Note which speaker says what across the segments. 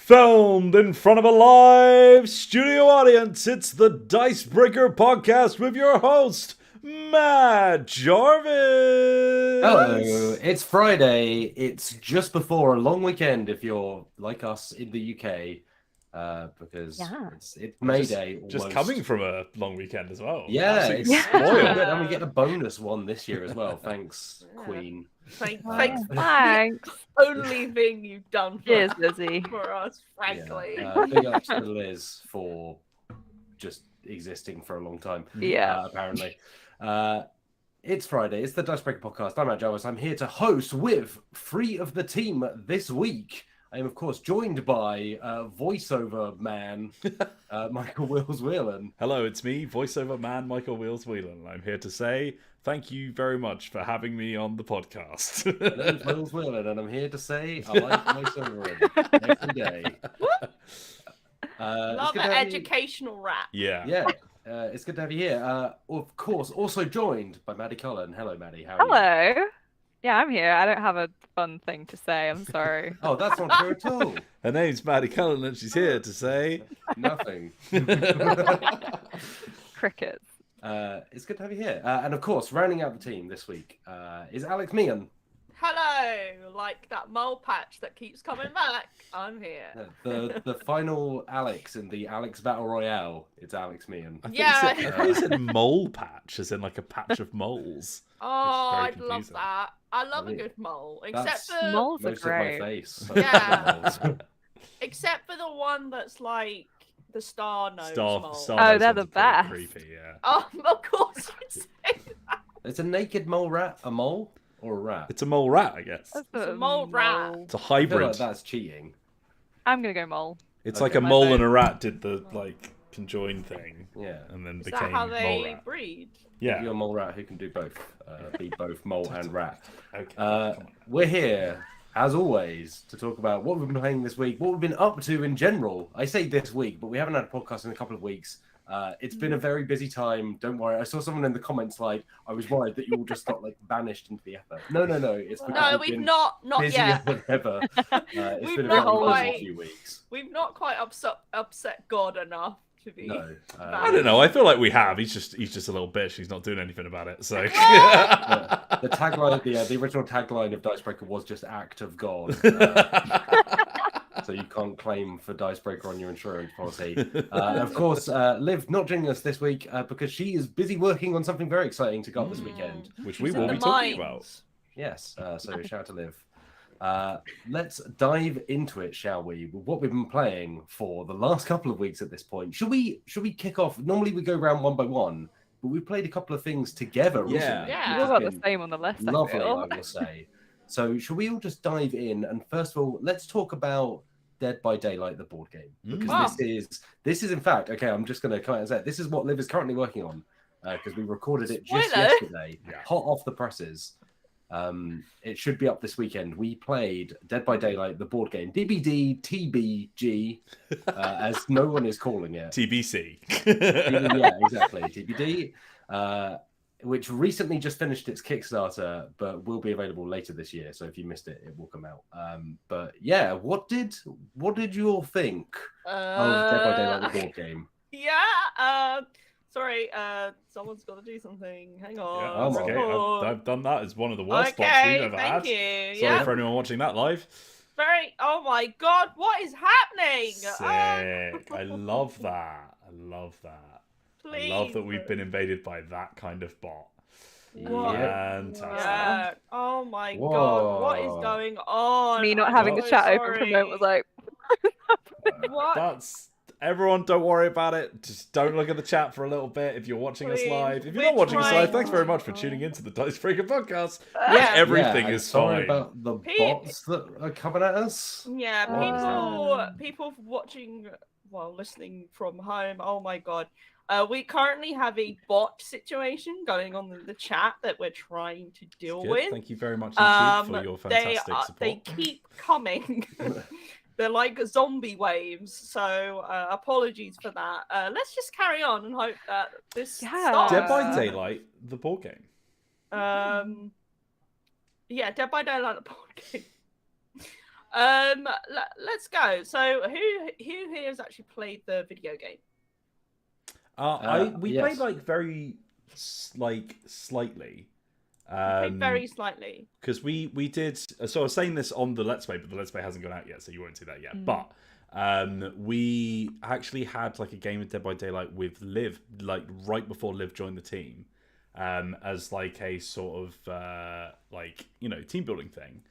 Speaker 1: Filmed in front of a live studio audience, it's the Dicebreaker Podcast with your host, Matt Jarvis.
Speaker 2: Hello, it's Friday. It's just before a long weekend if you're like us in the UK, because it's May Day.
Speaker 1: Just coming from a long weekend as well.
Speaker 2: Yeah,
Speaker 1: Absolutely
Speaker 2: it's
Speaker 1: spoiled.
Speaker 2: and we get a bonus one this year as well. Thanks, Queen.
Speaker 3: Thanks. Only thing you've done for us, frankly.
Speaker 2: Yeah. Big ups to Liz for just existing for a long time. Apparently. It's Friday. It's the Dicebreaker Podcast. I'm Matt Jarvis. I'm here to host with three of the team this week. I am, of course, joined by voiceover man Michael Wheels Whelan.
Speaker 1: Hello, it's me, voiceover man Michael Wheels Whelan. I'm here to say thank you very much for having me on the podcast.
Speaker 2: I'm Wheels Whelan, and I'm here to say I like voiceover every day.
Speaker 3: Love an educational rap.
Speaker 1: Yeah.
Speaker 2: It's good to have you here. Of course, also joined by Maddie Cullen. Hello, Maddie. How are you?
Speaker 4: Hello. Yeah, I'm here. I don't have a fun thing to say. I'm sorry.
Speaker 2: Oh, that's not true at all.
Speaker 1: Her name's Maddie Cullen, and she's here to say
Speaker 2: nothing.
Speaker 4: Crickets.
Speaker 2: It's good to have you here. And of course, rounding out the team this week is Alex Meehan.
Speaker 3: Hello, like that mole patch that keeps coming back. I'm here.
Speaker 2: The final Alex in the Alex Battle Royale. It's Alex Meehan.
Speaker 1: I thought you said mole patch, as in like a patch of moles.
Speaker 3: Oh, I'd love that. I love a good mole. Except for
Speaker 4: moles are
Speaker 2: most
Speaker 4: great.
Speaker 2: of my face.
Speaker 3: Yeah. Except for the one that's like the star nose mole.
Speaker 4: Oh, they're the best.
Speaker 1: Creepy, yeah.
Speaker 3: Oh, of course you'd say that.
Speaker 2: It's a naked mole rat. A mole? Or a rat?
Speaker 1: It's a mole rat, I guess.
Speaker 3: It's a mole rat.
Speaker 1: It's a
Speaker 2: I feel
Speaker 1: hybrid.
Speaker 2: like that's cheating.
Speaker 4: I'm gonna go mole.
Speaker 1: It's like a mole and a rat did the conjoined thing.
Speaker 2: Yeah.
Speaker 1: And then
Speaker 3: Is
Speaker 1: became
Speaker 3: that how
Speaker 1: mole
Speaker 3: they
Speaker 1: rat.
Speaker 3: breed?
Speaker 1: Yeah.
Speaker 2: You're a mole rat who can do both. Be both mole and rat.
Speaker 1: Okay. Come on.
Speaker 2: We're here, as always, to talk about what we've been playing this week, what we've been up to in general. I say this week, but we haven't had a podcast in a couple of weeks. It's been a very busy time. Don't worry. I saw someone in the comments I was worried that you all just got banished into the ether. No. It's because
Speaker 3: we've not
Speaker 2: busier
Speaker 3: yet.
Speaker 2: than ever. It's
Speaker 3: We've
Speaker 2: been a
Speaker 3: not
Speaker 2: very
Speaker 3: quite-
Speaker 2: busy few weeks.
Speaker 3: We've not quite upset God enough to be.
Speaker 2: No.
Speaker 1: I don't know. I feel like we have. He's just a little bitch. He's not doing anything about it. So
Speaker 2: The tagline, the original tagline of Dicebreaker was just "Act of God." So you can't claim for Dicebreaker on your insurance policy. Of course, Liv not joining us this week because she is busy working on something very exciting to go up this weekend.
Speaker 1: which we will be talking about.
Speaker 2: Yes, so shout out to Liv. Let's dive into it, shall we? With what we've been playing for the last couple of weeks at this point. Should we kick off? Normally we go round one by one, but we played a couple of things together recently.
Speaker 3: Yeah.
Speaker 4: We've got the same on the list.
Speaker 2: Lovely,
Speaker 4: I feel.
Speaker 2: I will say. So should we all just dive in? And first of all, let's talk about Dead by Daylight, the board game, because this is in fact, okay, I'm just going to come out and say this is what Liv is currently working on because we recorded it just yesterday, hot off the presses. It should be up this weekend. We played Dead by Daylight, the board game, DBD, TBG, as no one is calling it.
Speaker 1: TBC.
Speaker 2: Yeah, exactly. TBD, which recently just finished its Kickstarter, but will be available later this year. So if you missed it, it will come out. But yeah, what did you all think of Dead by Daylight, the board game?
Speaker 3: Yeah. Sorry. Someone's got to do something. Hang on.
Speaker 1: Yeah, okay. I've done that as one of the worst spots we've ever had.
Speaker 3: Thank you.
Speaker 1: Sorry for anyone watching that live.
Speaker 3: Oh my God! What is happening?
Speaker 1: Sick. I love that.
Speaker 3: Please.
Speaker 1: I love that we've been invaded by that kind of bot.
Speaker 3: What?
Speaker 1: Fantastic.
Speaker 3: Yeah. Oh my God! What is going on?
Speaker 4: Me not
Speaker 3: I'm
Speaker 4: having
Speaker 3: so
Speaker 4: the chat open for a
Speaker 3: sorry.
Speaker 4: moment was like,
Speaker 3: What?
Speaker 1: That's everyone. Don't worry about it. Just don't look at the chat for a little bit. If you're watching us
Speaker 3: Please.
Speaker 1: live, if you're
Speaker 3: We're
Speaker 1: not watching us live,
Speaker 3: trying.
Speaker 1: thanks very much for tuning into the Dicebreaker Podcast.
Speaker 3: Yeah.
Speaker 1: Everything
Speaker 2: Yeah,
Speaker 1: is
Speaker 2: sorry
Speaker 1: fine.
Speaker 2: about the bots that are coming at us.
Speaker 3: Yeah, people watching, listening from home. Oh my God. We currently have a bot situation going on in the chat that we're trying to deal
Speaker 1: Good.
Speaker 3: with.
Speaker 1: Thank you very much indeed for your fantastic support.
Speaker 3: They keep coming. They're like zombie waves, so apologies for that. Let's just carry on and hope that this stops.
Speaker 1: Dead by Daylight, the board game.
Speaker 3: Yeah, Dead by Daylight, the board game. Let's go. So who here has actually played the video game?
Speaker 1: We
Speaker 2: yes.
Speaker 1: played like very slightly.
Speaker 3: Played very slightly.
Speaker 1: Because we did. So I was saying this on the Let's Play, but the Let's Play hasn't gone out yet, so you won't see that yet. But we actually had like a game of Dead by Daylight with Liv, like right before Liv joined the team, as like a sort of team building thing.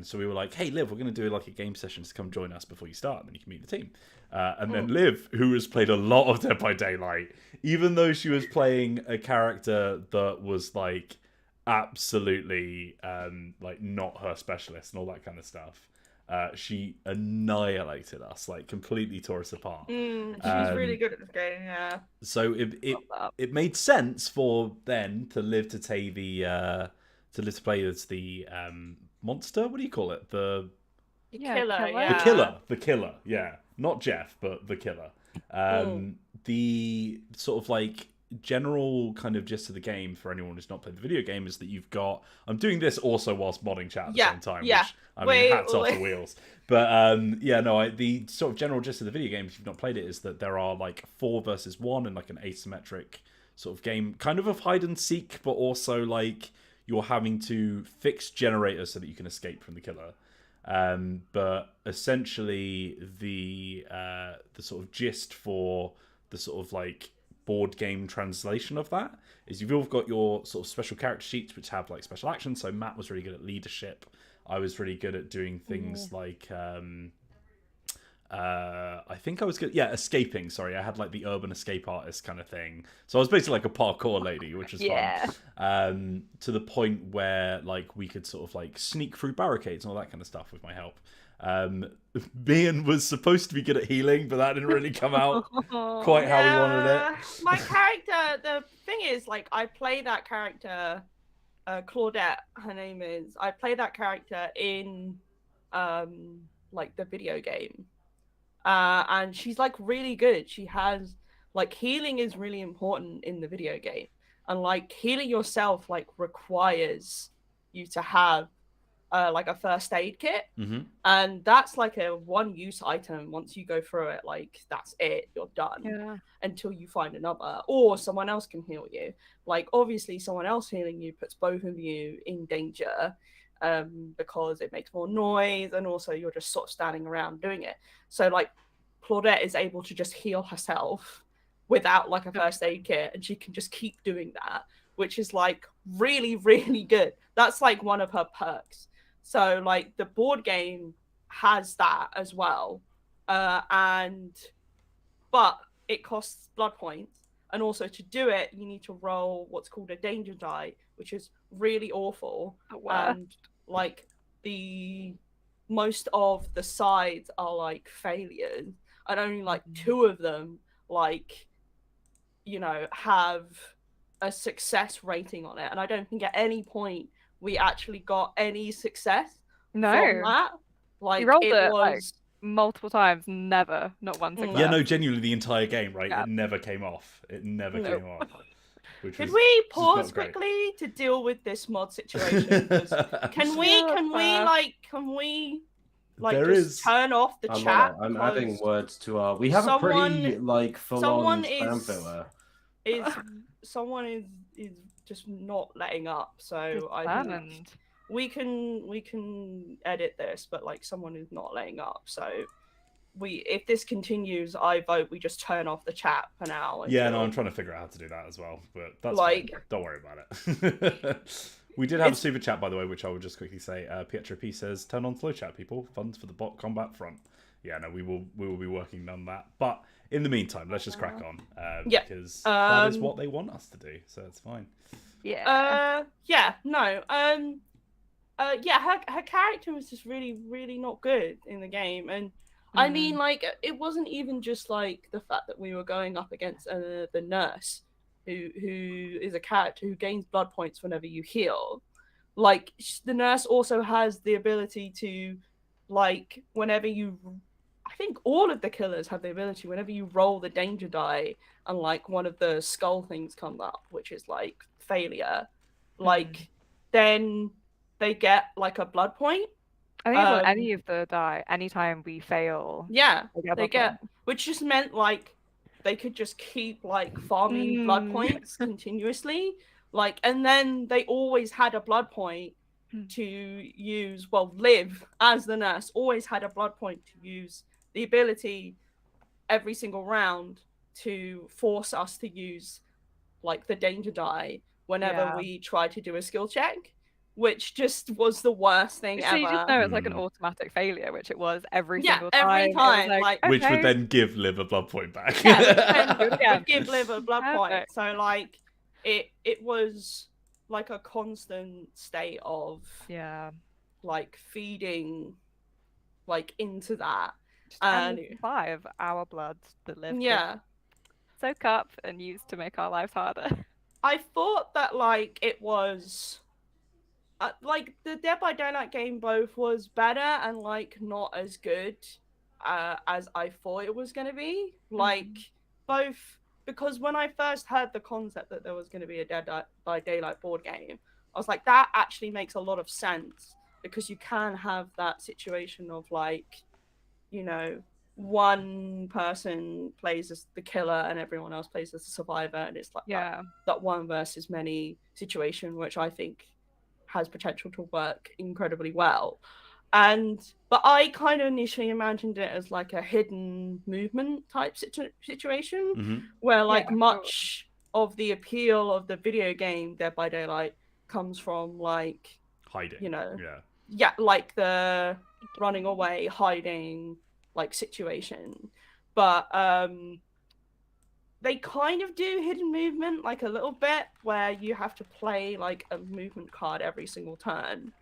Speaker 1: So we were like, hey Liv, we're going to do like a game session to come join us before you start, and then you can meet the team. And then Liv, who has played a lot of Dead by Daylight, even though she was playing a character that was like absolutely like not her specialist and all that kind of stuff, she annihilated us, like completely tore us apart.
Speaker 3: She's really good at this game, yeah.
Speaker 1: So it made sense for then to Liv to play as the monster. What do you call it? The killer. Yeah, not Jeff, but the killer. The sort of like general kind of gist of the game for anyone who's not played the video game is that you've got. I'm doing this also whilst modding chat at the same time.
Speaker 3: Yeah.
Speaker 1: Which, I mean, hats off to Wheels. But the sort of general gist of the video game, if you've not played it, is that there are like 4 versus 1 and like an asymmetric sort of game, kind of hide and seek, but also like you're having to fix generators so that you can escape from the killer. But essentially the sort of gist for the sort of like board game translation of that is you've all got your sort of special character sheets which have like special actions. So Matt was really good at leadership. I was really good at doing things like I think I was good. Yeah, escaping. Sorry, I had like the urban escape artist kind of thing. So I was basically like a parkour lady, which was fun. To the point where like we could sort of like sneak through barricades and all that kind of stuff with my help. Meehan was supposed to be good at healing, but that didn't really come out quite how we wanted it.
Speaker 3: My character, the thing is, like, I play that character, Claudette, her name is. I play that character in, like, the video game. And she's, like, really good. She has, like, healing is really important in the video game. And, like, healing yourself, like, requires you to have like a first aid kit, and that's like a one-use item. Once you go through it, like that's it, you're done until you find another, or someone else can heal you. Like obviously someone else healing you puts both of you in danger, because it makes more noise, and also you're just sort of standing around doing it. So like Claudette is able to just heal herself without like a first aid kit, and she can just keep doing that, which is like really, really good. That's like one of her perks. So like the board game has that as well, but it costs blood points, and also to do it you need to roll what's called a danger die, which is really awful. And like the most of the sides are like failures, and only like 2 of them like have a success rating on it, and I don't think at any point we actually got any success from that. Like
Speaker 4: you rolled
Speaker 3: it was
Speaker 4: like multiple times, not one success.
Speaker 1: Yeah, no, genuinely the entire game, right? It never came off. Came off.
Speaker 3: Could we pause quickly to deal with this mod situation? Can we turn off the chat?
Speaker 2: I'm adding words to our. We have a pretty like full-on spam filler.
Speaker 3: Someone is just not letting up, so I think we can edit this, but like someone is not letting up, so if this continues, I vote we just turn off the chat for now.
Speaker 1: I'm trying to figure out how to do that as well, but that's like fine. Don't worry about it. We did have a super chat, by the way, which I will just quickly say. Pietro P says, "Turn on flow chat, people. Funds for the bot combat front." Yeah, no, we will be working on that. But in the meantime, let's just crack on, because that is what they want us to do, so it's fine.
Speaker 3: Her character was just really, really not good in the game, and I mean, like, it wasn't even just like the fact that we were going up against the nurse, who is a character who gains blood points whenever you heal. Like, the nurse also has the ability to, like, whenever you, I think all of the killers have the ability, whenever you roll the danger die and like one of the skull things come up, which is like failure, like then they get like a blood point,
Speaker 4: I think it's on any of the die. Anytime we fail,
Speaker 3: Yeah,
Speaker 4: they
Speaker 3: they
Speaker 4: get
Speaker 3: get, which just meant like they could just keep like farming blood points continuously, like, and then they always had a blood point to use. Well, Liv as the nurse always had a blood point to use the ability every single round to force us to use like the danger die whenever we try to do a skill check, which just was the worst thing
Speaker 4: so
Speaker 3: ever.
Speaker 4: you just know it's like an automatic failure, which it was every single time.
Speaker 3: Every time,
Speaker 4: like,
Speaker 1: which
Speaker 4: okay.
Speaker 1: would then give Liv a blood point back.
Speaker 3: would give Liv a blood point. So like it was like a constant state of like feeding like into that.
Speaker 4: And 5 our blood that Liv could soak up and use to make our lives harder.
Speaker 3: I thought that like it was like the Dead by Daylight game both was better and like not as good as I thought it was going to be. Like both, because when I first heard the concept that there was going to be a Dead by Daylight board game, I was like, that actually makes a lot of sense, because you can have that situation of like, you know, one person plays as the killer and everyone else plays as the survivor, and it's like that one versus many situation, which I think has potential to work incredibly well. But I kind of initially imagined it as like a hidden movement type situation, where like much of the appeal of the video game Dead by Daylight comes from like
Speaker 1: hiding,
Speaker 3: you know, like the running away, hiding like situation. But they kind of do hidden movement like a little bit, where you have to play like a movement card every single turn,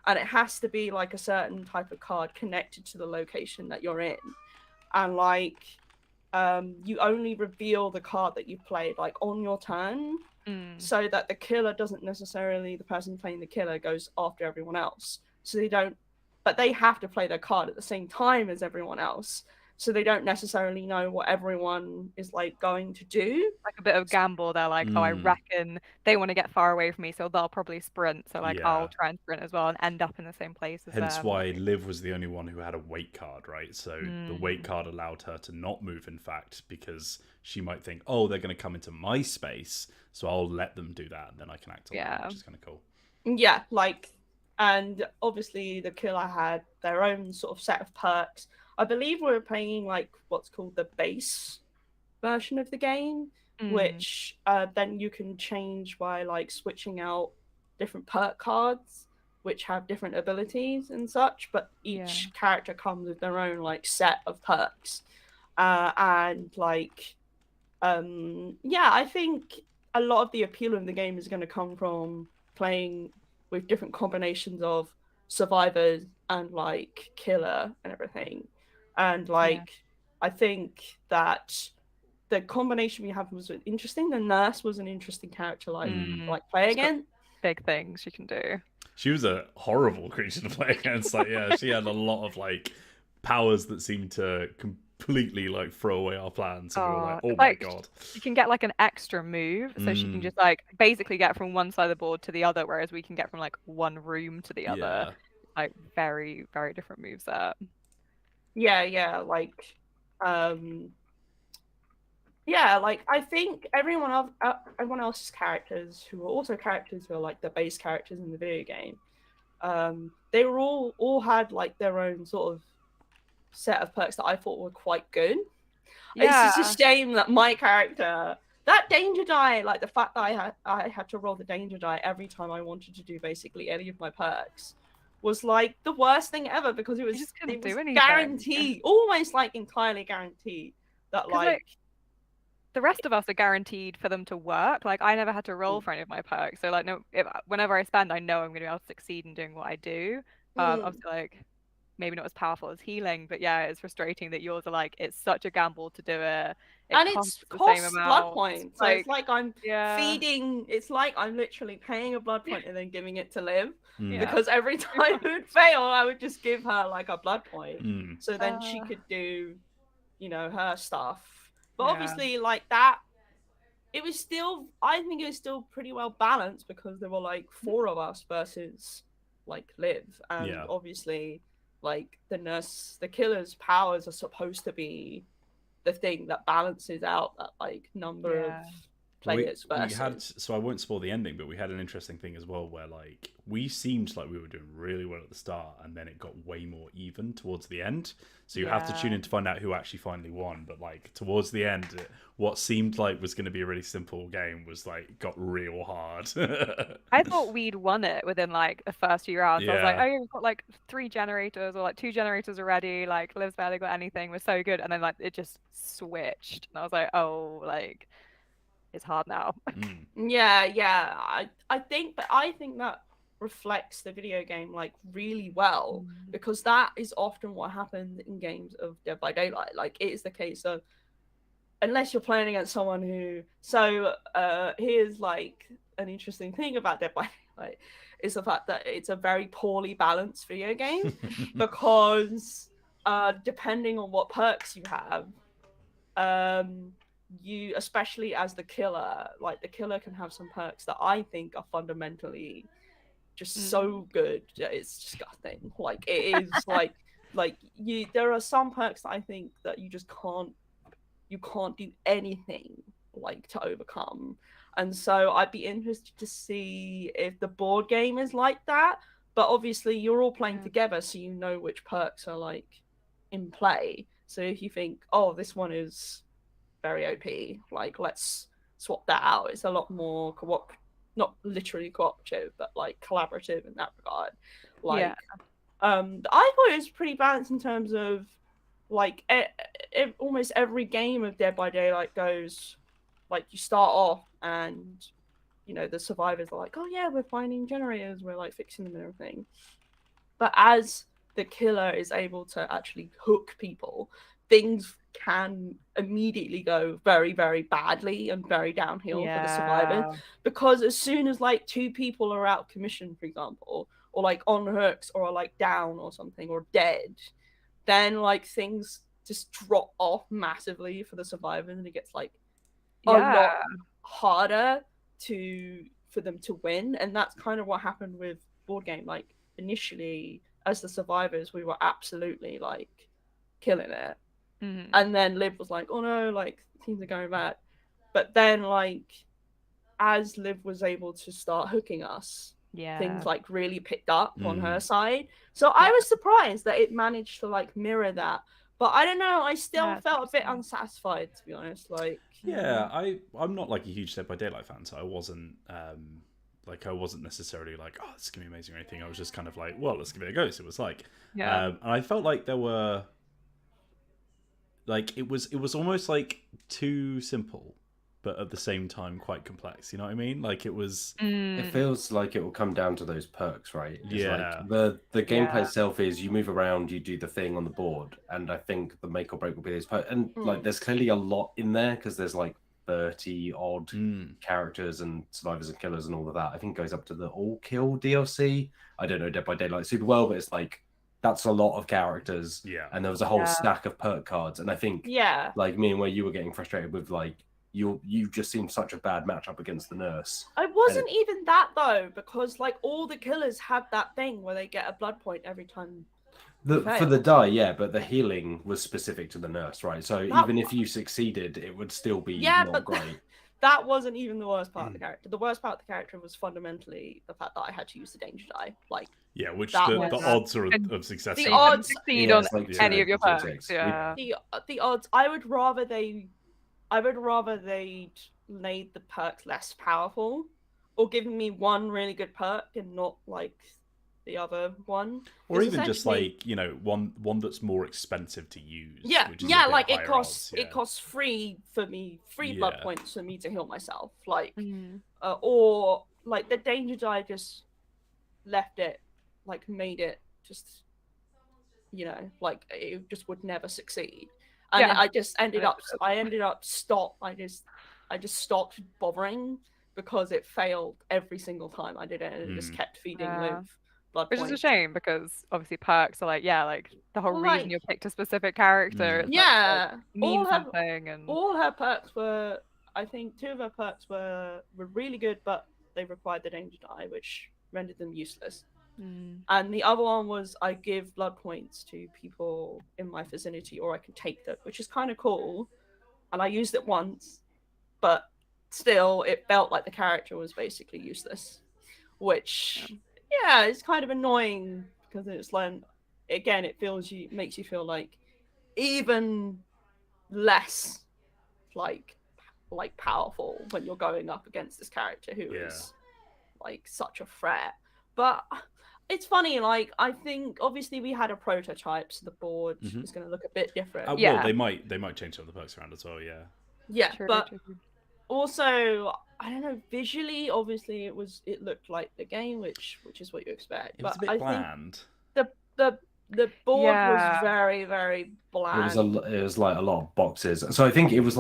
Speaker 3: and it has to be like a certain type of card connected to the location that you're in, and like you only reveal the card that you played like on your turn, so that the killer doesn't necessarily, the person playing the killer goes after everyone else, so they don't, but they have to play their card at the same time as everyone else, so they don't necessarily know what everyone is like going to do.
Speaker 4: Like a bit of gamble. They're like, oh, I reckon they want to get far away from me, so they'll probably sprint. So like, I'll try and sprint as well and end up in the same place as them.
Speaker 1: Hence why Liv was the only one who had a wait card, right? So the wait card allowed her to not move, in fact, because she might think, oh, they're going to come into my space, so I'll let them do that, and then I can act on that, which is kind of cool.
Speaker 3: Yeah, like, and obviously the killer had their own sort of set of perks. I believe we were playing like what's called the base version of the game, which then you can change by like switching out different perk cards, which have different abilities and such. But each character comes with their own like set of perks, and like, I think a lot of the appeal of the game is going to come from playing with different combinations of survivors and like killer and everything. And like, I think that the combination we have was interesting. The nurse was an interesting character, like play again.
Speaker 4: Big things she can do.
Speaker 1: She was a horrible creature to play against. Like, she had a lot of like powers that seemed to completely like throw away our plans. And we were like, oh my god.
Speaker 4: She can get like an extra move, so she can just like basically get from one side of the board to the other, whereas we can get from like one room to the other. Like very, very different moves there.
Speaker 3: Like, like I think everyone else's characters who are also characters who are like the base characters in the video game, they were all had like their own sort of set of perks that I thought were quite good. It's just a shame that my character, that danger die, like the fact that I had to roll the danger die every time I wanted to do basically any of my perks, was like the worst thing ever, because it was guaranteed, almost like entirely guaranteed that like
Speaker 4: the rest of us are guaranteed for them to work. Like I never had to roll for any of my perks, so like whenever I spend, I know I'm going to be able to succeed in doing what I do. Obviously, like maybe not as powerful as healing, but it's frustrating that yours are like, it's such a gamble to do it.
Speaker 3: And it's cost blood points. So it's like I'm feeding, it's like I'm literally paying a blood point and then giving it to Liv. Because every time it would fail, I would just give her like a blood point. So then she could do, her stuff. But obviously like that, it was still, I think it was still pretty well balanced, because there were like 4 of us versus like Liv. And obviously like the killer's powers are supposed to be the thing that balances out that like number of players versus.
Speaker 1: So I won't spoil the ending, but we had an interesting thing as well where like we seemed like we were doing really well at the start, and then it got way more even towards the end. So you have to tune in to find out who actually finally won. But like towards the end, what seemed like was going to be a really simple game was like got real hard.
Speaker 4: I thought we'd won it within like the first few rounds. I was like,
Speaker 1: Yeah.
Speaker 4: oh, yeah, we've got like 3 generators or like 2 generators already. Like Liv's barely got anything. We're so good. And then like it just switched, and I was like, oh, like it's hard now.
Speaker 3: Yeah. I think that reflects the video game like really well, because that is often what happens in games of Dead by Daylight. Like it is the case of, unless you're playing against someone who, here's like an interesting thing about Dead by Daylight is the fact that it's a very poorly balanced video game because depending on what perks you have, you, especially as the killer, like the killer can have some perks that I think are fundamentally just so good that it's disgusting. Like it is like you, there are some perks that I think that you just can't do anything like to overcome. And so I'd be interested to see if the board game is like that, but obviously you're all playing together, so you know which perks are like in play. So if you think, oh, this one is very OP, like let's swap that out, it's a lot more not literally cooperative, but like collaborative in that regard. Like I thought it was pretty balanced in terms of like almost every game of Dead by Daylight goes like you start off and you know the survivors are like, oh yeah, we're finding generators, we're like fixing them and everything, but as the killer is able to actually hook people, things can immediately go very, very badly and very downhill for the survivors, because as soon as like 2 people are out of commission, for example, or like on hooks or like down or something or dead, then like things just drop off massively for the survivors, and it gets like a lot harder for them to win. And that's kind of what happened with board game. Like initially as the survivors we were absolutely like killing it, and then Liv was like, oh no, like things are going bad. But then like as Liv was able to start hooking us, things like really picked up on her side. So I was surprised that it managed to like mirror that, but I don't know, I still felt a bit unsatisfied, to be honest. Like
Speaker 1: I'm not like a huge Dead by Daylight fan, so I wasn't I wasn't necessarily like, oh, this is gonna be amazing or anything. I was just kind of like, well, let's give it a go. So it was like and I felt like there were like it was almost like too simple, but at the same time quite complex. You know what I mean? Like it was.
Speaker 2: It feels like it will come down to those perks, right? It's
Speaker 1: Yeah.
Speaker 2: Like the gameplay itself is you move around, you do the thing on the board, and I think the make or break will be those perks. And like there's clearly a lot in there because there's like 30 odd characters and survivors and killers and all of that. I think it goes up to the all kill DLC. I don't know Dead by Daylight super well, but it's like that's a lot of characters.
Speaker 1: Yeah.
Speaker 2: And there was a whole stack of perk cards, and I think like me and where you were getting frustrated with like. You just seemed such a bad matchup against the nurse.
Speaker 3: I wasn't even that though, because like all the killers had that thing where they get a blood point every time.
Speaker 2: For the die, but the healing was specific to the nurse, right? So even if you succeeded, it would still be not great.
Speaker 3: That wasn't even the worst part of the character. The worst part of the character was fundamentally the fact that I had to use the danger die. Like
Speaker 1: which the odds are of success.
Speaker 3: The odds
Speaker 4: succeed on any of your perks.
Speaker 3: The odds. I would rather they'd made the perks less powerful, or given me one really good perk and not like the other one.
Speaker 1: Or even just like, you know, one that's more expensive to use.
Speaker 3: Like it costs free blood points for me to heal myself. Like or like the danger die just left it, like made it just, you know, like it just would never succeed. And I just ended up stopped bothering because it failed every single time I did it, and it just kept feeding Liv blood
Speaker 4: Which
Speaker 3: points.
Speaker 4: is a shame, because obviously perks are like the whole reason you picked a specific character.
Speaker 3: Mean
Speaker 4: something. And
Speaker 3: all her perks were, I think 2 of her perks were really good, but they required the danger die, which rendered them useless. And the other one was I give blood points to people in my vicinity, or I can take them, which is kind of cool. And I used it once, but still, it felt like the character was basically useless, which, yeah, it's kind of annoying because it's like, again, it makes you feel like even less like powerful when you're going up against this character who is like such a threat. But it's funny, like, I think obviously we had a prototype, so the board is going to look a bit different.
Speaker 1: Well, they might change some of the perks around as well.
Speaker 3: Yeah, but also, I don't know, visually, obviously it looked like the game, which is what you expect.
Speaker 1: It was a bit bland.
Speaker 3: The board was very, very bland.
Speaker 2: It was like a lot of boxes. So I think it was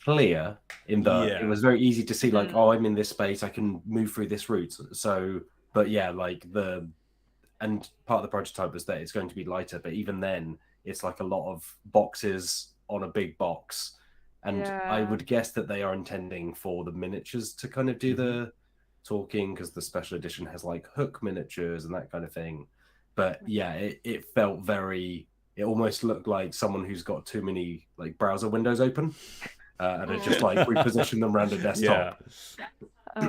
Speaker 2: clear in that it was very easy to see, like, oh, I'm in this space, I can move through this route. So, but yeah, like and part of the prototype was that it's going to be lighter, but even then, it's like a lot of boxes on a big box. And I would guess that they are intending for the miniatures to kind of do the talking, because the special edition has like hook miniatures and that kind of thing. But yeah, it felt it almost looked like someone who's got too many like browser windows open and had just like repositioned them around a desktop.
Speaker 1: Too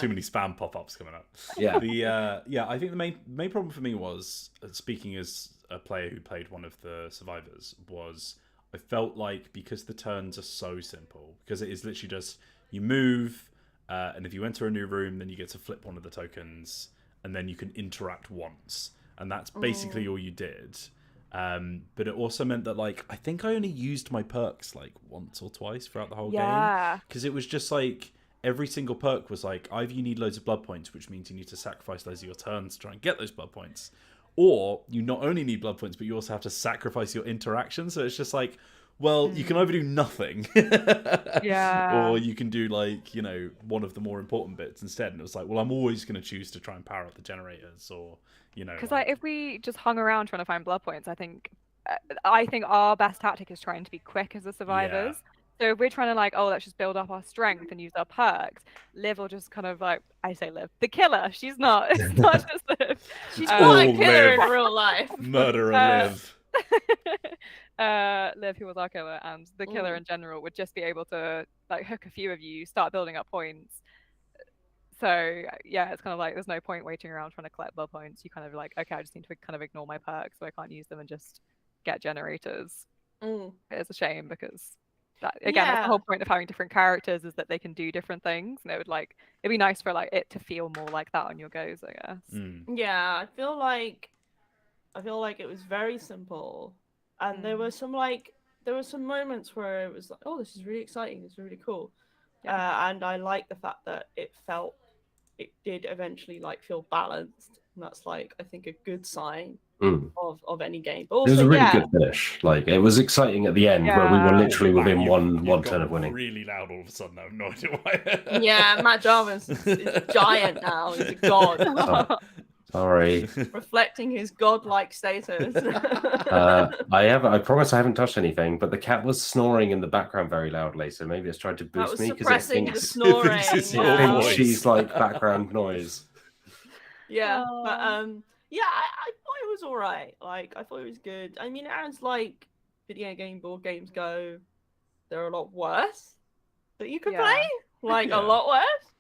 Speaker 1: many spam pop-ups coming up. I think the main problem for me was, speaking as a player who played one of the survivors, was I felt like, because the turns are so simple, because it is literally just you move, and if you enter a new room, then you get to flip one of the tokens, and then you can interact once, and that's basically all you did. But it also meant that, like, I think I only used my perks like once or twice throughout the whole game, because it was just like every single perk was like, either you need loads of blood points, which means you need to sacrifice those of your turns to try and get those blood points, or you not only need blood points, but you also have to sacrifice your interaction. So it's just like, well, you can either do nothing, or you can do, like, you know, one of the more important bits instead. And it was like, well, I'm always going to choose to try and power up the generators, or, you know,
Speaker 4: because like if we just hung around trying to find blood points, I think our best tactic is trying to be quick as the survivors. So if we're trying to, like, oh, let's just build up our strength and use our perks, Liv will just kind of, like, I say Liv, the killer. She's not. It's not just Liv.
Speaker 3: She's not a killer in real life.
Speaker 1: Murderer Liv.
Speaker 4: Liv, who was our killer, and the killer in general would just be able to, like, hook a few of you, start building up points. So yeah, it's kind of like there's no point waiting around trying to collect blood points. You kind of like, okay, I just need to kind of ignore my perks, so I can't use them, and just get generators. It's a shame, because that, again, that's the whole point of having different characters, is that they can do different things, and it'd be nice for, like, it to feel more like that on your goes, I guess.
Speaker 3: Yeah, I feel like it was very simple, and there were some moments where it was like, oh, this is really exciting, this is really cool, and I like the fact that it did eventually, like, feel balanced, and that's, like, I think a good sign of any game. But also,
Speaker 2: it was a really good finish. Like, it was exciting at the end, where we were literally within one turn of winning.
Speaker 1: Really loud all of a sudden. I have no idea why.
Speaker 3: Yeah, Matt Jarvis is giant now. He's a god.
Speaker 2: Sorry.
Speaker 3: Reflecting his godlike status.
Speaker 2: I promise I haven't touched anything, but the cat was snoring in the background very loudly, so maybe it's tried to boost me because it thinks she's like background noise.
Speaker 3: Yeah, but yeah, I thought it was all right. Like, I thought it was good. I mean, as like video game board games go, there are a lot worse that you could play. Like, a lot worse.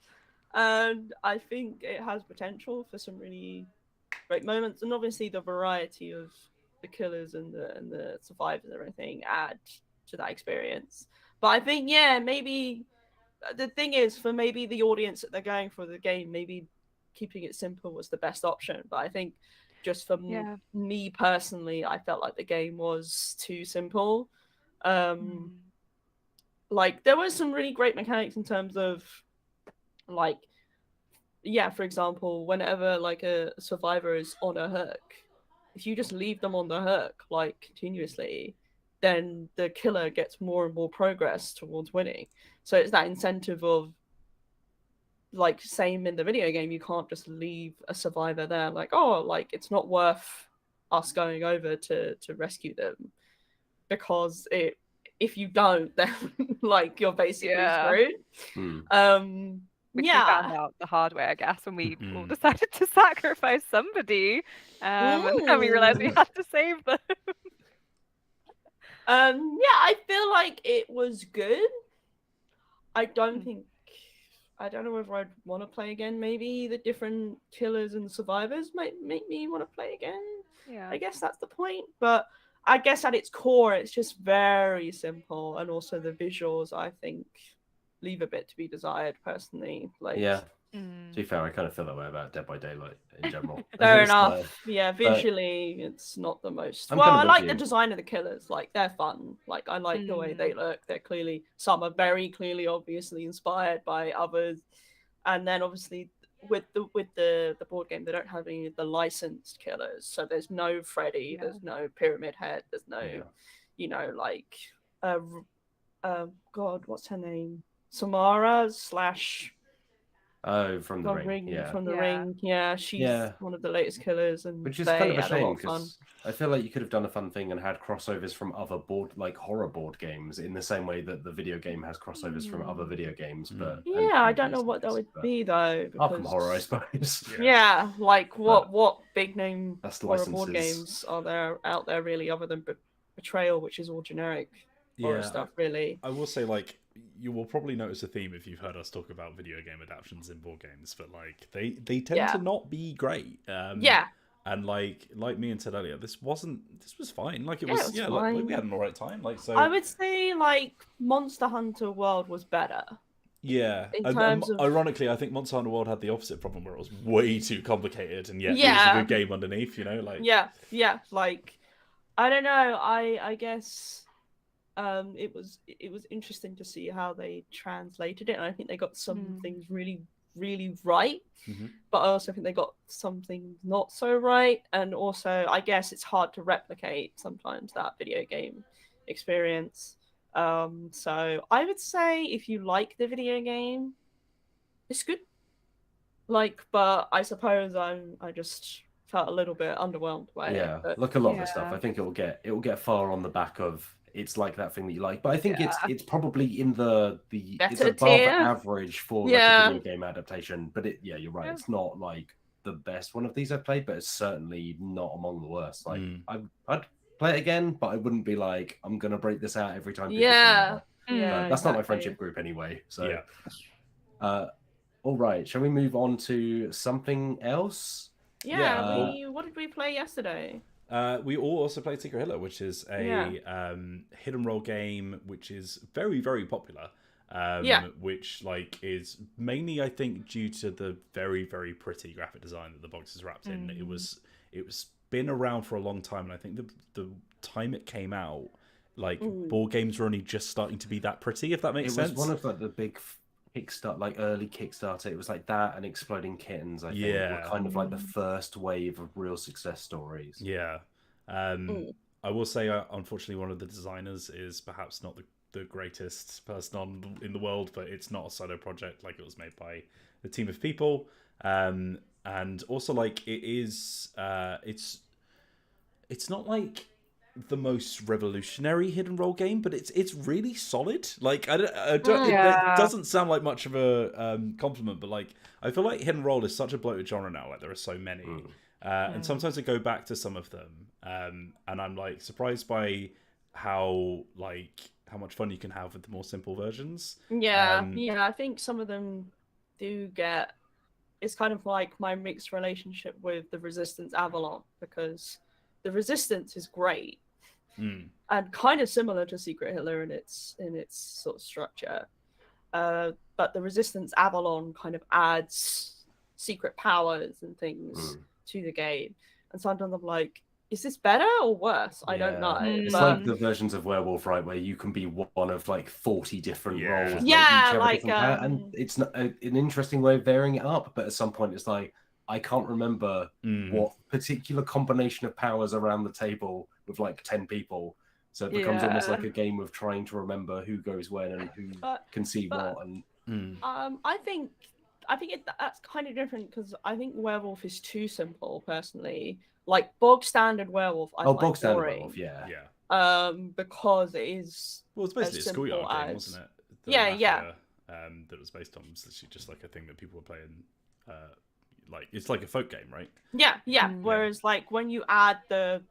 Speaker 3: And I think it has potential for some really great moments. And obviously the variety of the killers and the survivors and everything add to that experience. But I think, maybe the thing is, for maybe the audience that they're going for the game, maybe keeping it simple was the best option. But I think just for me personally, I felt like the game was too simple. Like, there was some really great mechanics in terms of, like, for example, whenever, like, a survivor is on a hook, if you just leave them on the hook, like, continuously, then the killer gets more and more progress towards winning. So it's that incentive of, like, same in the video game, you can't just leave a survivor there, like, oh, like, it's not worth us going over to rescue them, because if you don't, then, like, you're basically screwed.
Speaker 4: which we found
Speaker 3: Yeah.
Speaker 4: out the hard way, I guess, when we all decided to sacrifice somebody, and then we realized we had to save them.
Speaker 3: Yeah, I feel like it was good. I don't know whether I'd want to play again. Maybe the different killers and survivors might make me want to play again.
Speaker 4: Yeah.
Speaker 3: I guess that's the point. But I guess at its core, it's just very simple, and also the visuals, I think, leave a bit to be desired. Personally, like
Speaker 2: Yeah. To be fair, I kind of feel that way about Dead by Daylight in general.
Speaker 3: Fair enough. Yeah, visually, it's not the most. Well, I like the design of the killers. Like, they're fun. Like, I like the way they look. They're clearly, some are very clearly, obviously inspired by others. And then, obviously, with the board game, they don't have any of the licensed killers. So there's no Freddy. Yeah. There's no Pyramid Head. There's no, you know, like, God, what's her name? Samara /
Speaker 2: Oh, from the ring. Yeah.
Speaker 3: From the ring. Yeah, she's one of the latest killers, and
Speaker 2: which is kind of a shame because I feel like you could have done a fun thing and had crossovers from other horror board games in the same way that the video game has crossovers from other video games. But
Speaker 3: I don't know what that would be though. Because...
Speaker 2: Arkham Horror, I suppose.
Speaker 3: Yeah, like what big name horror board
Speaker 2: licenses.
Speaker 3: Games are there out there really, other than Betrayal, which is all generic horror stuff, really.
Speaker 1: I will say, like, you will probably notice a theme if you've heard us talk about video game adaptations in board games, but like they tend to not be great. And like me and said earlier, this was fine. Like it was like we had an alright time. Like, so
Speaker 3: I would say like Monster Hunter World was better.
Speaker 1: Yeah, and ironically, I think Monster Hunter World had the opposite problem where it was way too complicated, and yet it was a good game underneath. You know, like
Speaker 3: like I don't know. I guess. It was interesting to see how they translated it, and I think they got some things really, really right, but I also think they got some things not so right, and also I guess it's hard to replicate sometimes that video game experience. So I would say if you like the video game, it's good. Like, but I suppose I just felt a little bit underwhelmed by it. But...
Speaker 2: Look, a lot of the stuff I think it will get far on the back of. It's like that thing that you like, but I think it's probably in the it's above average for like a video game adaptation. But you're right. It's not like the best one of these I've played, but it's certainly not among the worst. Like I'd play it again, but I wouldn't be like I'm gonna break this out every time. That's not my friendship group anyway. So all right, shall we move on to something else?
Speaker 3: What did we play yesterday?
Speaker 1: We all also played Secret Hitler, which is a hidden role game, which is very, very popular. Which like is mainly, I think, due to the very, very pretty graphic design that the box is wrapped in. It was been around for a long time, and I think the time it came out, like board games were only just starting to be that pretty. If that makes sense. It was
Speaker 2: one of like the big early Kickstarter. It was like that and Exploding Kittens, I think, were kind of like the first wave of real success stories.
Speaker 1: I will say, unfortunately, one of the designers is perhaps not the greatest person in the world, but it's not a solo project. Like, it was made by a team of people, and also like it is it's not like the most revolutionary hidden role game, but it's really solid. Like I don't it doesn't sound like much of a compliment, but like I feel like hidden role is such a bloated genre now. Like there are so many, and sometimes I go back to some of them, and I'm like surprised by how much fun you can have with the more simple versions.
Speaker 3: I think some of them do get. It's kind of like my mixed relationship with the Resistance Avalon, because the Resistance is great and kind of similar to Secret Hitler in its sort of structure, but the Resistance Avalon kind of adds secret powers and things to the game, and sometimes I'm like, is this better or worse? I don't know.
Speaker 2: It's like the versions of Werewolf, right, where you can be one of like 40 different roles. And it's not an interesting way of varying it up, but at some point it's like, I can't remember what particular combination of powers around the table with like 10 people. So it becomes almost like a game of trying to remember who goes when and who can see what. And
Speaker 3: I think that's kind of different, because I think Werewolf is too simple, personally. Like bog standard Werewolf,
Speaker 2: bog standard Werewolf,
Speaker 3: because it is.
Speaker 1: Well, it's basically a schoolyard game, wasn't it? that was based on. It's literally just like a thing that people were playing. Like it's like a folk game, right?
Speaker 3: Yeah. Whereas like when you add the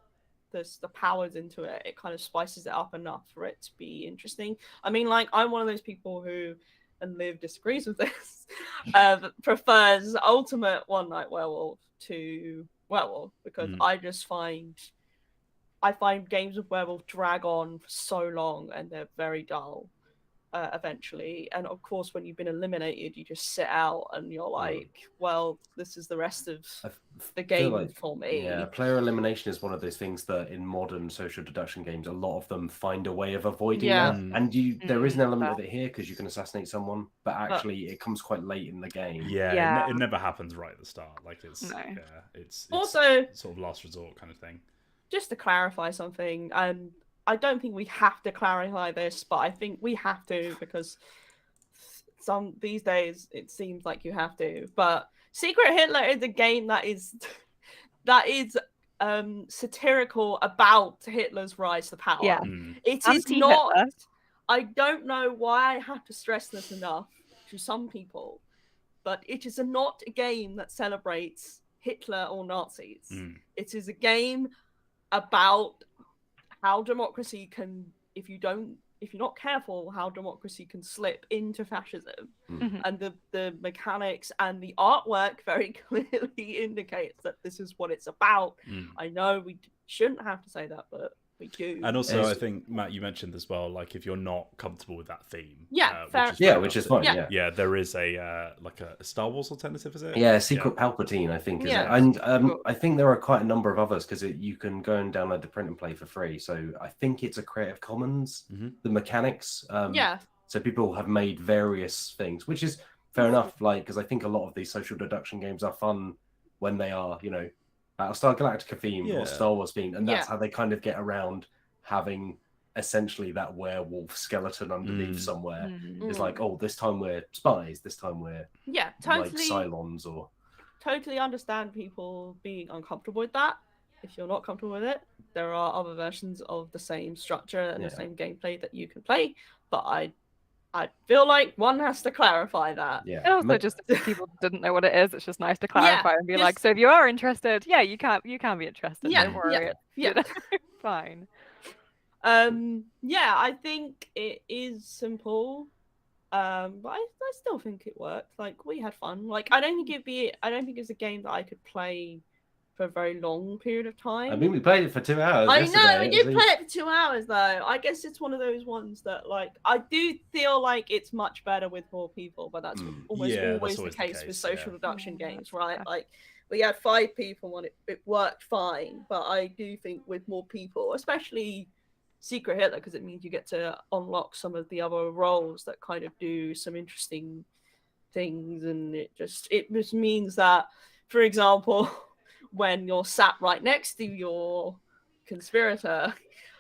Speaker 3: powers into it, it kind of spices it up enough for it to be interesting. I mean, like I'm one of those people who, and Liv disagrees with this, prefers Ultimate One Night Werewolf to Werewolf because I find games of werewolf drag on for so long and they're very dull eventually. And of course, when you've been eliminated, you just sit out and you're like, well, this is the rest of the game for me.
Speaker 2: Yeah, player elimination is one of those things that in modern social deduction games, a lot of them find a way of avoiding that. And there is an element of it here because you can assassinate someone, but actually it comes quite late in the game.
Speaker 1: Yeah. It never happens right at the start. Like it's
Speaker 3: also
Speaker 1: sort of last resort kind of thing.
Speaker 3: Just to clarify something, and I don't think we have to clarify this, but I think we have to because these days it seems like you have to. But Secret Hitler is a game that is satirical about Hitler's rise to power.
Speaker 4: Yeah.
Speaker 3: It is not. I don't know why I have to stress this enough to some people, but it is not a game that celebrates Hitler or Nazis. It is a game about how democracy can, if you're not careful, how democracy can slip into fascism. And the mechanics and the artwork very clearly indicates that this is what it's about. I know we shouldn't have to say that, but we do.
Speaker 1: And also, I think, Matt, you mentioned as well, like if you're not comfortable with that theme.
Speaker 2: Which is fine.
Speaker 1: Yeah, there is a like a Star Wars alternative, is it?
Speaker 2: Yeah, Secret Palpatine, I think. Is it? And I think there are quite a number of others because you can go and download the print and play for free. So I think it's a Creative Commons, the mechanics. So people have made various things, which is fair enough. Like, because I think a lot of these social deduction games are fun when they are, Battlestar Galactica theme or Star Wars theme, and that's how they kind of get around having essentially that werewolf skeleton underneath somewhere. It's like, oh, this time we're spies, this time we're
Speaker 3: totally
Speaker 2: like Cylons or.
Speaker 3: Totally understand people being uncomfortable with that. If you're not comfortable with it, there are other versions of the same structure and the same gameplay that you can play. But I feel like one has to clarify that.
Speaker 4: And also just if people didn't know what it is, it's just nice to clarify and be like, so if you are interested, you can be interested. Don't worry. Fine.
Speaker 3: I think it is simple. But I still think it worked. Like we had fun. Like I don't think it's a game that I could play for a very long period of time.
Speaker 2: I mean, we played it for 2 hours.
Speaker 3: I know we did play it for 2 hours though. I guess it's one of those ones that like I do feel like it's much better with more people, but that's always the case with social deduction games, right? Like we had 5 people and it worked fine, but I do think with more people, especially Secret Hitler, because it means you get to unlock some of the other roles that kind of do some interesting things, and it just means that, for example, when you're sat right next to your conspirator,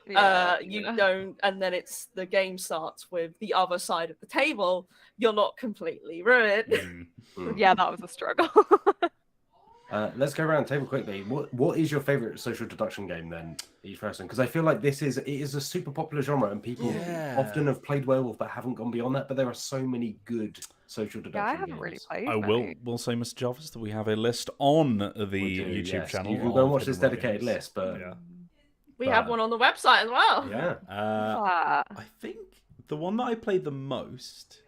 Speaker 3: you don't, and then the game starts with the other side of the table, you're not completely ruined.
Speaker 4: Yeah, that was a struggle.
Speaker 2: Let's go around the table quickly. What is your favorite social deduction game then, each person? Because I feel like it is a super popular genre, and people often have played Werewolf but haven't gone beyond that. But there are so many good social deduction games.
Speaker 4: I haven't really played.
Speaker 1: I will say, Mr. Jarvis, that we have a list on the YouTube channel.
Speaker 2: You can go and watch this dedicated list, but
Speaker 3: we have one on the website as well.
Speaker 1: I think the one that I played the most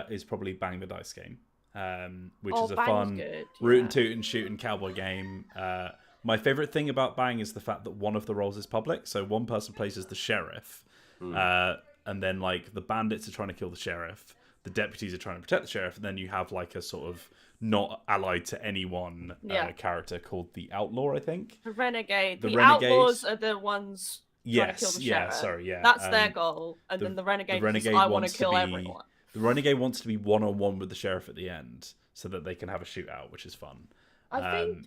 Speaker 1: is probably Bang the Dice game. Which is a fun root and toot and shoot and cowboy game. My favorite thing about Bang is the fact that one of the roles is public. So one person plays as the sheriff, and then like the bandits are trying to kill the sheriff, the deputies are trying to protect the sheriff, and then you have like a sort of not allied to anyone character called the outlaw, I think.
Speaker 3: The renegade. The outlaws are the ones trying to kill the sheriff. That's their goal, and then the renegade I want to kill everyone.
Speaker 1: The renegade wants to be one-on-one with the sheriff at the end, so that they can have a shootout, which is fun.
Speaker 3: I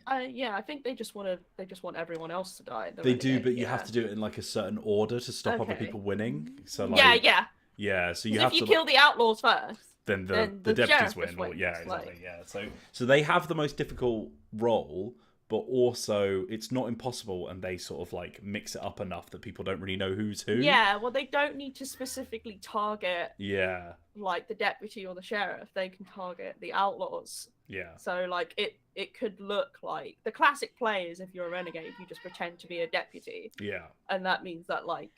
Speaker 3: think they just want everyone else to die.
Speaker 1: They do, but you have to do it in like a certain order to stop other people winning. So like, so you have
Speaker 3: if you kill the outlaws first,
Speaker 1: then the deputies win. Exactly. So they have the most difficult role, but also it's not impossible, and they sort of like mix it up enough that people don't really know who's who.
Speaker 3: Yeah, well, they don't need to specifically target
Speaker 1: Yeah.
Speaker 3: like the deputy or the sheriff. They can target the outlaws.
Speaker 1: Yeah.
Speaker 3: So like it could look like the classic play is if you're a renegade, you just pretend to be a deputy.
Speaker 1: Yeah.
Speaker 3: And that means that like,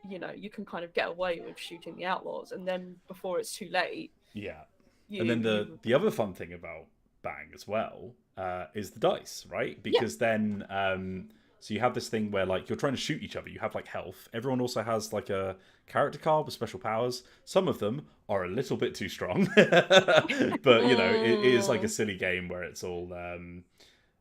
Speaker 3: you know, you can kind of get away with shooting the outlaws, and then before it's too late.
Speaker 1: Yeah. And then the other fun thing about Bang as well is the dice, right? Because then so you have this thing where like you're trying to shoot each other. You have like health. Everyone also has like a character card with special powers. Some of them are a little bit too strong, but you know it is like a silly game where it's all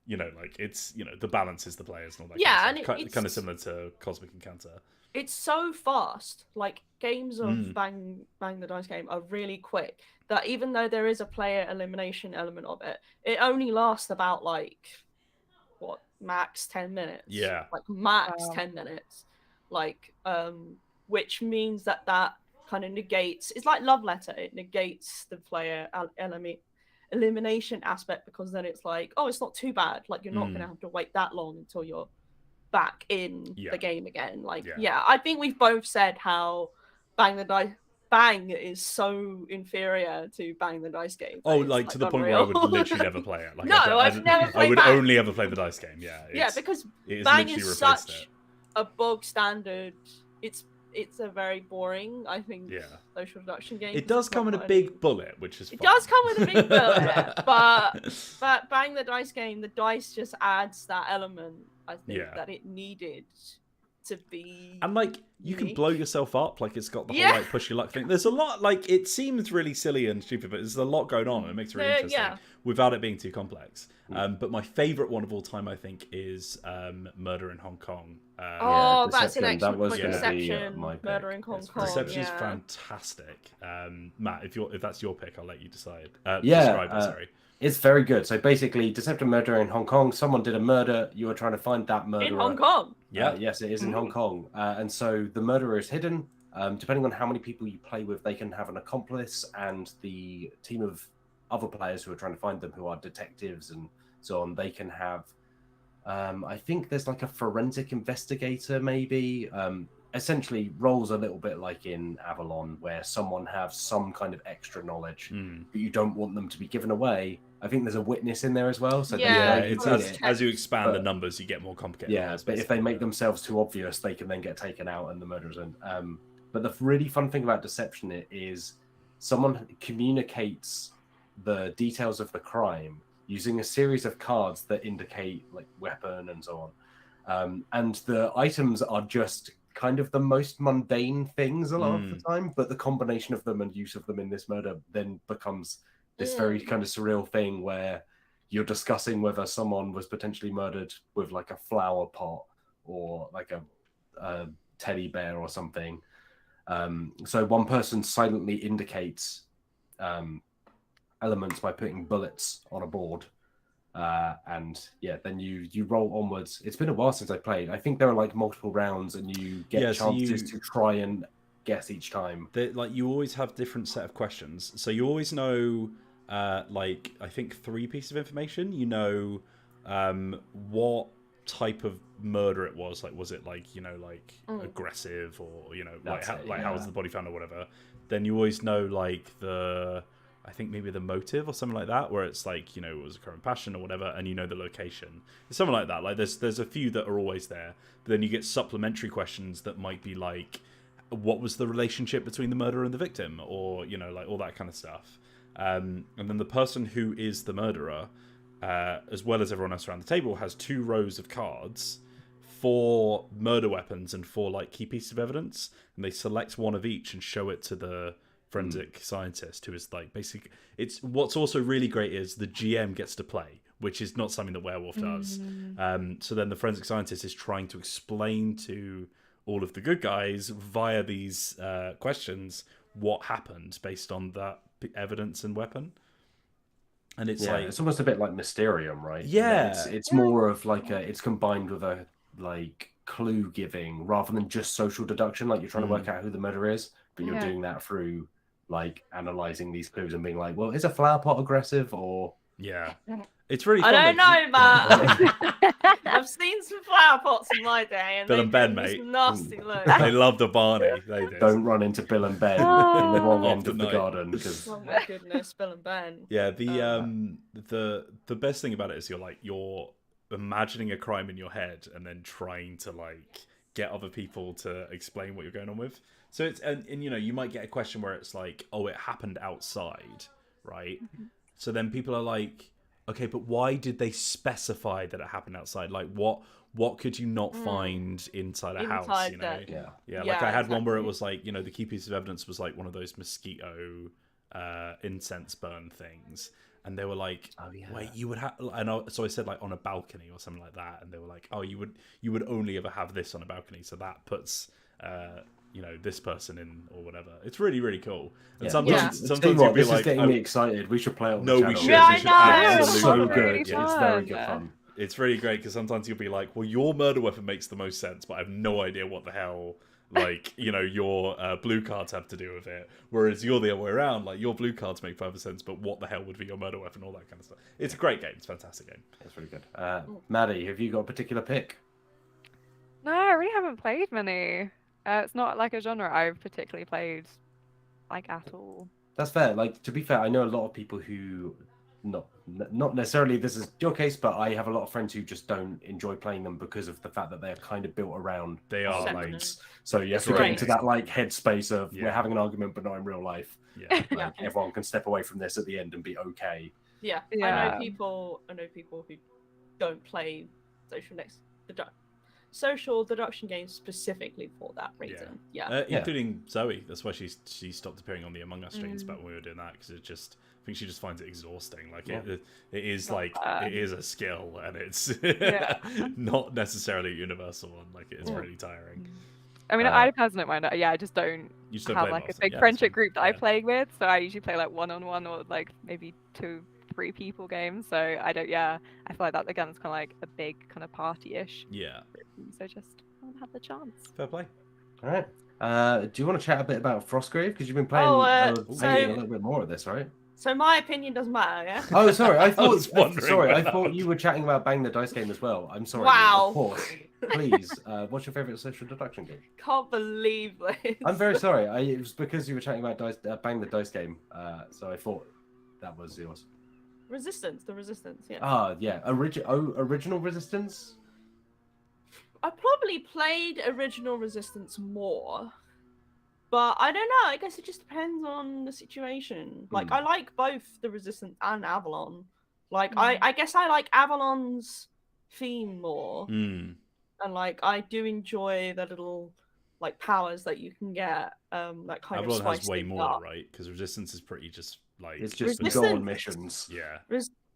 Speaker 1: you know, like it's, you know, the balance is the players and all that.
Speaker 3: Yeah,
Speaker 1: kind of stuff.
Speaker 3: and it's
Speaker 1: kind of similar to Cosmic Encounter.
Speaker 3: It's so fast. Like games of Bang the Dice game are really quick. That even though there is a player elimination element of it, it only lasts about like what, max 10 minutes.
Speaker 1: Yeah.
Speaker 3: Like max 10 minutes. Like which means that kind of negates, it's like Love Letter, it negates the player elimination aspect, because then it's like, oh, it's not too bad. Like you're not going to have to wait that long until you're back in the game again. Like I think we've both said how Bang is so inferior to Bang the Dice game.
Speaker 1: Oh, like to the point where I would literally never play it. Like,
Speaker 3: no, I've never played
Speaker 1: I would
Speaker 3: Bang.
Speaker 1: only ever play the dice game. Yeah,
Speaker 3: because
Speaker 1: it
Speaker 3: Bang
Speaker 1: literally
Speaker 3: is
Speaker 1: replaced
Speaker 3: such
Speaker 1: it.
Speaker 3: a bog standard. It's a very boring, I think, social deduction game.
Speaker 1: It does come with a big bullet, which is fun.
Speaker 3: It does come with a big bullet, but Bang the Dice game, the dice just adds that element, I think, that it needed to be.
Speaker 1: And like you can blow yourself up, like it's got the whole like push your luck thing. There's a lot, like it seems really silly and stupid, but there's a lot going on and it makes it really interesting without it being too complex. But my favorite one of all time, I think, is Murder in Hong Kong.
Speaker 3: That's an excellent
Speaker 2: that was
Speaker 3: point.
Speaker 2: Deception,
Speaker 3: Murder in Hong Kong.
Speaker 1: Deception's fantastic. Matt, if that's your pick, I'll let you decide.
Speaker 2: Describe
Speaker 1: it, sorry.
Speaker 2: It's very good. So basically, Deception Murder in Hong Kong. Someone did a murder. You were trying to find that murderer.
Speaker 3: In Hong Kong.
Speaker 2: Yes, it is in Hong Kong. And so the murderer is hidden. Depending on how many people you play with, they can have an accomplice, and the team of other players who are trying to find them, who are detectives and so on, they can have. I think there's like a forensic investigator, maybe. Essentially, roles a little bit like in Avalon, where someone has some kind of extra knowledge, but you don't want them to be given away. I think there's a witness in there as well. So
Speaker 1: it's as you expand the numbers, you get more complicated.
Speaker 2: Yeah, but if they make themselves too obvious, they can then get taken out and the murderer's in. But the really fun thing about Deception is someone communicates the details of the crime using a series of cards that indicate like weapon and so on. And the items are just kind of the most mundane things a lot of the time, but the combination of them and use of them in this murder then becomes this very kind of surreal thing where you're discussing whether someone was potentially murdered with like a flower pot or like a teddy bear or something. So one person silently indicates elements by putting bullets on a board. And then you roll onwards. It's been a while since I played. I think there are like multiple rounds, and you get chances to try and guess each time.
Speaker 1: Like you always have different set of questions, so you always know like I think 3 pieces of information. You know what type of murder it was. Like was it like, you know, like aggressive, or you know, how was the body found or whatever. Then you always know like I think maybe the motive or something like that, where it's like, you know, it was a current passion or whatever, and you know the location. It's something like that. Like there's a few that are always there, but then you get supplementary questions that might be like, what was the relationship between the murderer and the victim, or you know, like all that kind of stuff. And then the person who is the murderer, as well as everyone else around the table, has 2 rows of cards, 4 murder weapons and 4 like key pieces of evidence, and they select one of each and show it to the forensic scientist, who is like basically, it's what's also really great is the GM gets to play, which is not something that Werewolf does. So then the forensic scientist is trying to explain to all of the good guys via these questions what happened based on that evidence and weapon. And it's like,
Speaker 2: it's almost a bit like Mysterium, right?
Speaker 1: Yeah,
Speaker 2: it's more of like it's combined with a like clue giving rather than just social deduction. Like you're trying to work out who the murderer is, but you're doing that through like analyzing these clues and being like, well, is a flower pot aggressive or
Speaker 1: It's really
Speaker 3: I
Speaker 1: fun.
Speaker 3: don't know, Matt. I've seen some flower pots in my day, and
Speaker 1: Bill
Speaker 3: they
Speaker 1: and Ben,
Speaker 3: give me
Speaker 1: mate.
Speaker 3: some nasty looks.
Speaker 1: They loved a Barney. They did.
Speaker 2: Don't run into Bill and Ben in the wrong end of the garden, because
Speaker 3: Oh my goodness, Bill and Ben.
Speaker 1: Yeah, the best thing about it is you're imagining a crime in your head and then trying to like get other people to explain what you're going on with. So it's and you know, you might get a question where it's like, oh, it happened outside, right? So then people are like, okay, but why did they specify that it happened outside? Like what could you not find inside a house, you know? Yeah, like I had one where it was like, you know, the key piece of evidence was like one of those mosquito incense burn things, and they were like, wait, you would have, so I said like on a balcony or something like that, and they were like, oh, you would only ever have this on a balcony, so that puts you know, this person in or whatever. It's really, really cool. And sometimes you'll be
Speaker 2: this
Speaker 1: like,
Speaker 2: is getting me excited. We should play it on the
Speaker 1: no,
Speaker 2: channel.
Speaker 1: we should.
Speaker 3: Yeah,
Speaker 1: We should
Speaker 3: I know.
Speaker 2: It's so
Speaker 1: absolutely.
Speaker 2: good.
Speaker 4: Yeah.
Speaker 2: It's very good fun.
Speaker 1: It's really great because sometimes you'll be like, well, your murder weapon makes the most sense, but I have no idea what the hell, like, you know, your blue cards have to do with it. Whereas you're the other way around, like, your blue cards make perfect sense, but what the hell would be your murder weapon, all that kind of stuff. It's a great game. It's a fantastic game.
Speaker 2: It's really good. Maddie, have you got a particular pick?
Speaker 4: No, I really haven't played many. It's not like a genre I've particularly played, like, at all.
Speaker 2: That's fair. Like, to be fair, I know a lot of people who, not necessarily this is your case, but I have a lot of friends who just don't enjoy playing them because of the fact that they're kind of built around
Speaker 1: Arguments.
Speaker 2: So you have to get into that like headspace of we're having an argument, but not in real life.
Speaker 1: Yeah.
Speaker 2: Like, everyone can step away from this at the end and be okay.
Speaker 3: Yeah.
Speaker 4: Yeah.
Speaker 3: I know people who don't play social deduction games specifically for that reason.
Speaker 1: Including Zoe. That's why she stopped appearing on the Among Us streams back when we were doing that, because I think she just finds it exhausting. Like it is like it is a skill, and it's not necessarily a universal one. Like it is really tiring.
Speaker 4: I mean, I personally mind. I just don't
Speaker 1: don't
Speaker 4: have
Speaker 1: play
Speaker 4: like a
Speaker 1: lots.
Speaker 4: big friendship group that I play with, so I usually play like 1-on-1 or like maybe 2-3 people games. So I don't. I feel like that again is kind of like a big kind of party-ish.
Speaker 1: Yeah.
Speaker 4: So just haven't had the chance.
Speaker 1: Fair play.
Speaker 2: All right. Do you want to chat a bit about Frostgrave, because you've been playing a little bit more of this, right?
Speaker 3: So my opinion doesn't matter, yeah?
Speaker 2: Oh, sorry. I thought.
Speaker 1: wondering
Speaker 2: I thought you were chatting about Bang the Dice game as well. I'm sorry.
Speaker 3: Wow.
Speaker 2: Of course. Please. What's your favorite social deduction game?
Speaker 3: Can't believe this.
Speaker 2: I'm very sorry. It was because you were chatting about Bang the Dice game. So I thought that was yours.
Speaker 3: The Resistance, yeah.
Speaker 2: Ah, yeah. Original Resistance.
Speaker 3: I probably played Original Resistance more, but I don't know. I guess it just depends on the situation. Like, I like both the Resistance and Avalon. Like, I guess I like Avalon's theme more. And, like, I do enjoy the little, like, powers that you can get. That kind
Speaker 1: Avalon
Speaker 3: of
Speaker 1: has way more, right? Because Resistance is pretty just, like...
Speaker 2: It's just go on missions.
Speaker 1: Yeah.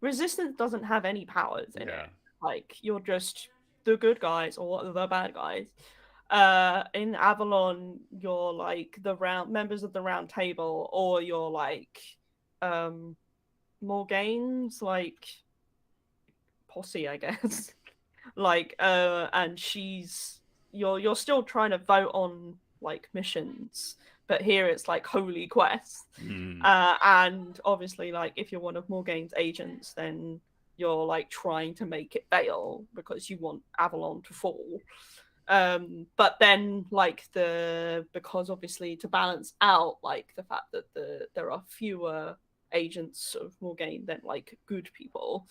Speaker 3: Resistance doesn't have any powers in it. Like, you're just the good guys or the bad guys. In Avalon, you're like the members of the round table, or you're like Morgane's like posse, I guess. Like and you're still trying to vote on like missions, but here it's like holy quests. And obviously, like, if you're one of Morgane's agents, then you're like trying to make it fail because you want Avalon to fall. But then like because obviously to balance out like the fact that there are fewer agents of Morgane than like good people,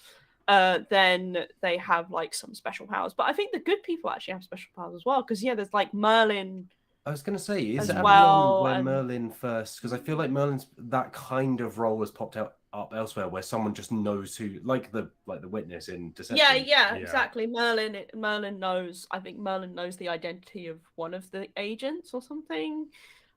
Speaker 3: then they have like some special powers. But I think the good people actually have special powers as well, because there's like Merlin.
Speaker 2: I was going to say, is it
Speaker 3: well,
Speaker 2: where Merlin first? Because I feel like Merlin's that kind of role has popped up elsewhere, where someone just knows who, like the witness in Deception.
Speaker 3: Yeah, exactly. Merlin knows. I think Merlin knows the identity of one of the agents or something.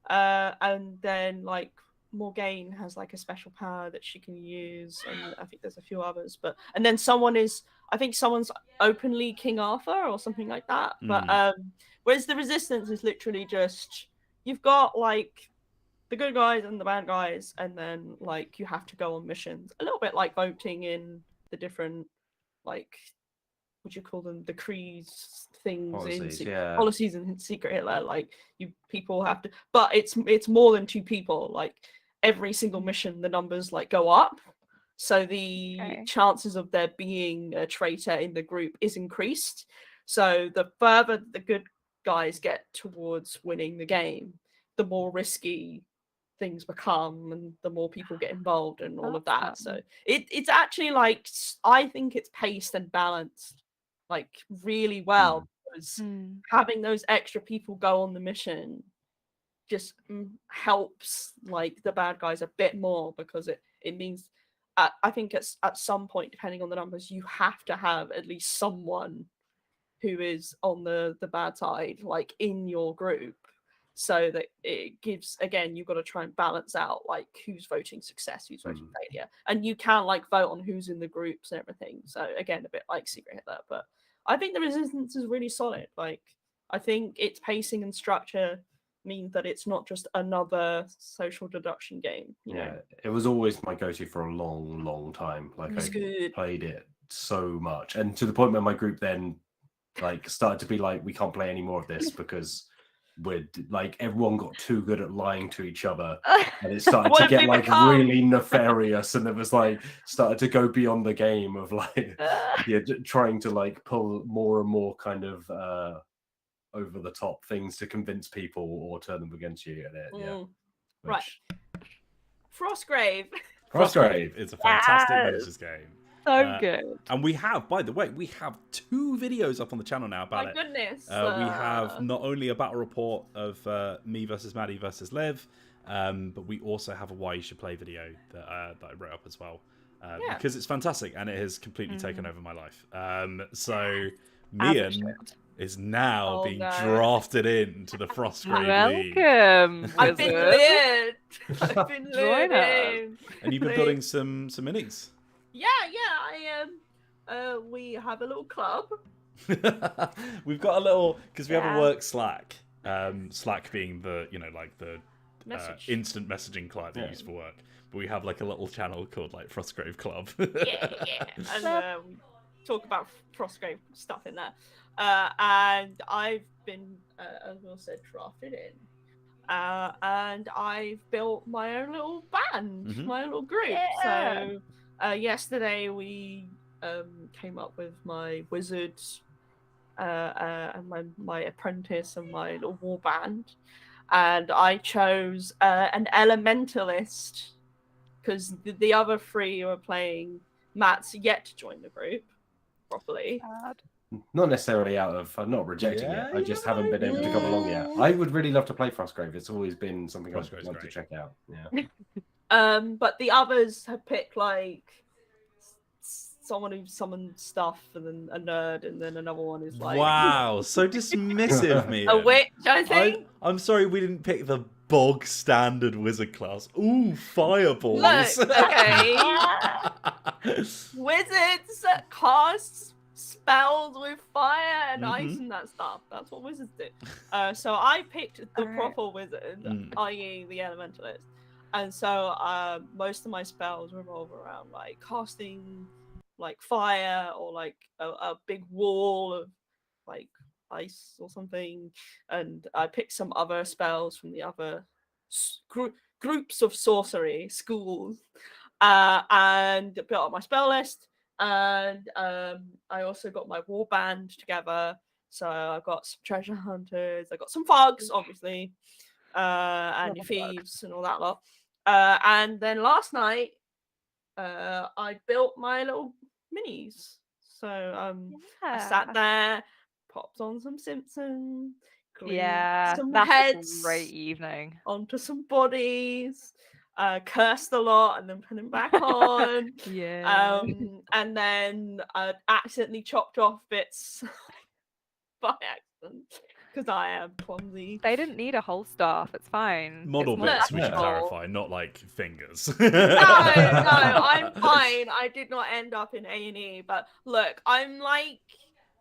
Speaker 3: And then like Morgane has like a special power that she can use, and I think there's a few others. And then someone's openly King Arthur or something like that. But whereas the Resistance is literally just you've got like the good guys and the bad guys, and then like you have to go on missions. A little bit like voting in the different like what do you call them, decrees things, policies in Secret Hitler. Like people have to, but it's more than 2 people. Like every single mission, the numbers like go up. So the chances of there being a traitor in the group is increased. So the further the good guys get towards winning the game, the more risky things become and the more people get involved and all of that. So it's actually like, I think it's paced and balanced like really well, because having those extra people go on the mission just helps like the bad guys a bit more, because it means I think at some point, depending on the numbers, you have to have at least someone who is on the bad side, like in your group, so that it gives, again, you've got to try and balance out like who's voting success, who's voting failure, and you can like vote on who's in the groups and everything. So again, a bit like Secret Hitler, but I think the Resistance is really solid. Like, I think its pacing and structure mean that it's not just another social deduction game. You know?
Speaker 2: It was always my go-to for a long time. Like, I played it so much, and to the point where my group then like started to be like, we can't play any more of this because we're like, everyone got too good at lying to each other, and it started to get like really nefarious, and it was like started to go beyond the game of like trying to like pull more and more kind of over the top things to convince people or turn them against you. And
Speaker 3: right. Frostgrave
Speaker 1: is a fantastic miniatures game.
Speaker 4: So good.
Speaker 1: And we have, by the way, 2 videos up on the channel now about it.
Speaker 3: My goodness.
Speaker 1: We have not only a battle report of me versus Maddie versus Liv, but we also have a Why You Should Play video that I wrote up as well. Because it's fantastic and it has completely taken over my life. So Meehan is now being drafted into the Frostgrave League.
Speaker 4: Welcome.
Speaker 3: I've been lured. I've been lured.
Speaker 1: And you've been building some minis.
Speaker 3: Yeah, I am. We have a little club.
Speaker 1: We've got a little, because we have a work Slack. Slack being the, like the instant messaging client that you use for work. But we have like a little channel called like Frostgrave Club.
Speaker 3: yeah. And we talk about Frostgrave stuff in there. And I've been, as Will said, drafted in. And I've built my own little band, my little group. So yesterday we came up with my wizard and my apprentice and my little war band. And I chose an elementalist, because the other 3 were playing. Matt's yet to join the group properly.
Speaker 2: Not necessarily out of, I'm not rejecting it. I just haven't been able to come along yet. I would really love to play Frostgrave. It's always been something I'd want to check out. Yeah.
Speaker 3: But the others have picked like someone who summoned stuff, and then a nerd, and then another one is like,
Speaker 1: wow, so dismissive, me.
Speaker 3: A witch, I think.
Speaker 1: I'm sorry we didn't pick the bog standard wizard class. Ooh, fireballs.
Speaker 3: Look, okay. Wizards cast spells with fire and ice and that stuff. That's what wizards do. So I picked the proper wizard, i.e. the elementalist. And so most of my spells revolve around like casting like fire, or like a big wall of like ice or something. And I picked some other spells from the other groups of sorcery schools, and built up my spell list. And I also got my war band together. So I've got some treasure hunters, I got some thugs, obviously, and thieves and all that lot. And then last night, I built my little minis. So I sat there, popped on some Simpsons, some heads,
Speaker 4: a great evening,
Speaker 3: onto some bodies, cursed a lot and then put them back on. And then I accidentally chopped off bits by accident, because I am clumsy.
Speaker 4: They didn't need a whole staff. It's fine.
Speaker 1: Model bits, we should clarify, not like fingers.
Speaker 3: No, I'm fine. I did not end up in A&E, but look, I'm like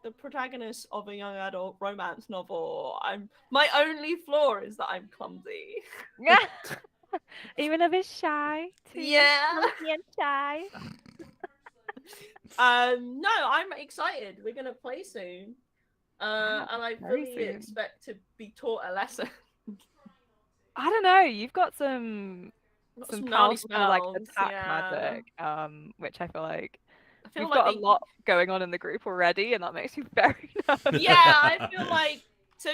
Speaker 3: the protagonist of a young adult romance novel. My only flaw is that I'm clumsy.
Speaker 4: Even a bit shy. Too.
Speaker 3: Yeah.
Speaker 4: And shy.
Speaker 3: No, I'm excited. We're gonna play soon. And I fully expect to be taught a lesson.
Speaker 4: I don't know. You've got some some
Speaker 3: gnarly
Speaker 4: powerful kind of like
Speaker 3: spells,
Speaker 4: attack
Speaker 3: yeah.
Speaker 4: magic, which I feel like
Speaker 3: I feel
Speaker 4: we've
Speaker 3: like
Speaker 4: got a lot going on in the group already, and that makes me very nervous.
Speaker 3: Yeah, I feel like so.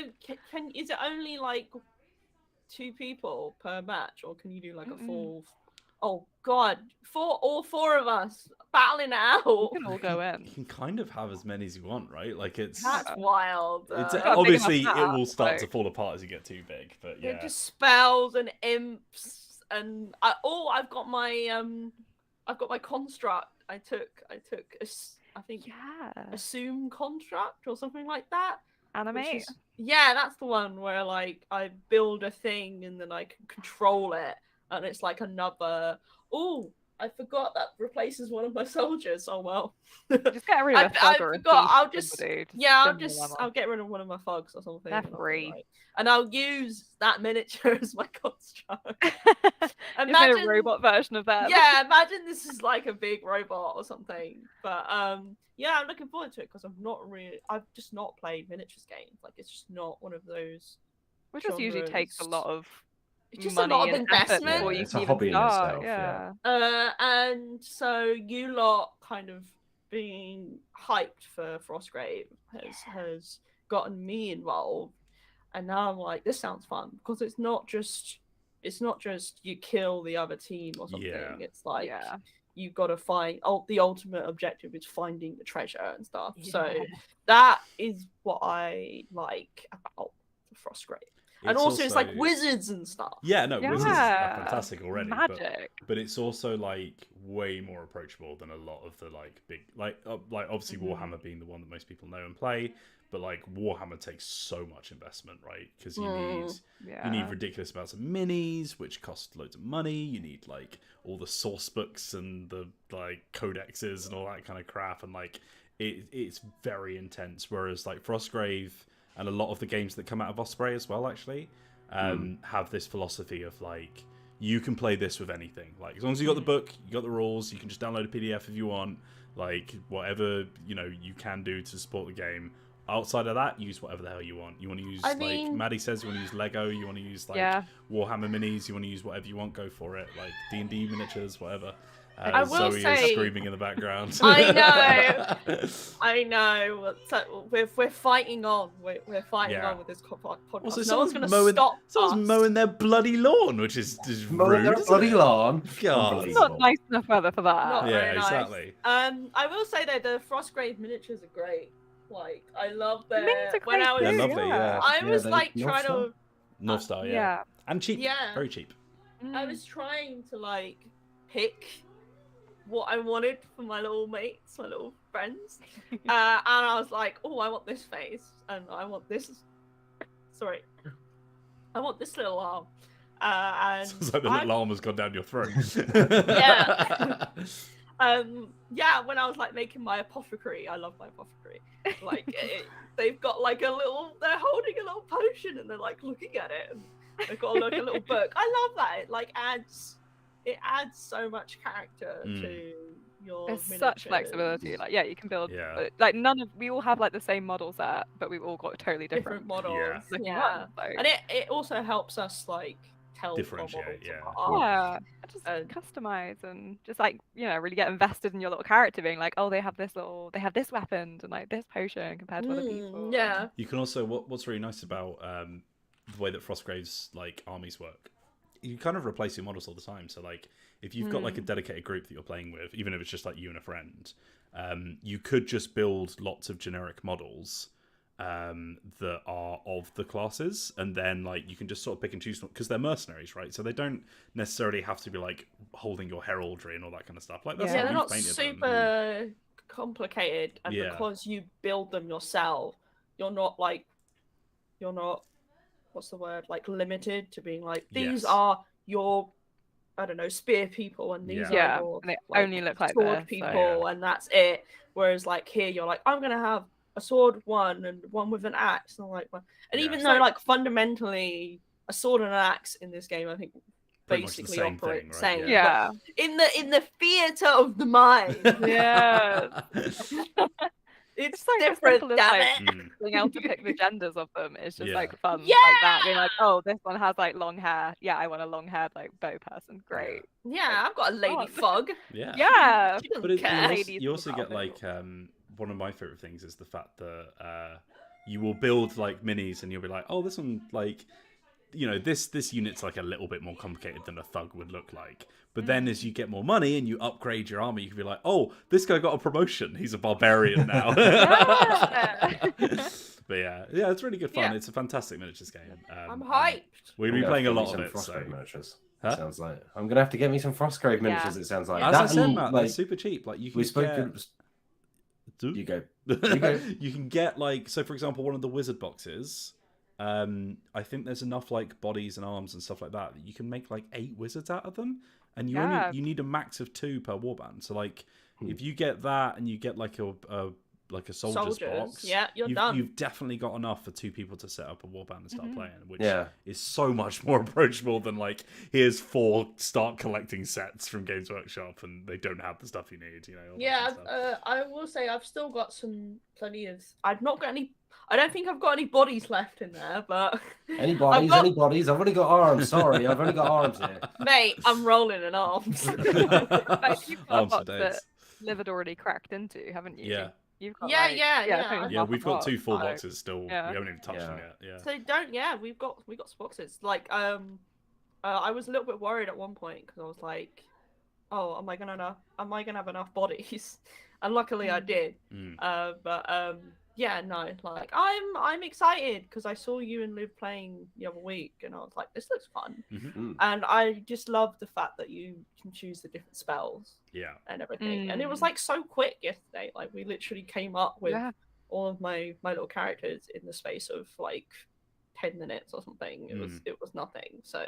Speaker 3: Is it only like 2 people per match, or can you do like a full? Oh God, all four of us battling it out.
Speaker 4: We can all go in.
Speaker 1: You can kind of have as many as you want, right? Like it's
Speaker 3: That's wild.
Speaker 1: It's
Speaker 4: got a big
Speaker 1: obviously
Speaker 4: enough
Speaker 1: it
Speaker 4: map,
Speaker 1: will start to
Speaker 4: like-
Speaker 1: fall apart as you get too big, but
Speaker 3: They're
Speaker 1: yeah.
Speaker 3: just spells and imps, and I've got my construct. I took I think assume construct or something like that.
Speaker 4: Animate.
Speaker 3: Yeah, that's the one where like I build a thing and then I can control it, and it's like another. Oh, I forgot that replaces one of my soldiers. Oh well.
Speaker 4: Just get rid of a thug or a thief
Speaker 3: I'll
Speaker 4: or
Speaker 3: just
Speaker 4: somebody,
Speaker 3: I'll get rid of one of my thugs or something.
Speaker 4: They're free.
Speaker 3: And I'll use that miniature as my construct.
Speaker 4: Just made a robot version of that.
Speaker 3: Yeah, imagine this is like a big robot or something. But yeah, I'm looking forward to it because I've just not played miniatures games. Like it's just not one of those.
Speaker 4: Which just usually takes a lot of
Speaker 3: just
Speaker 4: money
Speaker 3: a lot of
Speaker 4: and effort
Speaker 3: investment.
Speaker 4: before you
Speaker 2: It's
Speaker 4: can
Speaker 2: a
Speaker 4: even
Speaker 2: hobby in
Speaker 4: start.
Speaker 2: itself,
Speaker 3: And so you lot kind of being hyped for Frostgrave has gotten me involved, and now I'm like, this sounds fun because it's not just you kill the other team or something.
Speaker 1: Yeah.
Speaker 3: It's like you've got to find the ultimate objective is finding the treasure and stuff.
Speaker 4: Yeah.
Speaker 3: So that is what I like about Frostgrave. And also it's like wizards and stuff.
Speaker 1: Yeah, no, wizards are fantastic already.
Speaker 4: Magic.
Speaker 1: But it's also like way more approachable than a lot of the like big like obviously Warhammer being the one that most people know and play, but like Warhammer takes so much investment, right? Because you need ridiculous amounts of minis, which cost loads of money. You need like all the source books and the like codexes and all that kind of crap, and like it's very intense. Whereas like Frostgrave and a lot of the games that come out of Osprey as well, actually, have this philosophy of like, you can play this with anything. Like, as long as you got the book, you got the rules, you can just download a PDF if you want. Like, whatever, you can do to support the game. Outside of that, use whatever the hell you want. You want to use, like Maddie says, you want to use Lego, you want to use, like, Warhammer minis, you want to use whatever you want, go for it. Like, D&D miniatures, whatever.
Speaker 3: I will
Speaker 1: Zoe
Speaker 3: say,
Speaker 1: is screaming in the background.
Speaker 3: I know. So we're fighting on. We're fighting on with this podcast.
Speaker 1: Also,
Speaker 3: no one's going to stop us.
Speaker 1: Someone's mowing their bloody lawn, which is
Speaker 2: mowing
Speaker 1: rude.
Speaker 2: Their bloody lawn.
Speaker 1: God,
Speaker 4: it's not nice enough weather for that.
Speaker 3: Not very nice.
Speaker 1: Exactly.
Speaker 3: I will say that the Frostgrave miniatures are great. Like, I love them.
Speaker 4: When I was,
Speaker 1: they're lovely. Yeah.
Speaker 3: I was like trying to
Speaker 1: North Star, yeah, and cheap.
Speaker 3: Yeah,
Speaker 1: very cheap.
Speaker 3: I was trying to like pick what I wanted for my little mates, my little friends, and I was like, oh, I want this face, and I want this. Sorry, I want this little arm. And
Speaker 1: sounds like the little arm has gone down your throat.
Speaker 3: Yeah. When I was like making my apothecary, I love my apothecary. Like they've got like they're holding a little potion and they're like looking at it, and they've got like a little book. I love that. It like adds so much character to your
Speaker 4: There's
Speaker 3: miniatures.
Speaker 4: such flexibility. Like, you can build like we all have like the same model set, but we've all got totally different
Speaker 3: models.
Speaker 4: Yeah.
Speaker 3: And it also helps us like tell
Speaker 1: differentiate.
Speaker 4: Just customize and just like really get invested in your little character, being like, oh, they have this weapon and like this potion compared to other people.
Speaker 3: Yeah.
Speaker 1: You can also what's really nice about the way that Frostgrave's like armies work. You kind of replace your models all the time. So like if you've got like a dedicated group that you're playing with, even if it's just like you and a friend, you could just build lots of generic models that are of the classes, and then like you can just sort of pick and choose because they're mercenaries, right? So they don't necessarily have to be like holding your heraldry and all that kind of stuff. Like
Speaker 3: they're not super complicated, and because you build them yourself, you're not what's the word, like limited to being like these are your spear people, and these are your
Speaker 4: and they only look like
Speaker 3: sword people, and that's it. Whereas like here you're like, I'm gonna have a sword one and one with an axe, and like even though like fundamentally a sword and an axe in this game I think basically operate the same.
Speaker 1: Yeah.
Speaker 3: In the theater of the mind.
Speaker 4: Yeah.
Speaker 3: It's
Speaker 4: like as
Speaker 3: different,
Speaker 4: simple as,
Speaker 3: damn
Speaker 4: like,
Speaker 3: it.
Speaker 4: being able to pick the genders of them is just
Speaker 1: Yeah.
Speaker 4: like fun.
Speaker 3: Yeah!
Speaker 4: Like that, being like, oh, this one has like long hair. Yeah, I want a long-haired like bow person. Great.
Speaker 3: Yeah, I've got a lady
Speaker 4: fun.
Speaker 3: fug.
Speaker 1: Yeah.
Speaker 4: Yeah.
Speaker 3: She doesn't
Speaker 1: But
Speaker 3: care.
Speaker 4: Ladies
Speaker 1: you also
Speaker 4: love
Speaker 1: get
Speaker 4: it.
Speaker 1: like one of my favorite things is the fact that you will build like minis and you'll be like, oh, this one, like, you know, this unit's like a little bit more complicated than a thug would look like. But then as you get more money and you upgrade your army, you can be like, oh, this guy got a promotion. He's a barbarian now. But yeah, it's really good fun.
Speaker 3: Yeah.
Speaker 1: It's a fantastic miniatures game.
Speaker 3: I'm hyped.
Speaker 1: We're gonna be playing a lot of it.
Speaker 2: Frostgrave
Speaker 1: So.
Speaker 2: miniatures.
Speaker 1: Huh?
Speaker 2: Sounds like I'm gonna have to get me some Frostgrave miniatures.
Speaker 4: Yeah.
Speaker 2: It sounds like.
Speaker 1: As
Speaker 2: That
Speaker 1: I said,
Speaker 2: and,
Speaker 1: Matt,
Speaker 2: like,
Speaker 1: they're super cheap. Like you can
Speaker 2: we spoke.
Speaker 1: get...
Speaker 2: You go.
Speaker 1: You can get like, so for example, one of the wizard boxes. I think there's enough like bodies and arms and stuff like that you can make like 8 wizards out of them, and you need a max of 2 per warband. So like, if you get that and you get like a soldier's box,
Speaker 3: yeah, you're done.
Speaker 1: You've definitely got enough for 2 people to set up a warband and start playing, which
Speaker 2: Yeah.
Speaker 1: is so much more approachable than like, here's 4 start collecting sets from Games Workshop and they don't have the stuff you need, you know. all that
Speaker 3: Yeah,
Speaker 1: kind of stuff.
Speaker 3: I will say I've still got plenty of. I've not got any. I don't think I've got any bodies left in there, but
Speaker 2: Any bodies? Any bodies? I've only got arms. Sorry, I've only got arms here.
Speaker 3: mate, I'm rolling in arms.
Speaker 4: Like, you've got a
Speaker 1: Arms for
Speaker 4: box that
Speaker 1: days.
Speaker 4: Liv had already cracked into, haven't you?
Speaker 1: Yeah.
Speaker 4: You've got,
Speaker 3: Yeah,
Speaker 4: like,
Speaker 3: yeah,
Speaker 4: I think
Speaker 3: yeah.
Speaker 4: it's
Speaker 1: Yeah,
Speaker 4: half a
Speaker 1: we've got
Speaker 4: box.
Speaker 1: 2 full
Speaker 3: so-
Speaker 1: boxes still.
Speaker 4: Yeah.
Speaker 1: We haven't even touched them
Speaker 2: Yeah.
Speaker 1: yet. Yeah.
Speaker 3: So we've got boxes. Like I was a little bit worried at one point because I was like, oh, am I gonna have enough bodies? And luckily I did.
Speaker 1: Mm.
Speaker 3: Yeah, no, like I'm excited because I saw you and Liv playing the other week, and I was like, this looks fun.
Speaker 1: Mhm.
Speaker 3: And I just love the fact that you can choose the different spells
Speaker 1: Yeah.
Speaker 3: and everything. And it was like so quick yesterday. Like we literally came up with
Speaker 4: Yeah.
Speaker 3: all of my little characters in the space of like 10 minutes or something. It was nothing. So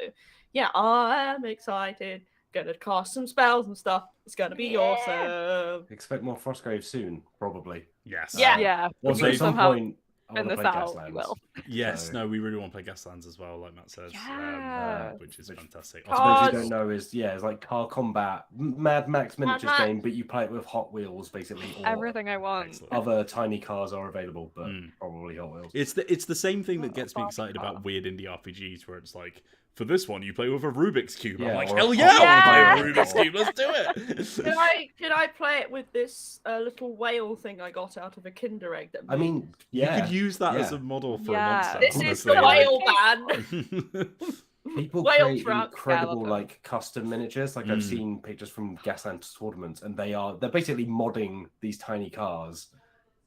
Speaker 3: yeah, I'm excited. Gonna cast some spells and stuff. It's gonna be awesome.
Speaker 2: Expect more Frostgrave soon, probably.
Speaker 1: Yes.
Speaker 3: Yeah.
Speaker 4: Yeah.
Speaker 2: Also,
Speaker 4: we
Speaker 2: at some
Speaker 4: somehow
Speaker 2: point, I
Speaker 4: spin
Speaker 2: want to
Speaker 4: this
Speaker 2: play
Speaker 4: out,
Speaker 2: Gaslands.
Speaker 4: we will.
Speaker 1: Yes.
Speaker 2: So-
Speaker 1: No, we really want to play Gaslands as well, like Matt says.
Speaker 4: Yeah.
Speaker 1: Which is fantastic.
Speaker 2: I suppose you don't know is it's like car combat, Mad Max miniatures
Speaker 3: Max.
Speaker 2: game, but you play it with Hot Wheels basically. Or
Speaker 4: Everything I want.
Speaker 1: Excellent.
Speaker 2: other tiny cars are available, but
Speaker 1: Mm.
Speaker 2: probably Hot Wheels.
Speaker 1: It's the same thing that
Speaker 4: Oh,
Speaker 1: gets me
Speaker 4: Barbie
Speaker 1: excited
Speaker 4: car.
Speaker 1: about weird indie RPGs, where it's like, for this one you play with a Rubik's cube.
Speaker 2: Yeah,
Speaker 1: I'm like,
Speaker 2: or a
Speaker 1: hell
Speaker 2: Hot
Speaker 1: yeah, I want to play
Speaker 2: Wheels.
Speaker 1: with a Rubik's cube. Let's do it.
Speaker 3: Could I play it with this little whale thing I got out of a Kinder egg? That
Speaker 2: I mean,
Speaker 1: You
Speaker 2: yeah,
Speaker 1: could use that as
Speaker 2: yeah.
Speaker 1: a model for
Speaker 4: Yeah.
Speaker 1: a
Speaker 3: this
Speaker 1: monster.
Speaker 3: is the
Speaker 1: honestly,
Speaker 3: whale man.
Speaker 2: people
Speaker 3: Whale
Speaker 2: create
Speaker 3: truck.
Speaker 2: incredible
Speaker 4: Yeah, I love
Speaker 2: like custom miniatures. Like I've
Speaker 1: Mm.
Speaker 2: seen pictures from Gasland tournaments, and they're basically modding these tiny cars,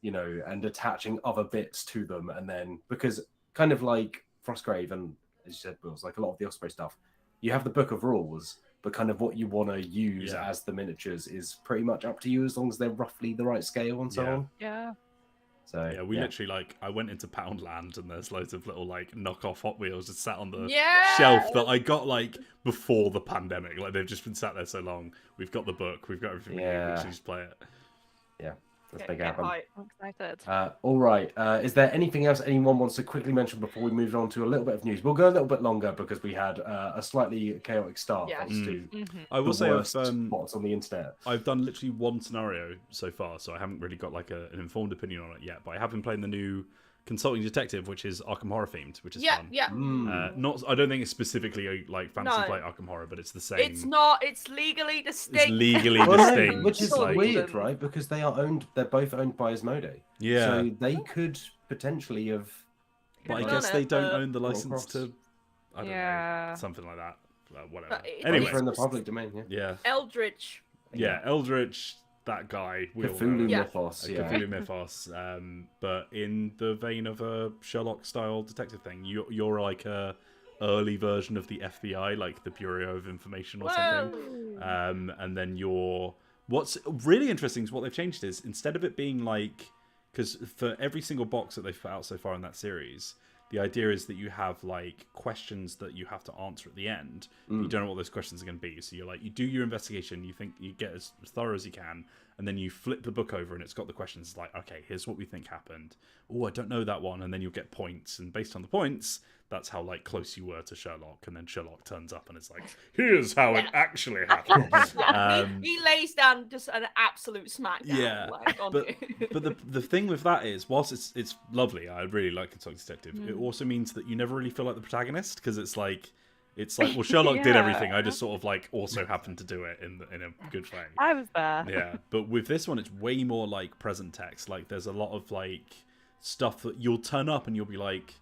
Speaker 2: you know, and attaching other bits to them, and then because kind of like Frostgrave and as you said, Wills, like a lot of the Osprey stuff, you have the book of rules, but kind of what you want to use
Speaker 1: Yeah.
Speaker 2: as the miniatures is pretty much up to you as long as they're roughly the right scale and so
Speaker 1: Yeah.
Speaker 2: on.
Speaker 4: Yeah.
Speaker 2: So
Speaker 1: Yeah, we literally like I went into Poundland and there's loads of little like knockoff Hot Wheels just sat on the
Speaker 3: Yeah.
Speaker 1: shelf that I got like before the pandemic. Like they've just been sat there so long. We've got the book, we've got everything we need, we
Speaker 2: Yeah.
Speaker 1: just need to play it.
Speaker 2: let's
Speaker 3: Get-
Speaker 2: make it
Speaker 3: get
Speaker 2: happen.
Speaker 3: hyped.
Speaker 4: I'm excited.
Speaker 2: All right. Is there anything else anyone wants to quickly mention before we move on to a little bit of news? We'll go a little bit longer because we had a slightly chaotic start
Speaker 3: Yeah.
Speaker 2: thanks to
Speaker 4: Mhm.
Speaker 1: I will
Speaker 2: the
Speaker 1: say
Speaker 2: worst
Speaker 1: I've
Speaker 2: bots on the internet.
Speaker 1: I've done literally one scenario so far, so I haven't really got like an informed opinion on it yet. But I have been playing the new Consulting Detective, which is Arkham Horror themed, which is
Speaker 3: Yeah,
Speaker 1: fun.
Speaker 3: yeah.
Speaker 1: Not, I don't think it's specifically like Fantasy
Speaker 3: No.
Speaker 1: Flight Arkham Horror, but it's the same.
Speaker 3: It's not. It's legally distinct.
Speaker 1: It's legally
Speaker 2: Well, no,
Speaker 1: distinct.
Speaker 2: which is
Speaker 1: like,
Speaker 2: weird, right? Because they are owned. They're both owned by Asmodee.
Speaker 1: Yeah,
Speaker 2: So they could potentially have.
Speaker 1: but I
Speaker 3: Could've
Speaker 1: guess
Speaker 3: done
Speaker 1: they
Speaker 3: it,
Speaker 1: don't
Speaker 3: but-
Speaker 1: own the
Speaker 2: Well,
Speaker 1: license
Speaker 2: cross.
Speaker 1: to. I don't
Speaker 4: Yeah.
Speaker 1: know, something like that. Whatever.
Speaker 3: But it-
Speaker 1: Anyway,
Speaker 2: Both are in the public domain. Yeah.
Speaker 1: yeah,
Speaker 3: Eldritch.
Speaker 1: Eldritch, that guy. We all know
Speaker 2: Cthulhu
Speaker 1: him.
Speaker 3: Yeah.
Speaker 2: mythos.
Speaker 1: A
Speaker 2: Yeah.
Speaker 1: Cthulhu Mythos, but in the vein of a Sherlock-style detective thing, you're like a early version of the FBI, like the Bureau of Information or something.
Speaker 3: Whoa.
Speaker 1: And then what's really interesting is what they've changed is instead of it being like, because for every single box that they've put out so far in that series, the idea is that you have like questions that you have to answer at the end. You don't know what those questions are going to be. So you do your investigation, you think you get as thorough as you can, and then you flip the book over and it's got the questions. It's like, okay, here's what we think happened. Oh, I don't know that one. And then you'll get points. And based on the points, that's how like close you were to Sherlock, and then Sherlock turns up and it's like, here's how it actually happened.
Speaker 3: He lays down just an absolute smackdown.
Speaker 1: Yeah, but the thing with that is, whilst it's lovely, I really like Kentucky Detective. It also means that you never really feel like the protagonist, because it's like, well, Sherlock did everything. I just sort of like also happened to do it in a good way.
Speaker 4: I was there.
Speaker 1: Yeah, but with this one, it's way more like present text. Like, there's a lot of like stuff that you'll turn up and you'll be like,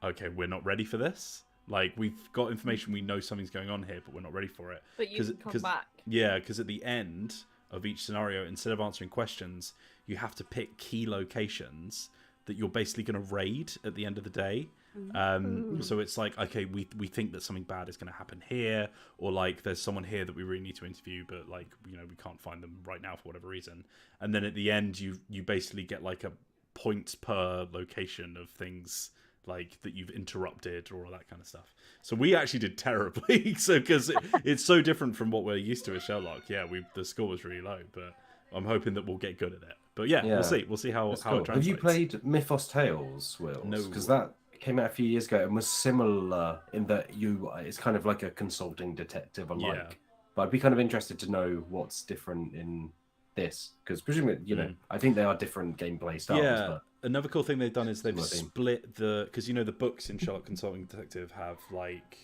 Speaker 1: okay, we're not ready for this. Like, we've got information, we know something's going on here, but we're not ready for it.
Speaker 3: But you can come back.
Speaker 1: Yeah, because at the end of each scenario, instead of answering questions, you have to pick key locations that you're basically going to raid at the end of the day. So it's like, okay, we think that something bad is going to happen here, or like there's someone here that we really need to interview, but like, you know, we can't find them right now for whatever reason. And then at the end, you basically get like a points per location of things like that you've interrupted or all that kind of stuff. So we actually did terribly, so because it's so different from what we're used to with Sherlock. Yeah, the score was really low, but I'm hoping that we'll get good at it. But yeah. We'll see how it translates.
Speaker 2: Have you played Mythos Tales, Will?
Speaker 1: No,
Speaker 2: because that came out a few years ago and was similar in that it's kind of like a consulting detective alike. Yeah. But I'd be kind of interested to know what's different in this, because presumably, you know, I think they are different gameplay styles.
Speaker 1: Yeah.
Speaker 2: But
Speaker 1: another cool thing they've done is they've split because you know the books in Sherlock Consulting Detective have like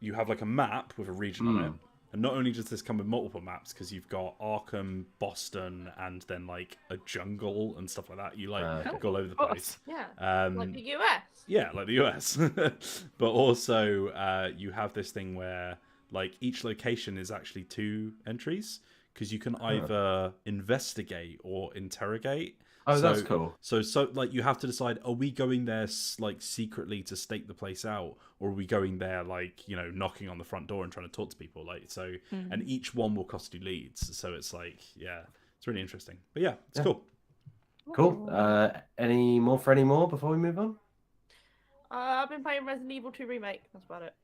Speaker 1: you have like a map with a region on it. And not only does this come with multiple maps, because you've got Arkham, Boston, and then like a jungle and stuff like that. You like go all over the place.
Speaker 3: Yeah. Like the US.
Speaker 1: Yeah, like the US. But also you have this thing where like each location is actually 2 entries, because you can either investigate or interrogate.
Speaker 2: Oh, that's cool.
Speaker 1: So like you have to decide, are we going there like secretly to stake the place out, or are we going there like, you know, knocking on the front door and trying to talk to people, like so. And each one will cost you leads, so it's like, yeah, it's really interesting. But yeah, it's cool.
Speaker 2: Any more before we move on?
Speaker 3: I've been playing Resident Evil 2 Remake. That's about it.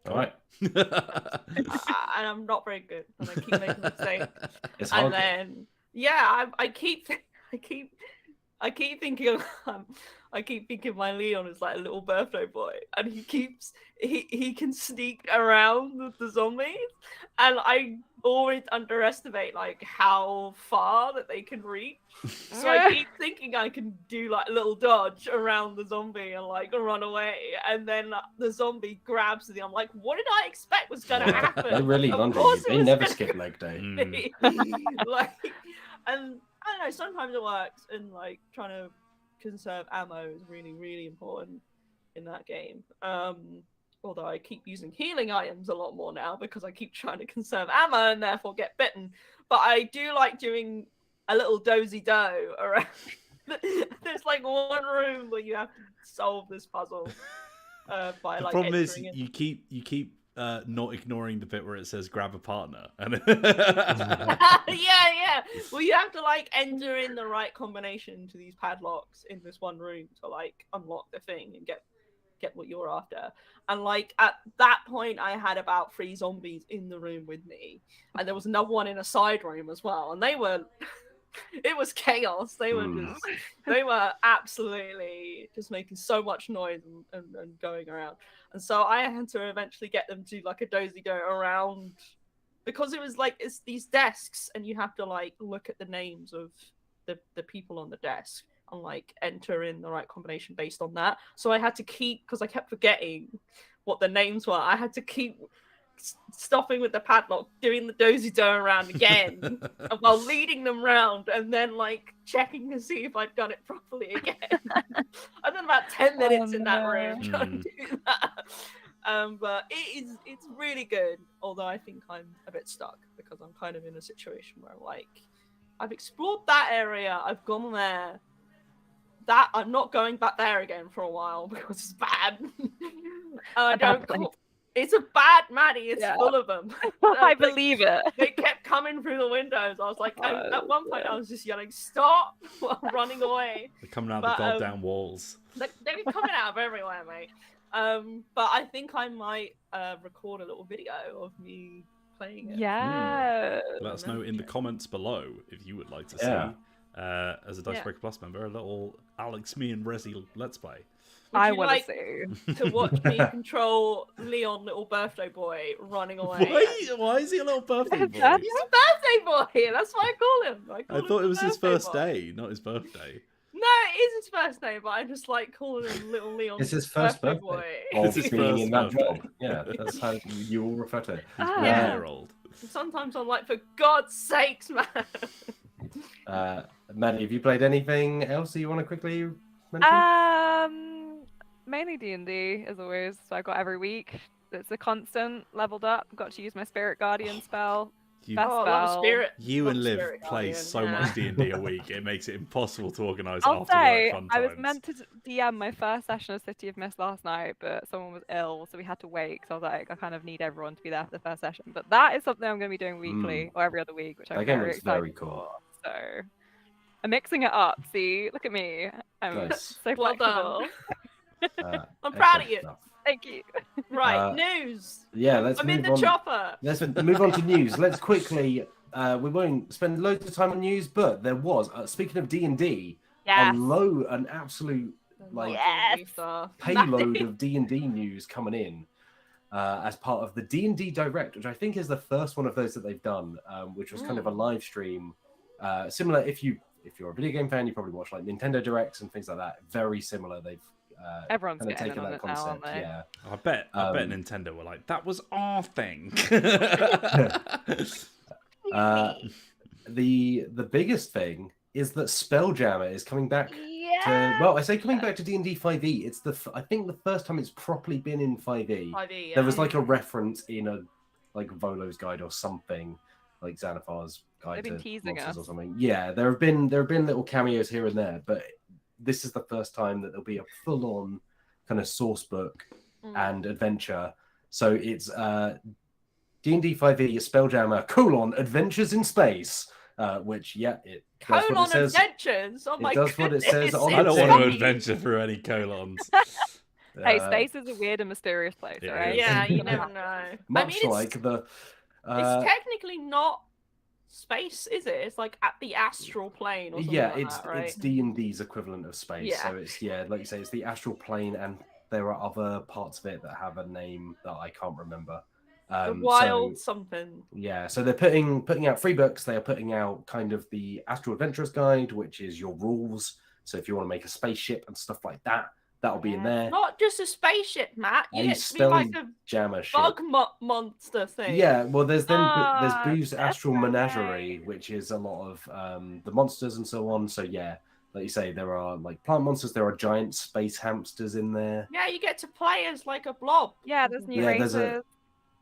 Speaker 2: All right.
Speaker 3: And I'm not very good, and I keep making mistakes.
Speaker 2: It's hard.
Speaker 3: And then I keep thinking my Leon is like a little birthday boy, and he can sneak around the zombies, and I always underestimate like how far that they can reach. So I keep thinking I can do like a little dodge around the zombie and like run away, and then the zombie grabs me. I'm like, what did I expect was gonna happen?
Speaker 2: They really wonder you. They never skip leg day.
Speaker 3: Like, and I don't know, sometimes it works, and like trying to conserve ammo is really, really important in that game. Although I keep using healing items a lot more now because I keep trying to conserve ammo and therefore get bitten. But I do like doing a little dozy-do around. There's like one room where you have to solve this puzzle by like.
Speaker 1: The problem is you keep not ignoring the bit where it says grab a partner.
Speaker 3: Yeah. Well, you have to like enter in the right combination to these padlocks in this one room to like unlock the thing and get what you're after. And like at that point I had about 3 zombies in the room with me, and there was another one in a side room as well, and they were it was chaos. They were absolutely just making so much noise and going around. And so I had to eventually get them to like a dozy-do around, because it was like, it's these desks and you have to like look at the names of the people on the desk and like enter in the right combination based on that. So I had to keep, because I kept forgetting what the names were, I had to keep stopping with the padlock, doing the dozy-do around again while leading them round, and then like checking to see if I'd done it properly again. I've done about 10 minutes in that room trying to do that. But it's really good, although I think I'm a bit stuck because I'm kind of in a situation where like I've explored that area, I've gone there, that I'm not going back there again for a while because it's bad. It's a bad Maddie. It's full of them.
Speaker 4: I believe it.
Speaker 3: They kept coming through the windows. I was like, at one point, I was just yelling, "Stop!" while running away.
Speaker 1: They're coming out of the goddamn walls.
Speaker 3: They're coming out of everywhere, mate. But I think I might record a little video of me playing it.
Speaker 4: Yeah.
Speaker 1: Let us know in the comments below if you would like to see, as a Dicebreaker Plus member, a little Alex, me, and Resi Let's Play.
Speaker 3: Would
Speaker 4: I
Speaker 3: you
Speaker 4: want
Speaker 3: like
Speaker 4: to see.
Speaker 3: to watch me control Leon, little birthday boy, running away?
Speaker 1: Why is he a little birthday boy?
Speaker 3: He's a birthday boy. That's what I call him.
Speaker 1: I thought it was his first day, not his birthday.
Speaker 3: No, it is his first day, but I just like calling him Little Leon.
Speaker 2: It's his first birthday.
Speaker 3: boy.
Speaker 2: Of
Speaker 1: his
Speaker 2: being
Speaker 1: first
Speaker 2: in that
Speaker 1: birthday.
Speaker 2: job. Yeah, that's how you all refer to it.
Speaker 1: He's
Speaker 4: Ah.
Speaker 1: 1 year old.
Speaker 3: Sometimes I'm like, for God's sakes, man.
Speaker 2: Maddie, have you played anything else that you want to quickly mention?
Speaker 4: Mainly D&D as always. So I got every week. It's a constant leveled up. Got to use my Spirit Guardian spell. Best
Speaker 3: Oh, love
Speaker 4: spell.
Speaker 3: Spirit.
Speaker 1: You
Speaker 3: Love
Speaker 1: and Liv
Speaker 3: Spirit
Speaker 1: play
Speaker 3: Guardian,
Speaker 1: so
Speaker 3: yeah.
Speaker 1: much D&D a week. It makes it impossible to organise
Speaker 4: I'll
Speaker 1: after
Speaker 4: say,
Speaker 1: work fun
Speaker 4: I was
Speaker 1: times.
Speaker 4: meant to DM my first session of City of Mist last night, but someone was ill, so we had to wait. Because I was like, I kind of need everyone to be there for the first session. But that is something I'm going to be doing weekly or every other week, which I'm
Speaker 2: That game
Speaker 4: very
Speaker 2: looks
Speaker 4: excited
Speaker 2: very cool.
Speaker 4: for. So I'm mixing it up. See, look at me. I'm
Speaker 2: Nice.
Speaker 4: so
Speaker 3: Well
Speaker 4: flexible.
Speaker 3: done. I'm proud of you.
Speaker 2: Stuff.
Speaker 4: Thank you.
Speaker 3: Right, news.
Speaker 2: Yeah, let's
Speaker 3: I'm
Speaker 2: move
Speaker 3: in the
Speaker 2: on.
Speaker 3: chopper.
Speaker 2: Let's move on to news. Let's quickly. We won't spend loads of time on news, but there was. Speaking of D&D,
Speaker 4: Yes.
Speaker 2: an absolute like
Speaker 4: Yes.
Speaker 2: payload of D&D news coming in as part of the D&D Direct, which I think is the first one of those that they've done, which was kind of a live stream. Similar, if you're a video game fan, you probably watch like Nintendo Directs and things like that. Very similar. They've
Speaker 4: Everyone's
Speaker 2: kind of
Speaker 4: getting
Speaker 2: taken
Speaker 4: in on
Speaker 2: that
Speaker 4: it now, aren't
Speaker 2: concept.
Speaker 4: they?
Speaker 2: Yeah.
Speaker 1: I bet Nintendo were like, that was our thing.
Speaker 2: The biggest thing is that Spelljammer is coming back.
Speaker 4: Yeah.
Speaker 2: Well, I say coming back to D&D 5e. It's I think the first time it's properly been in 5e.
Speaker 3: 5e,
Speaker 2: There was like a reference in a like Volo's guide or something, like Xanathar's guide
Speaker 4: They've been
Speaker 2: to
Speaker 4: teasing
Speaker 2: monsters
Speaker 4: us.
Speaker 2: or something. Yeah, there have been little cameos here and there, but this is the first time that there'll be a full-on kind of source book and adventure. So it's D&D 5e Spelljammer : Adventures in Space, which it does what it says.
Speaker 3: Adventures. Oh my
Speaker 2: It does what it says on
Speaker 1: I don't
Speaker 2: it.
Speaker 1: want to adventure through any colons.
Speaker 4: Hey, space is a weird and mysterious place,
Speaker 1: Yeah,
Speaker 4: right?
Speaker 3: Yeah, you never know.
Speaker 2: Much
Speaker 3: it's
Speaker 2: like the
Speaker 3: it's technically not space, is it? It's like at the astral plane or something like
Speaker 2: it's
Speaker 3: that, right?
Speaker 2: it's D&D's equivalent of space.
Speaker 3: Yeah.
Speaker 2: So it's like you say, it's the astral plane, and there are other parts of it that have a name that I can't remember.
Speaker 3: The wild something.
Speaker 2: Yeah, so they're putting out free books. They are putting out kind of the Astral Adventurer's Guide, which is your rules. So if you want to make a spaceship and stuff like that, that'll be in there.
Speaker 3: Not just a spaceship, Matt. You
Speaker 2: A
Speaker 3: get to be like a
Speaker 2: Spelljammer ship.
Speaker 3: bug monster thing.
Speaker 2: Yeah, well, there's
Speaker 4: Ah,
Speaker 2: Boo's
Speaker 4: that's
Speaker 2: Astral
Speaker 4: so
Speaker 2: Menagerie, which is a lot of the monsters and so on. So yeah, like you say, there are like plant monsters. There are giant space hamsters in there.
Speaker 3: Yeah, you get to play as like a blob.
Speaker 4: Yeah, there's new
Speaker 2: Yeah, there's
Speaker 4: races.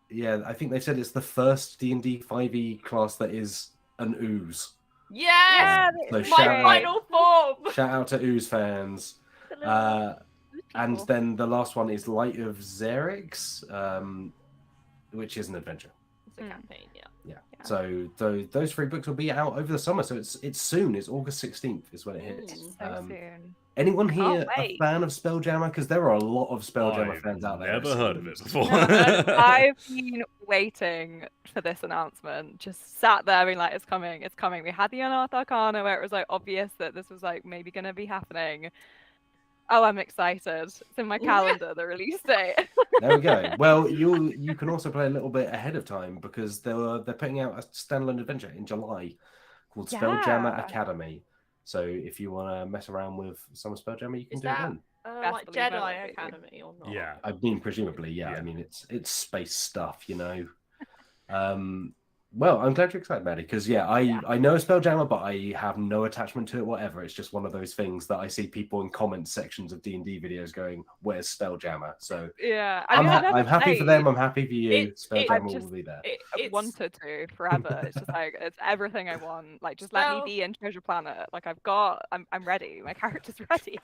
Speaker 2: Yeah, I think they've said it's the first D&D 5e class that is an ooze.
Speaker 3: Yes!
Speaker 2: So
Speaker 3: My
Speaker 2: shout
Speaker 3: final form!
Speaker 2: Shout out to ooze fans. And then the last one is Light of Xerix, which is an adventure.
Speaker 3: It's a campaign, yeah.
Speaker 2: Yeah. So those three books will be out over the summer. So it's soon. It's August 16th is when it hits.
Speaker 4: So soon.
Speaker 2: Anyone here
Speaker 4: Can't
Speaker 2: a
Speaker 4: wait.
Speaker 2: fan of Spelljammer? Because there are a lot of Spelljammer fans out there.
Speaker 1: Never heard of it before.
Speaker 4: I've been waiting for this announcement. Just sat there being like, it's coming, it's coming. We had the Unearthed Arcana where it was like obvious that this was like maybe going to be happening. Oh, I'm excited. It's in my calendar, the release date.
Speaker 2: There we go. Well, you can also play a little bit ahead of time because they're putting out a standalone adventure in July called Spelljammer Academy. So if you want to mess around with some Spelljammer, you can
Speaker 3: Is
Speaker 2: do it
Speaker 3: that
Speaker 2: then.
Speaker 3: like
Speaker 4: believe I
Speaker 3: Jedi
Speaker 4: will be.
Speaker 3: Academy or not?
Speaker 1: Yeah.
Speaker 2: I mean, presumably, yeah.
Speaker 1: Yeah.
Speaker 2: I mean, it's space stuff, you know. Well, I'm glad you're excited, Maddie, because I know Spelljammer, but I have no attachment to it whatever. It's just one of those things that I see people in comment sections of D&D videos going, "Where's Spelljammer?" So
Speaker 4: Yeah,
Speaker 2: I'm
Speaker 4: I've never
Speaker 2: happy for
Speaker 4: played.
Speaker 2: them. I'm happy for you. Spelljammer
Speaker 4: I've
Speaker 2: will
Speaker 4: just-
Speaker 2: be there.
Speaker 4: I've wanted to forever. It's just like it's everything I want. Like just let me be in Treasure Planet. Like I'm ready. My character's ready.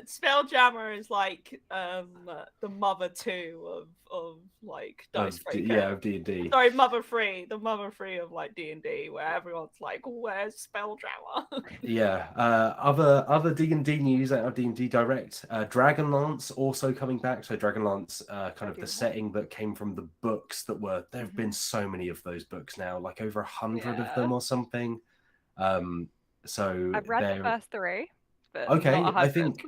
Speaker 3: Spelljammer is like the mother 2 of like Dicebreaker.
Speaker 2: Yeah, of D&D.
Speaker 3: Sorry, mother 3, the mother 3 of like D&D, where everyone's like, "Where's Spelljammer?"
Speaker 2: Yeah. Other D&D news out of D&D Direct. Dragonlance also coming back. So Dragonlance, kind of the setting that came from the books that were. There have been so many of those books now, like over 100 of them or something. So
Speaker 4: I've read the first 3. But
Speaker 2: okay,
Speaker 4: not
Speaker 2: I think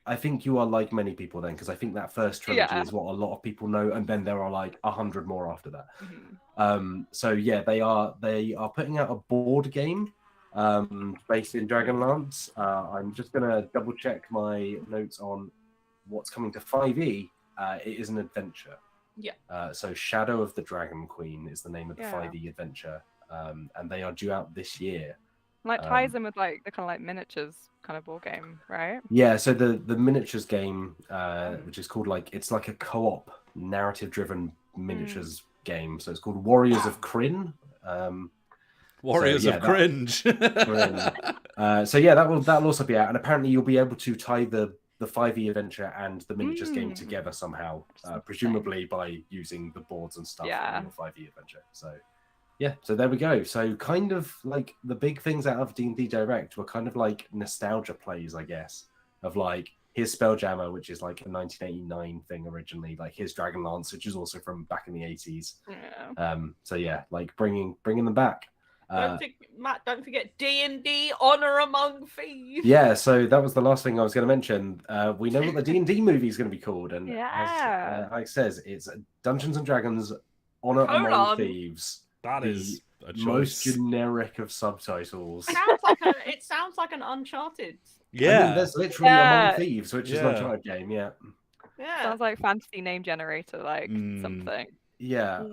Speaker 2: I think you are like many people then, because I think that first trilogy is what a lot of people know, and then there are like 100 more after that. So yeah, they are putting out a board game based in Dragonlance. I'm just gonna double check my notes on what's coming to 5e. It is an adventure.
Speaker 3: Yeah.
Speaker 2: So Shadow of the Dragon Queen is the name of the 5e adventure, and they are due out this year.
Speaker 4: Like ties in with like the kind of like miniatures kind of board game, right?
Speaker 2: Yeah, so the miniatures game, which is called it's like a co-op narrative-driven miniatures game. So it's called Warriors of Kryn.
Speaker 1: Warriors of Cringe.
Speaker 2: So yeah, that'll also be out, and apparently you'll be able to tie the 5e adventure and the miniatures game together somehow, presumably by using the boards and stuff in your 5e adventure. So yeah, so there we go. So kind of like the big things out of D&D Direct were kind of like nostalgia plays, I guess, of like here's Spelljammer, which is like a 1989 thing originally, like here's Dragonlance, which is also from back in the 80s. So yeah, like bringing them back.
Speaker 3: Matt, don't forget D&D Honor Among Thieves.
Speaker 2: Yeah, so that was the last thing I was going to mention. We know what the D&D movie is going to be called, and as Alex says, it's Dungeons and Dragons Honor Among Thieves.
Speaker 1: That is a choice.
Speaker 2: Most generic of subtitles.
Speaker 3: It sounds like an Uncharted.
Speaker 2: Yeah, I mean, there's literally Among Thieves, which is an Uncharted game. Yeah.
Speaker 4: Sounds like fantasy name generator, like something.
Speaker 2: Yeah,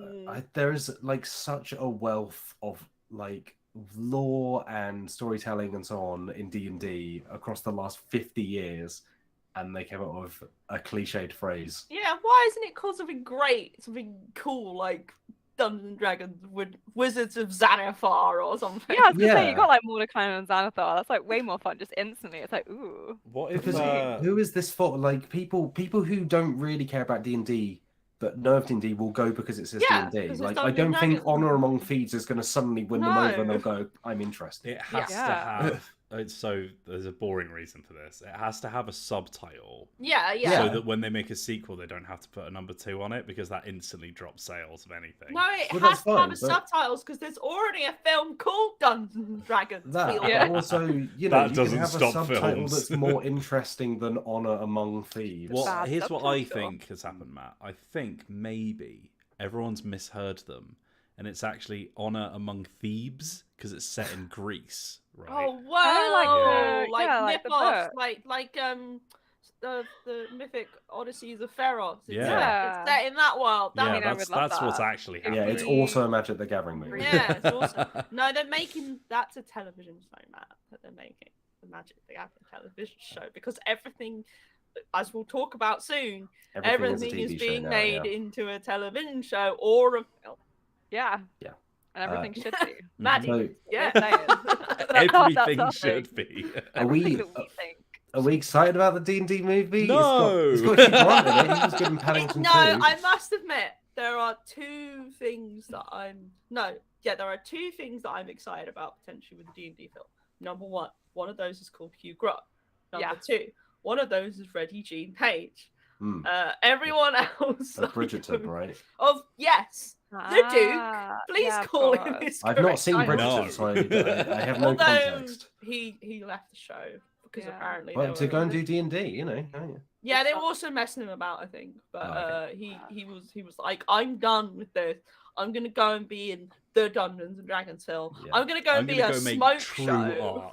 Speaker 2: there's like such a wealth of like lore and storytelling and so on in D&D across the last 50 years, and they came up with a cliched phrase.
Speaker 3: Yeah, why isn't it called something great, something cool like Dungeons and Dragons with Wizards of Xanathar or something?
Speaker 4: Yeah, I was gonna say, you got like Mordecai and Xanathar. That's like way more fun just instantly. It's like, ooh.
Speaker 1: What if
Speaker 2: who is this for? Like people who don't really care about D&D but know of D&D will go because it says D&D. Like I don't think Honor Among Thieves is going to suddenly win them over and they'll go, I'm interested.
Speaker 1: It has to have. So there's a boring reason for this. It has to have a subtitle.
Speaker 3: Yeah.
Speaker 1: So that when they make a sequel, they don't have to put a number 2 on it, because that instantly drops sales of anything.
Speaker 3: No, it has to have subtitles because there's already a film called Dungeons and Dragons.
Speaker 2: Also, you know,
Speaker 1: that
Speaker 2: you can have a subtitle
Speaker 1: films.
Speaker 2: that's more interesting than Honor Among Thieves.
Speaker 1: Well, here's what I think has happened, Matt. I think maybe everyone's misheard them, and it's actually Honor Among Thebes because it's set in Greece. Right.
Speaker 3: Oh wow!
Speaker 4: Like
Speaker 3: Mythos, like the mythic Odysseys of Pharos. It's set in that world.
Speaker 1: That's what's actually happening.
Speaker 2: Yeah, it's also a Magic the Gathering movie.
Speaker 3: Yeah, it's awesome. No, they're making that's a television show, Matt. That they're making the Magic the Gathering television show, because everything, as we'll talk about soon, everything is being made into a television show or a film.
Speaker 4: Yeah. And everything should be.
Speaker 3: Maddie,
Speaker 1: everything should be.
Speaker 2: Are we excited about the D&D movie?
Speaker 1: No.
Speaker 2: He's got to keep running it. He was good in Paddington 2.
Speaker 3: I must admit, there are two things that I'm excited about potentially with the D&D film. Number one of those is called Hugh Grant. Number 2, one of those is Reggie Jean Page. Everyone else.
Speaker 2: Bridgerton, right?
Speaker 3: Yes. The Duke. Please call him his
Speaker 2: I've not seen Bridgerton, so I have no context.
Speaker 3: He left the show because apparently
Speaker 2: to go and do D&D, you know.
Speaker 3: Yeah, they were also messing him about, I think. But he was like, I'm done with this. I'm gonna go and be in the Dungeons and Dragons film. Yeah. I'm gonna go and be a smoke show.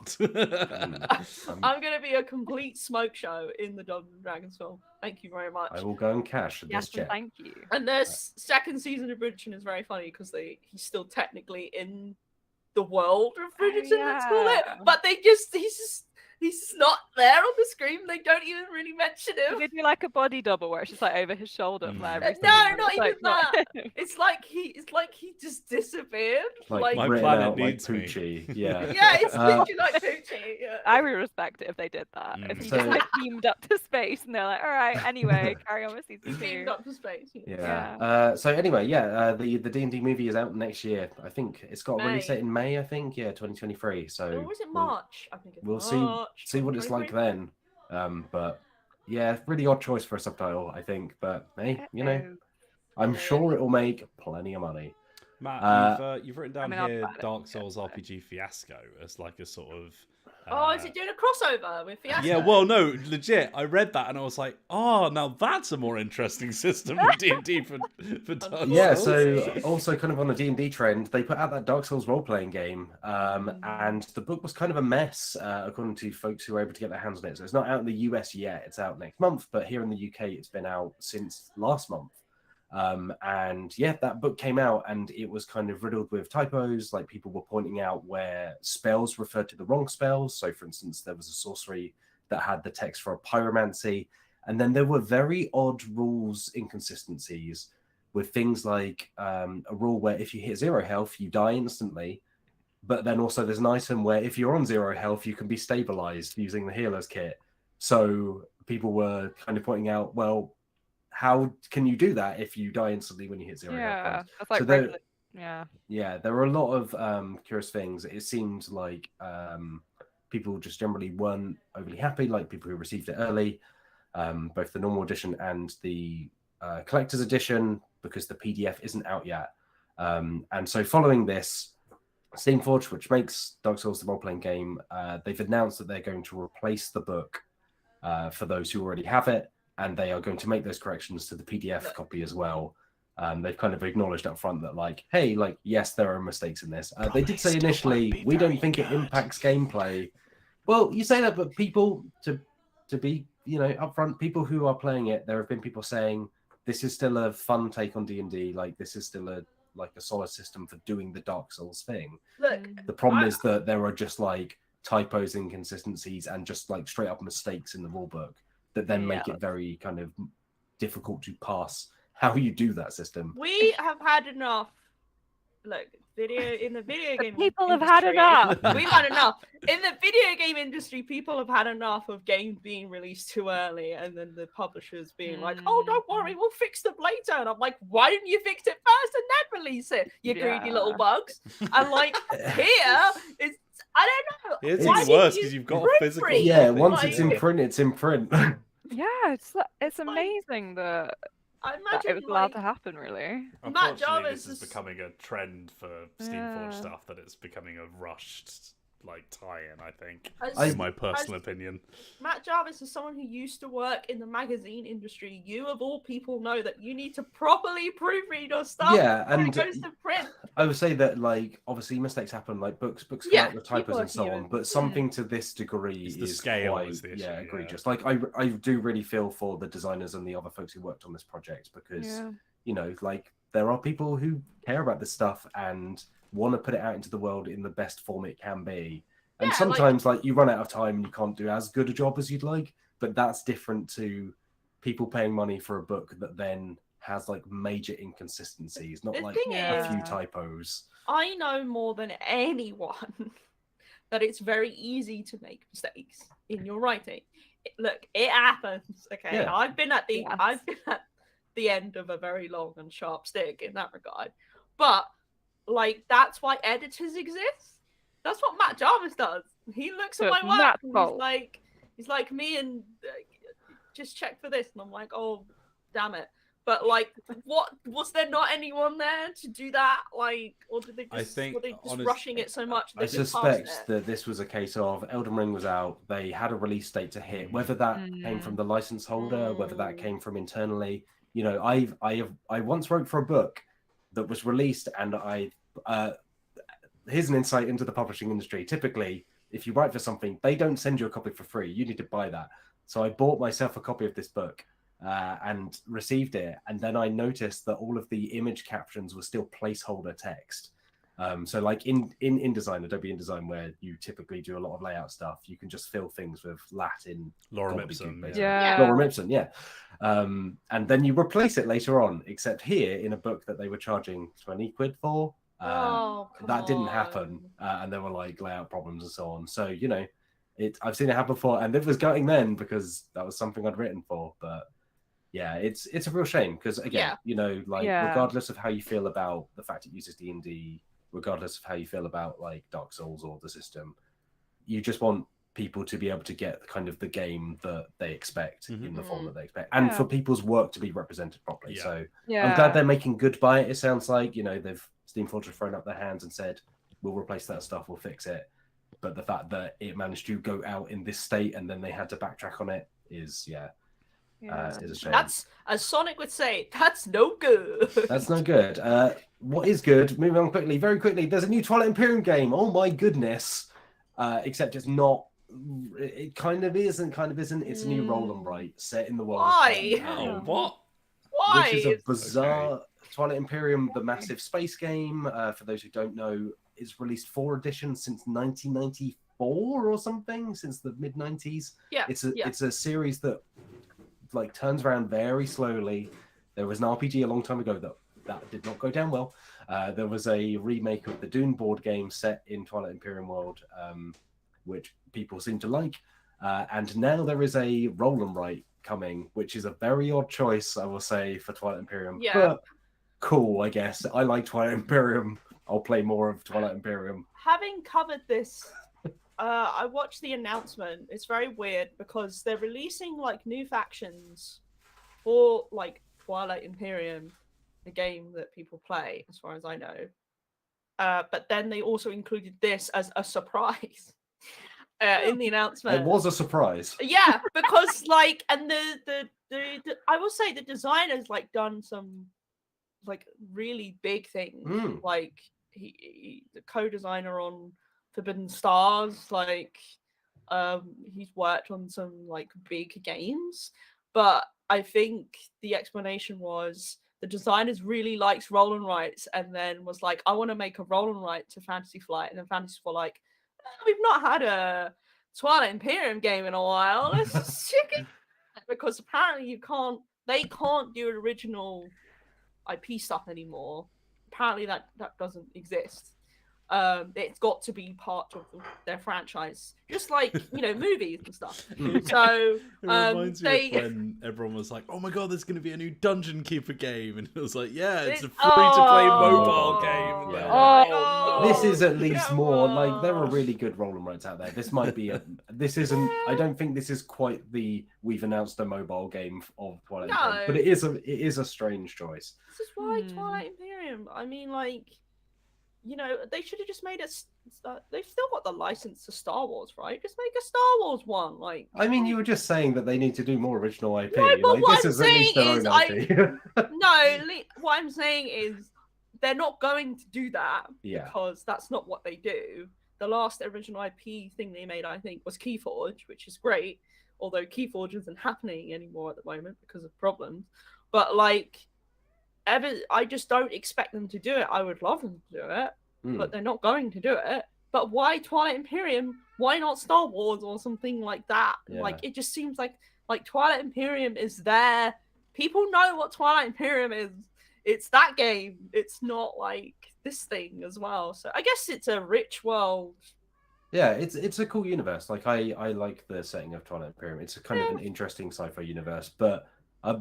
Speaker 3: I'm gonna be a complete smoke show in the Dungeons and Dragons film. Thank you very much.
Speaker 2: I will go and cash this check.
Speaker 4: Thank you.
Speaker 3: And the second season of Bridgerton is very funny because he's still technically in the world of Bridgerton, let's call it. But he's not there on the screen. They don't even really mention him.
Speaker 4: They do like a body double where it's just like over his shoulder.
Speaker 3: No, not even that. It's like he just disappeared.
Speaker 1: Like my planet needs
Speaker 2: Poochie.
Speaker 1: me.
Speaker 2: Yeah.
Speaker 3: Yeah, it's literally like Poochie. Yeah.
Speaker 4: I would respect it if they did that. If you just like beamed up to space and they're like, all right, anyway, carry on with season 2.
Speaker 3: Beamed up to space.
Speaker 2: Yeah. So anyway, the D&D movie is out next year. I think it's got a release date in May. I think 2023. So.
Speaker 3: Or was it March? I think it's
Speaker 2: March.
Speaker 3: We'll
Speaker 2: see what it's like then. But yeah, really odd choice for a subtitle, I think. But hey, you know, I'm sure it will make plenty of money.
Speaker 1: Matt, you've written down here Dark Souls RPG Fiasco as like a sort of
Speaker 3: Oh, is it doing a crossover with Fiasco?
Speaker 1: Yeah, well, no, legit. I read that and I was like, oh, now that's a more interesting system for D&D for Dark
Speaker 2: Yeah,
Speaker 1: Souls.
Speaker 2: so also kind of on a D&D trend, they put out that Dark Souls role-playing game, and the book was kind of a mess, according to folks who were able to get their hands on it. So it's not out in the US yet, it's out next month, but here in the UK, it's been out since last month. And yeah, that book came out and it was kind of riddled with typos, like people were pointing out where spells referred to the wrong spells. So for instance, there was a sorcery that had the text for a pyromancy, and then there were very odd rules inconsistencies with things like a rule where if you hit 0 health, you die instantly. But then also there's an item where if you're on 0 health, you can be stabilized using the healer's kit. So people were kind of pointing out, well, how can you do that if you die instantly when you hit 0 health?
Speaker 4: That's like
Speaker 2: So
Speaker 4: regular.
Speaker 2: there were a lot of curious things. It seemed like people just generally weren't overly happy, like people who received it early, both the normal edition and the collector's edition, because the PDF isn't out yet. And so following this, Steamforged, which makes Dark Souls the role-playing game, they've announced that they're going to replace the book for those who already have it, and they are going to make those corrections to the PDF copy as well. They've kind of acknowledged up front that, like, hey, like, yes, there are mistakes in this. They did say initially, we don't think it impacts gameplay. Well, you say that, but people, to be, upfront, people who are playing it, there have been people saying, this is still a fun take on D&D, like, this is still a solid system for doing the Dark Souls thing.
Speaker 3: Look,
Speaker 2: the problem is that there are just, like, typos, inconsistencies, and just, like, straight-up mistakes in the rulebook that then make it very kind of difficult to pass how you do that system.
Speaker 3: We have had enough. Look, in the video game
Speaker 4: people
Speaker 3: industry,
Speaker 4: have had enough.
Speaker 3: We've had enough. In the video game industry, people have had enough of games being released too early, and then the publishers being like, "Oh, don't worry, we'll fix them later." And I'm like, "Why didn't you fix it first and then release it? You greedy little bugs!" And like here, it's I don't know.
Speaker 1: It's even worse because you've got a physical.
Speaker 2: Yeah, once it's in print, it's in print.
Speaker 4: Yeah, it's amazing that
Speaker 3: I imagine
Speaker 4: it was allowed to happen, really.
Speaker 1: Unfortunately, this is becoming a trend for Steamforged stuff, that it's becoming a rushed tie-in, I think, in my personal opinion.
Speaker 3: Matt Jarvis is someone who used to work in the magazine industry. You, of all people, know that you need to properly proofread your stuff before it goes to print.
Speaker 2: I would say that, like, obviously mistakes happen, like books come out with typos and so on, but something to this degree is
Speaker 1: the scale
Speaker 2: quite,
Speaker 1: is the issue,
Speaker 2: egregious. Like, I do really feel for the designers and the other folks who worked on this project, because, like, there are people who care about this stuff and want to put it out into the world in the best form it can be. And sometimes, like, you run out of time and you can't do as good a job as you'd like, but that's different to people paying money for a book that then has, like, major inconsistencies, not like a few typos.
Speaker 3: I know more than anyone that it's very easy to make mistakes in your writing. Look, it happens. Okay,
Speaker 2: Yeah.
Speaker 3: I've been at the end of a very long and sharp stick in that regard, but like, that's why editors exist. That's what Matt Jarvis does. He looks at my work and he's like me, and just check for this, and I'm like, oh, damn it. But like, what was there not anyone there to do that? Like, or did they just, were they just rushing it so much?
Speaker 2: I suspect that this was a case of Elden Ring was out. They had a release date to hit. Whether that came from the license holder, whether that came from internally, I once wrote for a book that was released, and here's an insight into the publishing industry. Typically, if you write for something, they don't send you a copy for free. You need to buy that. So I bought myself a copy of this book and received it. And then I noticed that all of the image captions were still placeholder text. So like in InDesign, Adobe InDesign, where you typically do a lot of layout stuff, you can just fill things with Latin.
Speaker 1: Lorem ipsum.
Speaker 2: Lorem ipsum, yeah. And then you replace it later on, except here in a book that they were charging 20 quid for. That didn't happen. And there were like layout problems and so on. So, I've seen it happen before, and it was gutting then because that was something I'd written for. But yeah, it's a real shame because, again, regardless of how you feel about the fact it uses D&D, regardless of how you feel about like Dark Souls or the system, you just want people to be able to get kind of the game that they expect in the form that they expect, and for people's work to be represented properly. So I'm glad they're making good by it. It sounds like, they've Steamforged have thrown up their hands and said, we'll replace that stuff, we'll fix it. but the fact that it managed to go out in this state and then they had to backtrack on it is is a shame.
Speaker 3: That's, as Sonic would say, that's no good.
Speaker 2: That's no good. What is good? Moving on quickly, very quickly. There's a new Twilight Imperium game. Oh my goodness! Except it's not. It kind of is and kind of isn't. It's a new roll and write set in the world.
Speaker 3: Why?
Speaker 1: Oh, what?
Speaker 3: Why?
Speaker 2: Which is a bizarre. Twilight Imperium, the massive space game. For those who don't know, it's released 4 editions since 1994 or something, since the mid 90s.
Speaker 3: Yeah.
Speaker 2: It's a series that like turns around very slowly. There was an RPG a long time ago that did not go down well. There was a remake of the Dune board game set in Twilight Imperium world, which people seem to like. And now there is a roll and write coming, which is a very odd choice, I will say, for Twilight Imperium.
Speaker 3: Yeah.
Speaker 2: But cool, I guess. I like Twilight Imperium. I'll play more of Twilight Imperium.
Speaker 3: Having covered this, I watched the announcement. It's very weird because they're releasing like new factions for like Twilight Imperium, the game that people play, as far as I know. But then they also included this as a surprise in the announcement.
Speaker 2: It was a surprise.
Speaker 3: Yeah, because like, and the I will say the designer's like done some like really big things. Like he the co-designer on Forbidden Stars, like he's worked on some like big games, but I think the explanation was the designers really likes roll and writes and then was like, I want to make a roll and write to Fantasy Flight, and then Fantasy Flight like, we've not had a Twilight Imperium game in a while, let's just check it. Because apparently they can't do original IP stuff anymore. Apparently that doesn't exist. It's got to be part of their franchise, just like movies and stuff. So
Speaker 1: it reminds me of when everyone was like, "Oh my god, there's going to be a new Dungeon Keeper game," and it was like, "Yeah, it's a free-to-play mobile game."
Speaker 2: Yeah. This is at least more like there are really good roll and writes out there. This might be this isn't. I don't think this is quite the we've announced a mobile game of Twilight Imperium, but it is a strange choice.
Speaker 3: This is why Twilight Imperium. I mean, like. They should have just made it. They've still got the license to Star Wars, right? Just make a Star Wars one. Like,
Speaker 2: I mean, you were just saying that they need to do more original IP.
Speaker 3: No, but
Speaker 2: like,
Speaker 3: what
Speaker 2: this
Speaker 3: I'm
Speaker 2: is at least their
Speaker 3: saying
Speaker 2: own IP.
Speaker 3: What I'm saying is they're not going to do that because that's not what they do. The last original IP thing they made, I think, was Keyforge, which is great. Although Keyforge isn't happening anymore at the moment because of problems. But like. I just don't expect them to do it. I would love them to do it, but they're not going to do it. But why Twilight Imperium? Why not Star Wars or something like that?
Speaker 2: Yeah.
Speaker 3: Like it just seems like Twilight Imperium is there. People know what Twilight Imperium is. It's that game. It's not like this thing as well. So I guess it's a rich world.
Speaker 2: Yeah, it's a cool universe. Like I like the setting of Twilight Imperium. It's a kind of an interesting sci-fi universe, but.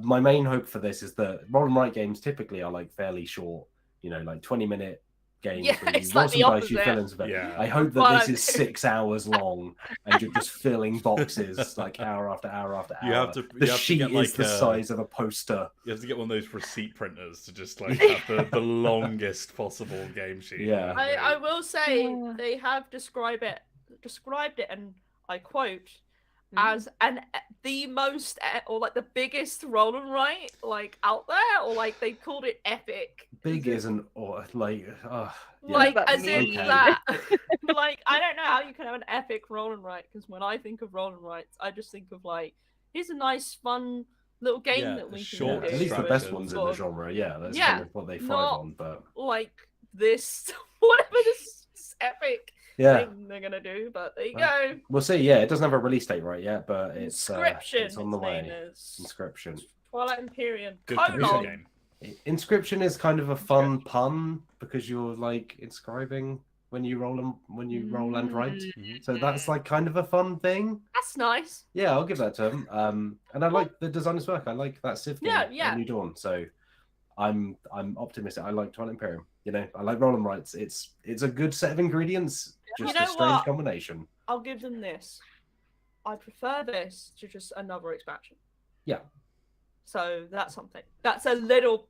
Speaker 2: My main hope for this is that roll and write games typically are like fairly short, like 20-minute games.
Speaker 3: Yeah,
Speaker 2: where you
Speaker 3: it's
Speaker 2: roll
Speaker 3: like
Speaker 2: some
Speaker 3: the
Speaker 2: dice, you fill in some.
Speaker 1: Yeah.
Speaker 2: I hope that this is 6 hours long and you're just filling boxes like hour after hour after hour. The sheet is the size of a poster.
Speaker 1: You have to get one of those receipt printers to just like have the longest possible game sheet.
Speaker 2: Yeah.
Speaker 3: I will say they have described it, and I quote. As the most or like the biggest roll and write like out there, or like they called it epic.
Speaker 2: Big isn't or like
Speaker 3: like as in that. Like I don't know how you can have an epic roll and write, because when I think of roll and writes, I just think of like here's a nice fun little game that we can do.
Speaker 2: At least the best ones in the genre. Yeah, that's kind of what they thrive on. But
Speaker 3: like this, whatever this epic. Thing they're gonna do, but there you go.
Speaker 2: We'll see. Yeah, it doesn't have a release date right yet, but it's on the way. Inscription.
Speaker 3: Twilight Imperium.
Speaker 1: Good game.
Speaker 2: Inscription is kind of a fun pun because you're like inscribing when you roll and write. So that's like kind of a fun thing.
Speaker 3: That's nice.
Speaker 2: Yeah, I'll give that to him. And I like the designer's work. I like that Civ game. New Dawn. So I'm optimistic. I like Twilight Imperium. I like roll and writes. It's a good set of ingredients. Just a strange combination.
Speaker 3: I'll give them this. I prefer this to just another expansion.
Speaker 2: Yeah.
Speaker 3: So that's something. That's a little.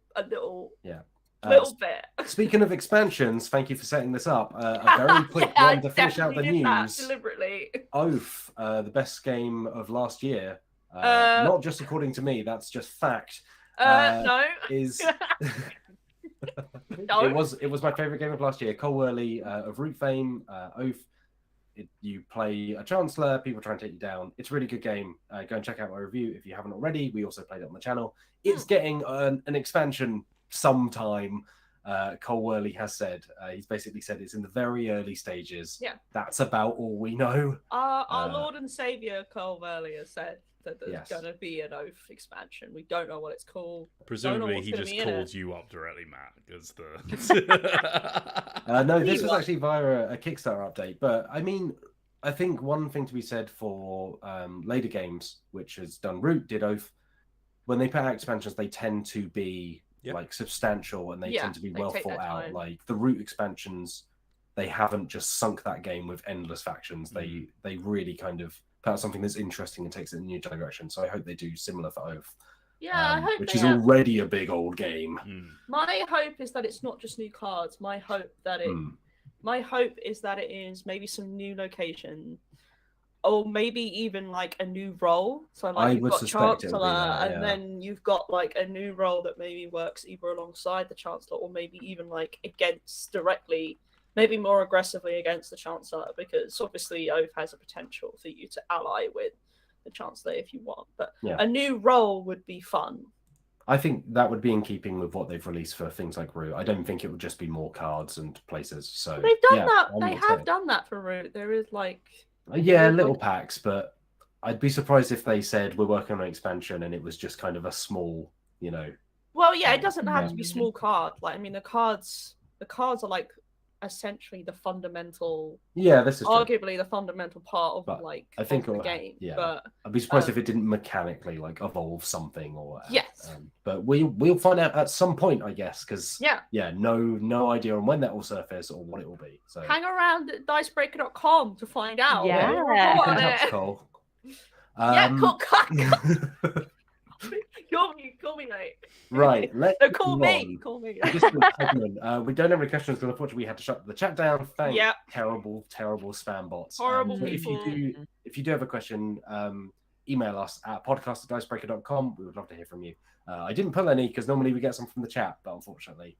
Speaker 2: Yeah.
Speaker 3: Little bit.
Speaker 2: Speaking of expansions, thank you for setting this up. A very quick one to finish out the news.
Speaker 3: Deliberately.
Speaker 2: Oath, the best game of last year. Not just according to me, that's just fact.
Speaker 3: No.
Speaker 2: Is
Speaker 3: No.
Speaker 2: it was my favorite game of last year. Cole Worley of Root fame, Oath. You play a Chancellor, people try and take you down. It's a really good game. Go and check out my review if you haven't already. We also played it on the channel. It's getting an expansion sometime. Cole Worley has said. He's basically said it's in the very early stages.
Speaker 3: Yeah.
Speaker 2: That's about all we know.
Speaker 3: Our Lord and Savior Cole Worley has said that there's
Speaker 2: Yes.
Speaker 3: going to be an Oath expansion. We don't know what it's called.
Speaker 1: Presumably, he
Speaker 3: gonna
Speaker 1: just
Speaker 3: be in
Speaker 1: called
Speaker 3: it.
Speaker 1: you up directly, Matt, because the.
Speaker 2: No, this was actually via a Kickstarter update. But I mean, I think one thing to be said for later games, which has done Root, did Oath, when they put out expansions, they tend to be like substantial and they tend to be well thought out. Like the Root expansions, they haven't just sunk that game with endless factions. They really kind of put out something that's interesting and takes it in a new direction. So I hope they do similar for Oath.
Speaker 3: Yeah, I hope
Speaker 2: which
Speaker 3: they
Speaker 2: is already a big old game.
Speaker 3: My hope is that it's not just new cards. My hope is that it is maybe some new location, or maybe even like a new role. So like you've got Chancellor, and then you've got like a new role that maybe works either alongside the Chancellor, or maybe even like directly, maybe more aggressively against the Chancellor, because obviously Oath has a potential for you to ally with the Chancellor if you want. But a new role would be fun.
Speaker 2: I think that would be in keeping with what they've released for things like Root. I don't think it would just be more cards and places. So
Speaker 3: they've done that. They have done that for Root. There is like
Speaker 2: little packs, but I'd be surprised if they said we're working on an expansion and it was just kind of a small,
Speaker 3: Well, yeah, it doesn't have to be small card. Like I mean, the cards are like essentially the fundamental.
Speaker 2: Yeah, this is
Speaker 3: arguably the fundamental part of
Speaker 2: I think
Speaker 3: the game.
Speaker 2: Yeah,
Speaker 3: but
Speaker 2: I'd be surprised if it didn't mechanically like evolve something or.
Speaker 3: Yes.
Speaker 2: But we'll find out at some point, I guess, because no idea on when that will surface or what it will be. So
Speaker 3: hang around at Dicebreaker.com to find out.
Speaker 4: Yeah.
Speaker 2: Cole.
Speaker 3: Cool. Call me, mate.
Speaker 2: Right, let's
Speaker 3: call me.
Speaker 2: We don't have any questions because unfortunately we had to shut the chat down. Thanks. Terrible spam bots.
Speaker 3: Horrible
Speaker 2: people. If you do have a question, email us at podcast@dicebreaker.com. We would love to hear from you. I didn't pull any because normally we get some from the chat, but unfortunately,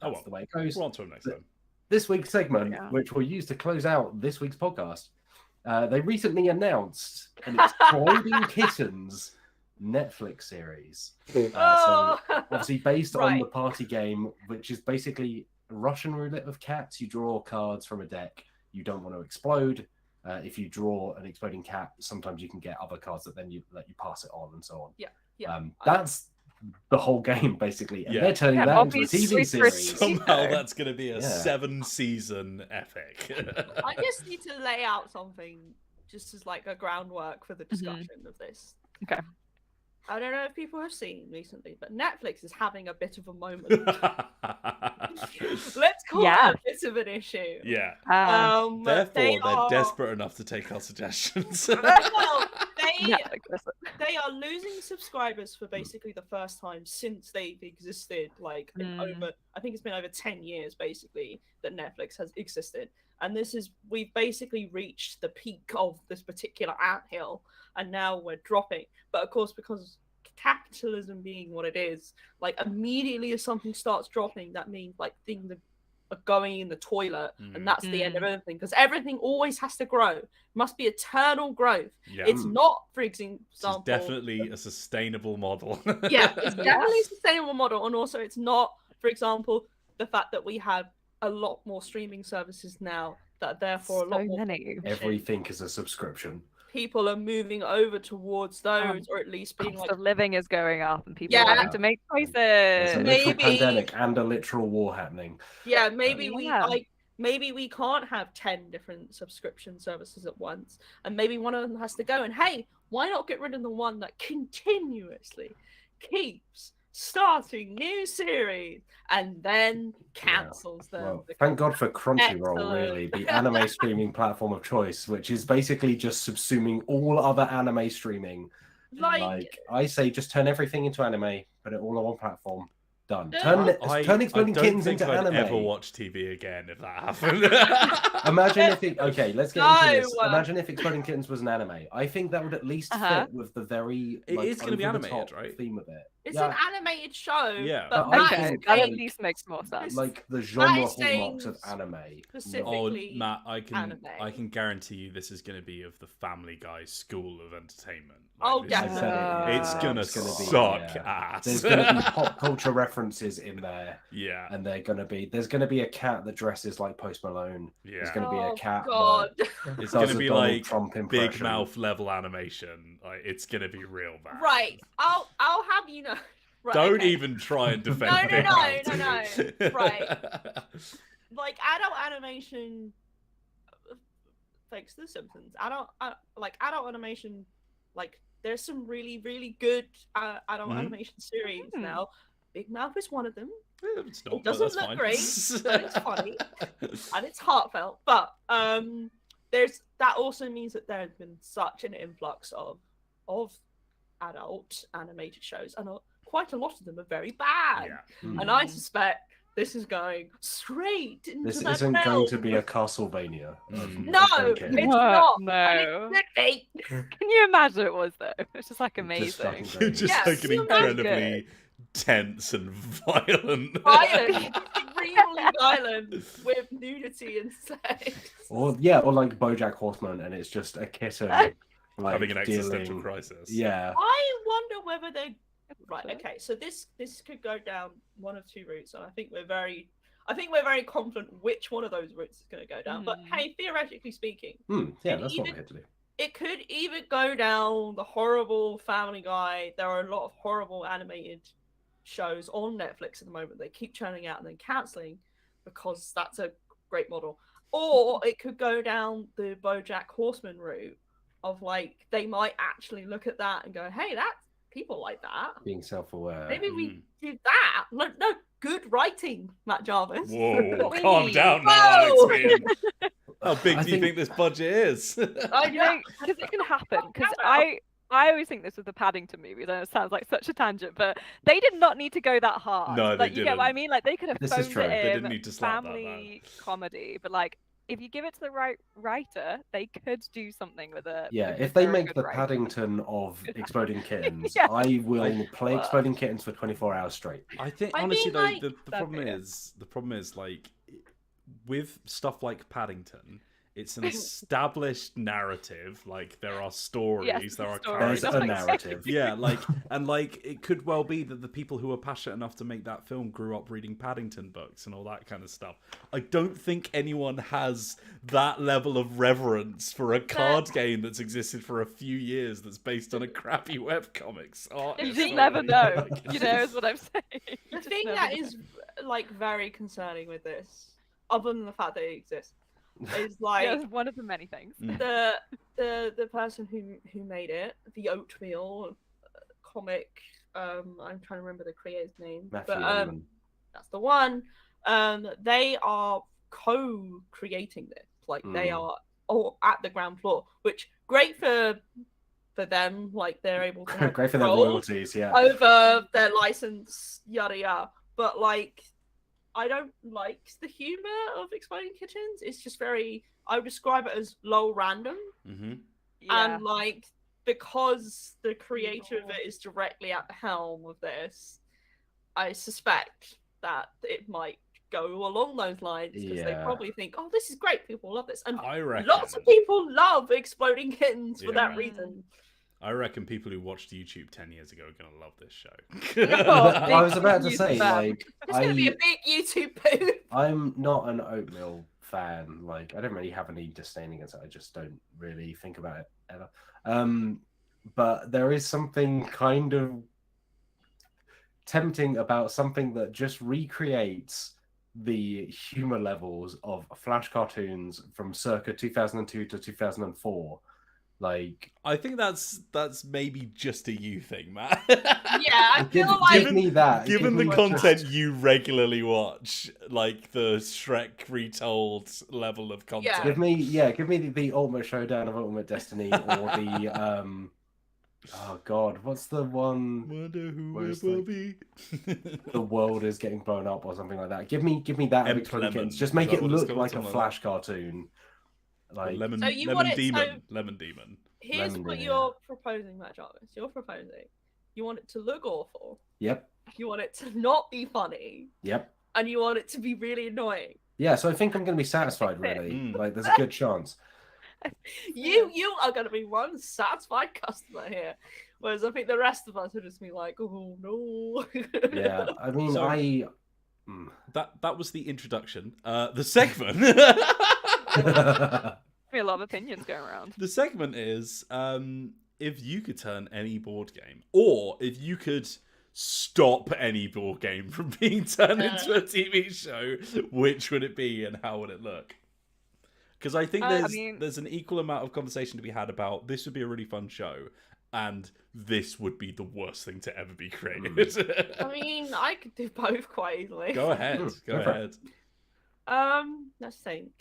Speaker 2: that's the way it goes.
Speaker 1: We'll on to them next time.
Speaker 2: This week's segment, which we'll use to close out this week's podcast, they recently announced an Exploding Kittens Netflix series. So obviously based on the party game, which is basically Russian roulette of cats. You draw cards from a deck you don't want to explode. If you draw an exploding cat, sometimes you can get other cards that then you pass it on and so on. That's the whole game basically, and they're turning that into a TV series.
Speaker 1: Somehow that's going to be a 7-season epic.
Speaker 3: I just need to lay out something just as like a groundwork for the discussion of this.
Speaker 4: Okay.
Speaker 3: I don't know if people have seen recently, but Netflix is having a bit of a moment. Let's call it a bit of an issue.
Speaker 1: Yeah. Therefore, they're desperate enough to take our suggestions.
Speaker 3: Well, they are losing subscribers for basically the first time since they've existed. Like I think it's been over 10 years basically that Netflix has existed. And we've basically reached the peak of this particular anthill, and now we're dropping. But of course, because capitalism being what it is, like immediately as something starts dropping, that means like things are going in the toilet, and that's the end of everything. Because everything always has to grow. It must be eternal growth. Yeah. It's not, for example,
Speaker 1: it's definitely a sustainable model.
Speaker 3: It's definitely a sustainable model, and also it's not, for example, the fact that we have a lot more streaming services now that therefore a lot more
Speaker 2: everything is a subscription.
Speaker 3: People are moving over towards those, or at least being
Speaker 4: cost of living is going up, and people are having to make choices.
Speaker 2: There's a literal pandemic and a literal war happening.
Speaker 3: Yeah, maybe we can't have 10 different subscription services at once, and maybe one of them has to go. And hey, why not get rid of the one that continuously keeps starting new series and then cancels them?
Speaker 2: Well, thank God for Crunchyroll, really, the anime streaming platform of choice, which is basically just subsuming all other anime streaming. Like I say, just turn everything into anime, put it all on one platform. Done.
Speaker 3: Yeah.
Speaker 2: Turn Exploding Kittens into
Speaker 1: I'd
Speaker 2: anime.
Speaker 1: ever watch TV again if that happened.
Speaker 2: Imagine if it. Okay, let's get into this.
Speaker 3: No.
Speaker 2: Imagine if Exploding Kittens was an anime. I think that would at least fit with the very.
Speaker 1: It
Speaker 2: like,
Speaker 1: is going to be animated,
Speaker 2: over-the-top
Speaker 1: right?
Speaker 2: theme of it.
Speaker 3: It's
Speaker 2: Yeah.
Speaker 3: an animated show.
Speaker 1: Yeah.
Speaker 3: But
Speaker 2: But I
Speaker 3: Matt
Speaker 2: think,
Speaker 3: is
Speaker 4: Okay, that at
Speaker 3: saying
Speaker 4: least makes more sense.
Speaker 2: Like the genre
Speaker 3: saying
Speaker 2: hallmarks of anime.
Speaker 3: specific-
Speaker 1: Oh,
Speaker 3: Specifically
Speaker 1: Matt, I
Speaker 3: anime.
Speaker 1: can guarantee you this is going to be of the Family Guy school of entertainment.
Speaker 3: Oh,
Speaker 1: this is-
Speaker 2: I said it, yeah.
Speaker 1: It's gonna
Speaker 2: It's gonna be,
Speaker 1: suck
Speaker 2: yeah.
Speaker 1: ass.
Speaker 2: There's gonna be pop culture references in there,
Speaker 1: Yeah,
Speaker 2: and there's gonna be a cat that dresses like Post Malone. There's
Speaker 1: yeah.
Speaker 2: gonna be a
Speaker 3: Oh,
Speaker 2: cat
Speaker 3: God.
Speaker 2: that
Speaker 1: It's
Speaker 2: does
Speaker 1: gonna
Speaker 2: a
Speaker 1: be
Speaker 2: Donald
Speaker 1: like
Speaker 2: Trump
Speaker 1: big
Speaker 2: impression.
Speaker 1: mouth level animation. Like it's gonna be real bad.
Speaker 3: Right. I'll have you know. Right,
Speaker 1: Don't
Speaker 3: okay.
Speaker 1: even try and defend
Speaker 3: No,
Speaker 1: Big
Speaker 3: no,
Speaker 1: Mouth,
Speaker 3: no,
Speaker 1: dude.
Speaker 3: right. Like adult animation, thanks to The Simpsons. Adult animation, like there's some really, really good adult
Speaker 1: Mhm.
Speaker 3: animation series now. Big Mouth is one of them.
Speaker 1: It's not,
Speaker 3: It
Speaker 1: but
Speaker 3: doesn't
Speaker 1: that's
Speaker 3: look
Speaker 1: fine.
Speaker 3: great, but it's funny and it's heartfelt. But there's that also means that there has been such an influx of adult animated shows, and quite a lot of them are very bad.
Speaker 1: Yeah.
Speaker 2: Mm.
Speaker 3: And I suspect this is going straight into
Speaker 2: This
Speaker 3: that
Speaker 2: isn't going
Speaker 3: realm.
Speaker 2: to be a Castlevania.
Speaker 3: No,
Speaker 2: Exploding Kittens.
Speaker 3: it's not.
Speaker 4: No.
Speaker 3: And it could be.
Speaker 4: Can you imagine it was though? It's just like
Speaker 2: Just
Speaker 4: amazing.
Speaker 2: fucking
Speaker 1: Just
Speaker 2: brilliant.
Speaker 3: Yeah,
Speaker 1: like an
Speaker 3: so that's
Speaker 1: incredibly tense and violent.
Speaker 3: Violent, extremely violent, with nudity and sex.
Speaker 2: Or like BoJack Horseman, and it's just a kitten like
Speaker 1: Having an existential
Speaker 2: dealing-
Speaker 1: crisis.
Speaker 2: Yeah.
Speaker 3: I wonder whether they. Right. Okay. So this could go down one of two routes, and I think we're very confident which one of those routes is going to go down. But hey, theoretically speaking,
Speaker 2: Yeah,
Speaker 3: And
Speaker 2: that's what
Speaker 3: even-
Speaker 2: we're here to do.
Speaker 3: it could either go down the horrible Family Guy. There are a lot of horrible animated shows on Netflix at the moment. They keep churning out and then canceling because that's a great model. Or it could go down the BoJack Horseman route of like they might actually look at that and go, "Hey, that's people like that.
Speaker 2: Being self-aware.
Speaker 3: Maybe we do that." No, good writing, Matt Jarvis.
Speaker 1: Whoa,
Speaker 4: What we
Speaker 1: calm
Speaker 4: need.
Speaker 1: down now,
Speaker 3: Whoa!
Speaker 1: Alex. Ian. How big
Speaker 2: I
Speaker 1: do you
Speaker 2: think-
Speaker 1: think this budget is?
Speaker 3: I
Speaker 4: You know, because it can happen. Because I always think this with the Paddington movies, and it sounds like such a tangent, but they did not need to go that hard.
Speaker 1: No, they
Speaker 4: like, you get what I
Speaker 1: didn't.
Speaker 4: mean? Like they could have
Speaker 2: This is
Speaker 4: phoned
Speaker 2: true.
Speaker 4: it
Speaker 2: They
Speaker 4: in,
Speaker 1: didn't need to slap that
Speaker 4: family comedy, but like if you give it to the right writer, they could do something with it.
Speaker 2: Yeah,
Speaker 4: because
Speaker 2: if they
Speaker 4: they're a
Speaker 2: make
Speaker 4: good
Speaker 2: the
Speaker 4: writer.
Speaker 2: Paddington of Exploding Kittens,
Speaker 4: Yeah.
Speaker 2: I will play
Speaker 4: Well.
Speaker 2: Exploding Kittens for 24 hours straight.
Speaker 1: I think
Speaker 3: I
Speaker 1: honestly
Speaker 3: mean,
Speaker 1: though,
Speaker 3: like,
Speaker 1: the
Speaker 4: that'd
Speaker 1: problem
Speaker 4: be it.
Speaker 1: is like with stuff like Paddington, it's an established narrative. Like there are stories,
Speaker 4: Yes,
Speaker 1: there are
Speaker 4: stories.
Speaker 2: There's
Speaker 1: characters.
Speaker 2: a narrative.
Speaker 1: Yeah, like and like it could well be that the people who are passionate enough to make that film grew up reading Paddington books and all that kind of stuff. I don't think anyone has that level of reverence for a card game that's existed for a few years that's based on a crappy webcomics.
Speaker 4: You just never know. You know, is what I'm saying. You
Speaker 3: The
Speaker 4: just
Speaker 3: thing
Speaker 4: never
Speaker 3: that
Speaker 4: know.
Speaker 3: is like very concerning with this, other than the fact that it exists, is like
Speaker 4: Yeah, it's one of the many things.
Speaker 3: the person who made it, the Oatmeal comic. I'm trying to remember the creator's name,
Speaker 2: Matthew
Speaker 3: but
Speaker 2: Inman.
Speaker 3: that's the one. They are co-creating this. Like they are all at the ground floor, which great for them. Like they're able to have
Speaker 2: Great for their
Speaker 3: control
Speaker 2: royalties, yeah.
Speaker 3: over their license, yada yada. But like, I don't like the humor of Exploding Kittens. It's just very. I would describe it as low random,
Speaker 1: Mm-hmm.
Speaker 4: Yeah.
Speaker 3: and like because the creator of it is directly at the helm of this, I suspect that it might go along those lines because they
Speaker 2: Yeah.
Speaker 3: probably think, "Oh, this is great. People love this," and
Speaker 1: I reckon
Speaker 3: lots of people love Exploding Kittens for
Speaker 1: Yeah.
Speaker 3: that reason.
Speaker 1: I reckon people who watched YouTube 10 years ago are gonna love this show.
Speaker 4: Oh,
Speaker 2: I was about to
Speaker 4: big
Speaker 2: say,
Speaker 4: fan.
Speaker 2: like,
Speaker 3: It's going to be a big YouTube poo.
Speaker 2: I'm not an oatmeal fan. Like, I don't really have any disdain against it. I just don't really think about it ever. But there is something kind of tempting about something that just recreates the humor levels of Flash cartoons from circa 2002 to 2004. Like,
Speaker 1: I think that's maybe just a you thing, Matt.
Speaker 3: Yeah, I
Speaker 2: give,
Speaker 3: feel like
Speaker 2: give me that.
Speaker 1: Given
Speaker 2: Give
Speaker 1: the
Speaker 2: me
Speaker 1: content
Speaker 2: just-
Speaker 1: you regularly watch, like the Shrek retold level of content.
Speaker 3: Yeah.
Speaker 2: give me the Ultimate Showdown of Ultimate Destiny or the Oh God, what's the one?
Speaker 1: Wonder who
Speaker 2: Where
Speaker 1: it
Speaker 2: it's
Speaker 1: will
Speaker 2: like-
Speaker 1: be.
Speaker 2: The world is getting blown up or something like that. Give me that of Exploding Kittens.
Speaker 1: Emplemon.
Speaker 2: Just
Speaker 1: Is
Speaker 2: make
Speaker 1: that
Speaker 2: it
Speaker 1: what it's
Speaker 2: look
Speaker 1: called?
Speaker 2: like a
Speaker 1: Something like
Speaker 2: Flash cartoon. Like
Speaker 1: Lemon,
Speaker 3: So you
Speaker 1: lemon
Speaker 3: want it- so-
Speaker 1: demon. Lemon demon.
Speaker 3: Here's
Speaker 2: Lemon
Speaker 3: what
Speaker 2: Demon,
Speaker 3: you're proposing, Matt Jarvis. You're proposing you want it to look awful,
Speaker 2: yep,
Speaker 3: you want it to not be funny,
Speaker 2: yep.
Speaker 3: and you want it to be really annoying.
Speaker 2: Yeah, so I think I'm going to be satisfied.
Speaker 4: Fix it.
Speaker 2: Really,
Speaker 1: Mm.
Speaker 2: like there's a good chance.
Speaker 3: You are going to be one satisfied customer here, whereas I think the rest of us are just be like, oh no.
Speaker 2: Yeah, I mean,
Speaker 1: So-
Speaker 2: Mm.
Speaker 1: That was the introduction. The segment.
Speaker 4: A lot of opinions going around.
Speaker 1: The segment is if you could turn any board game, or if you could stop any board game from being turned into a TV show, which would it be and how would it look? Because I think there's an equal amount of conversation to be had about this would be a really fun show, and this would be the worst thing to ever be created.
Speaker 3: I mean, I could do both quite easily.
Speaker 1: Go ahead. Go
Speaker 2: Go for it.
Speaker 1: ahead.
Speaker 3: Let's think.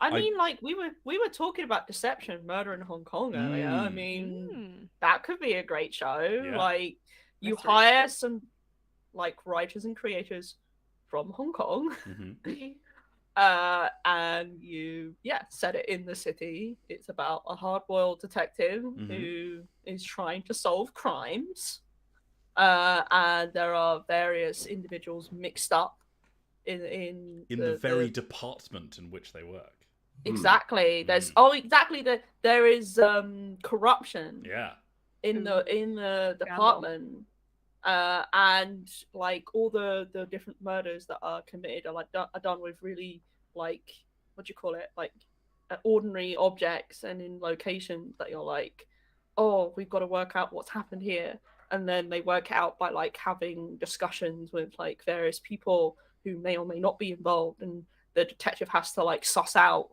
Speaker 3: I mean, like we were talking about deception, murder in Hong Kong earlier. I
Speaker 1: Mm.
Speaker 3: mean, that could be a great show.
Speaker 1: Yeah.
Speaker 3: Like you
Speaker 4: Mystery.
Speaker 3: hire some like writers and creators from Hong Kong,
Speaker 1: Mhm.
Speaker 3: and you set it in the city. It's about a hard-boiled detective who is trying to solve crimes, and there are various individuals mixed up in
Speaker 1: the very department in which they work.
Speaker 3: Exactly. There's there is corruption
Speaker 1: Yeah.
Speaker 3: in the department, and like all the different murders that are committed are done with really like what do you call it, like ordinary objects and in locations that you're like, oh, we've got to work out what's happened here, and then they work it out by like having discussions with like various people who may or may not be involved, and the detective has to like suss out.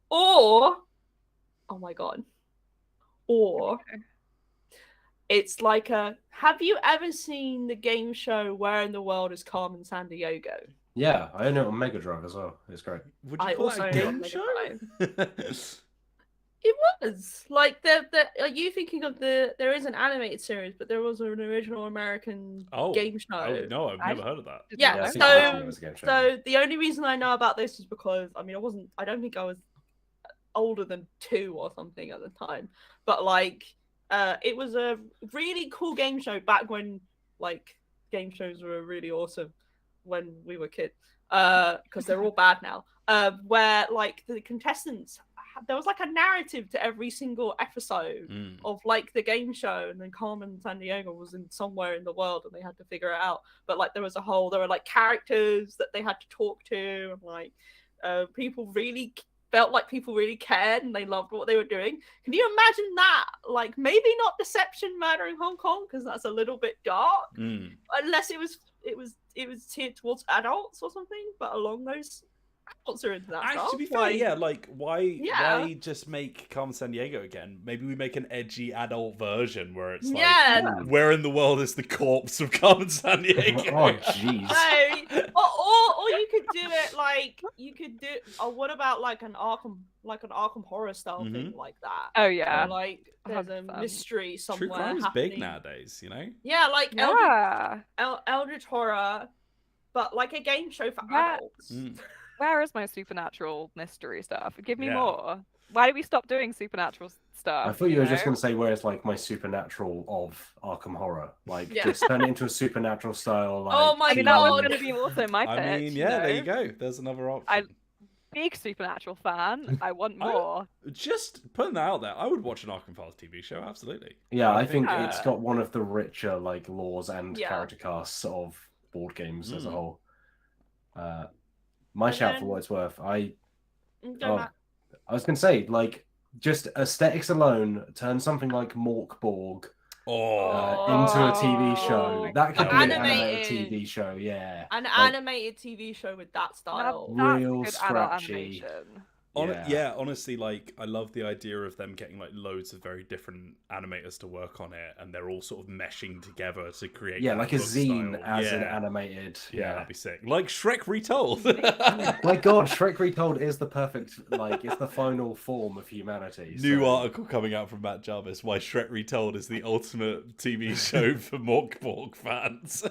Speaker 3: Or, oh my god, or it's like have you ever seen the game show Where in the World is Carmen Sandiego?
Speaker 2: Yeah, I own it on Mega Drive as well. It's great.
Speaker 1: Would you
Speaker 3: I
Speaker 1: call
Speaker 3: also
Speaker 1: that a
Speaker 3: own
Speaker 1: game
Speaker 3: Mega
Speaker 1: show?
Speaker 3: It was like are you thinking of there is an animated series, but there was an original American game show.
Speaker 1: Oh, no, I've never heard of that.
Speaker 3: Yeah,
Speaker 2: I think it was a game show.
Speaker 3: So the only reason I know about this is because I don't think I was older than 2 or something at the time, but like it was a really cool game show back when like game shows were really awesome when we were kids, because they're all bad now, where like the contestants, there was like a narrative to every single episode of like the game show, and then Carmen Sandiego was in somewhere in the world and they had to figure it out. But like there were like characters that they had to talk to, and like people really felt like people really cared and they loved what they were doing. Can you imagine that? Like maybe not deception, murder in Hong Kong, because that's a little bit dark, unless it was tiered towards adults or something, but along those adults are into that stuff.
Speaker 1: To be fair, yeah, like why just make Carmen Sandiego again? Maybe we make an edgy adult version where it's like, where in the world is the corpse of Carmen Sandiego?
Speaker 2: Oh jeez.
Speaker 3: Or you could do it like or what about like an Arkham horror style thing like that?
Speaker 4: Oh yeah.
Speaker 3: Where, like there's a mystery somewhere.
Speaker 1: True crime is
Speaker 3: happening.
Speaker 1: big nowadays, you know?
Speaker 3: Yeah, like
Speaker 4: Yeah.
Speaker 3: Eldritch horror, but like a game show for adults.
Speaker 4: Where is my supernatural mystery stuff? Give me
Speaker 1: Yeah.
Speaker 4: more. Why did we stop doing supernatural stuff?
Speaker 2: I thought you were just going to say where it's like my supernatural of Arkham Horror, like just turn it into a supernatural style. Like,
Speaker 3: Oh my
Speaker 4: I mean, that was
Speaker 3: God.
Speaker 4: going to be also my pitch.
Speaker 1: I mean, yeah, there you go. There's another option.
Speaker 4: Big supernatural fan. I want more.
Speaker 1: Just putting that out there, I would watch an Arkham Files TV show, absolutely.
Speaker 2: Yeah, I think it's got one of the richer like laws and
Speaker 3: Yeah.
Speaker 2: character casts of board games as a whole. My shout for what it's worth. I was gonna say, like, just aesthetics alone, turn something like Morkborg into a TV show. That could be an animated TV show, yeah.
Speaker 3: An
Speaker 2: Like,
Speaker 3: animated TV show with that style.
Speaker 4: That's
Speaker 2: real
Speaker 4: good adult
Speaker 2: scratchy.
Speaker 4: animation.
Speaker 1: Honestly, like I love the idea of them getting like loads of very different animators to work on it, and they're all sort of meshing together to create
Speaker 2: like a
Speaker 1: book
Speaker 2: zine
Speaker 1: style.
Speaker 2: as an animated.
Speaker 1: Yeah, that'd be sick. Like Shrek Retold.
Speaker 2: My God, Shrek Retold is the perfect, like, it's the final form of humanity.
Speaker 1: New article coming out from Matt Jarvis: Why Shrek Retold is the ultimate TV show for Mork Borg fans.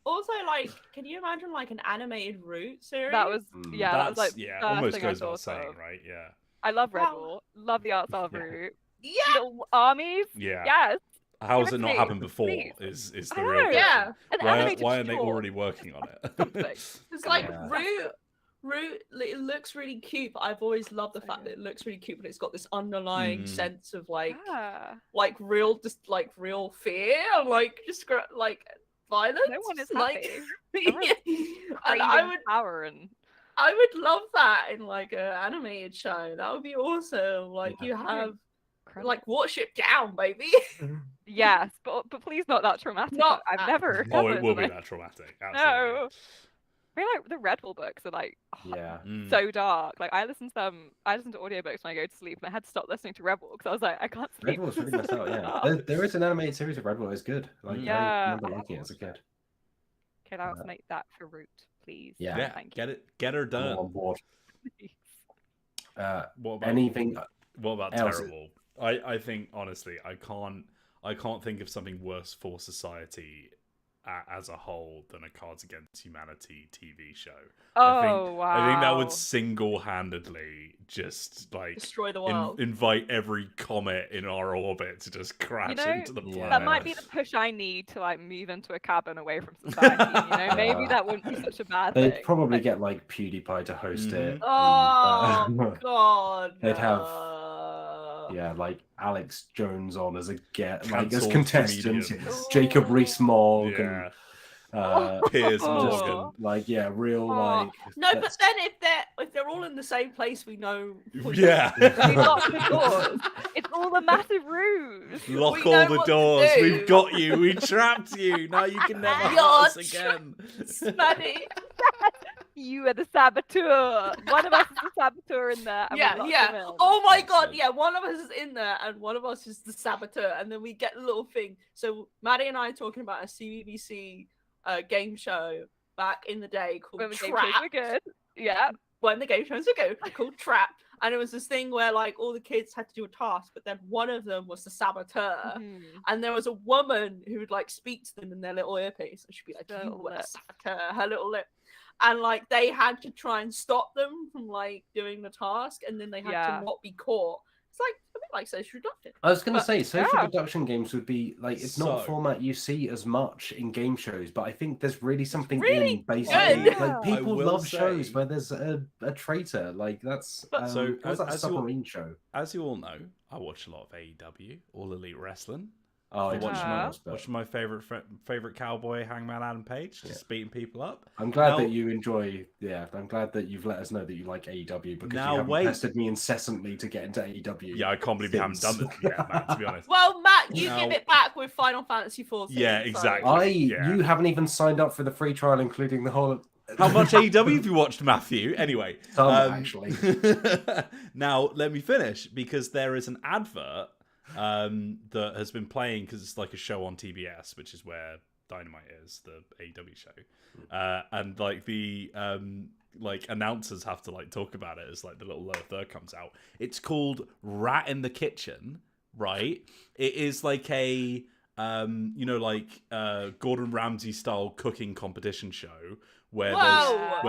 Speaker 3: Also, like, can you imagine like an animated Root series?
Speaker 4: That was that was like
Speaker 1: almost
Speaker 4: thing I
Speaker 1: goes without
Speaker 4: thought
Speaker 1: saying,
Speaker 4: of.
Speaker 1: right? Yeah.
Speaker 4: I love Redwall. Love the art style of
Speaker 2: Yeah.
Speaker 4: Root.
Speaker 3: Yeah.
Speaker 4: Little armies.
Speaker 1: Yeah.
Speaker 4: Yes.
Speaker 1: How has
Speaker 4: Give
Speaker 1: it
Speaker 4: it
Speaker 1: not
Speaker 4: to
Speaker 1: happened
Speaker 4: me,
Speaker 1: before?
Speaker 4: please.
Speaker 1: Is the
Speaker 4: I
Speaker 1: real
Speaker 4: know,
Speaker 1: question.
Speaker 3: yeah.
Speaker 4: An
Speaker 1: Why
Speaker 4: animated
Speaker 1: aren't they
Speaker 4: short.
Speaker 1: already working on it?
Speaker 4: Something.
Speaker 3: It's like
Speaker 2: Yeah.
Speaker 3: Root, it looks really cute, but I've always loved the fact that it looks really cute, but it's got this underlying sense of like real, just like real fear, and like just like violence.
Speaker 4: No one is
Speaker 3: like,
Speaker 4: happy.
Speaker 3: and I would
Speaker 4: power and
Speaker 3: love that in like an animated show. That would be awesome. Like you have like wash it down, baby.
Speaker 4: yes, but please not that traumatic. I've never.
Speaker 1: Oh, it will be that traumatic. Absolutely.
Speaker 4: No. I mean, like the Redwall books are like so dark. Like I listen to audiobooks when I go to sleep, and I had to stop listening to Redwall because I was like, I can't sleep.
Speaker 2: Redwall's really messed out. Yeah, there is an animated series of Redwall. It's good. Like, I remember liking it as a kid.
Speaker 4: Okay, let's make that for Root, please.
Speaker 2: Yeah,
Speaker 4: thank you.
Speaker 1: Get her done.
Speaker 2: I'm on board.
Speaker 1: What about
Speaker 2: anything?
Speaker 1: What about
Speaker 2: else?
Speaker 1: terrible? I think honestly, I can't think of something worse for society as a whole than a Cards Against Humanity TV show.
Speaker 4: Oh, wow.
Speaker 1: I think that would single-handedly just like
Speaker 3: destroy the world.
Speaker 1: Invite every comet in our orbit to just crash into the planet.
Speaker 4: That might be the push I need to like move into a cabin away from society. Maybe that wouldn't be such a bad thing.
Speaker 2: They'd probably get like PewDiePie to host it.
Speaker 3: Oh God!
Speaker 2: They'd have like Alex Jones on as a as contestant, Jacob Rees-Mogg, and
Speaker 1: Piers Morgan.
Speaker 2: Real like.
Speaker 3: No, but then if they're all in the same place, we know.
Speaker 1: Yeah.
Speaker 4: We lock the doors. It's all a massive ruse.
Speaker 1: Lock all the doors. We've got you. We trapped you. Now you can never hurt us again.
Speaker 3: Maddie.
Speaker 4: You are the saboteur. One of us is the saboteur in there.
Speaker 3: Yeah. Oh my God. Yeah, one of us is in there, and one of us is the saboteur, and then we get a little thing. So Maddie and I are talking about a CBBC game show back in the day called Trap.
Speaker 4: Good. Yeah.
Speaker 3: When the game shows were good, called Trap, and it was this thing where like all the kids had to do a task, but then one of them was the saboteur, and there was a woman who would like speak to them in their little earpiece, and she'd be like, "You were the saboteur," her little lip. And like they had to try and stop them from like doing the task, and then they had to not be caught. It's like a bit like social deduction.
Speaker 2: I was going to say social deduction games would be like it's not a format you see as much in game shows, but I think there's really something
Speaker 3: really
Speaker 2: in basically
Speaker 3: good.
Speaker 2: like people love shows where there's a traitor. Like that's
Speaker 1: so
Speaker 2: what's that submarine show?
Speaker 1: As you all know, I watch a lot of AEW, All Elite Wrestling.
Speaker 2: Oh,
Speaker 1: I watch my favorite cowboy, Hangman Adam Page, just beating people up.
Speaker 2: I'm glad that you enjoy. Yeah, I'm glad that you've let us know that you like AEW because you haven't pestered me incessantly to get into AEW.
Speaker 1: Yeah, I can't believe you haven't done this yet, man. To be honest.
Speaker 3: Well, Matt, you give it back with Final Fantasy IV.
Speaker 1: Yeah, exactly.
Speaker 2: You haven't even signed up for the free trial, including the whole.
Speaker 1: How much AEW have you watched, Matthew? Anyway,
Speaker 2: actually.
Speaker 1: Now let me finish because there is an advert that has been playing because it's like a show on TBS, which is where Dynamite is, the AEW show, and like the like announcers have to like talk about it as like the little lower third comes out. It's called Rat in the Kitchen, right? It is like a Gordon Ramsay style cooking competition show where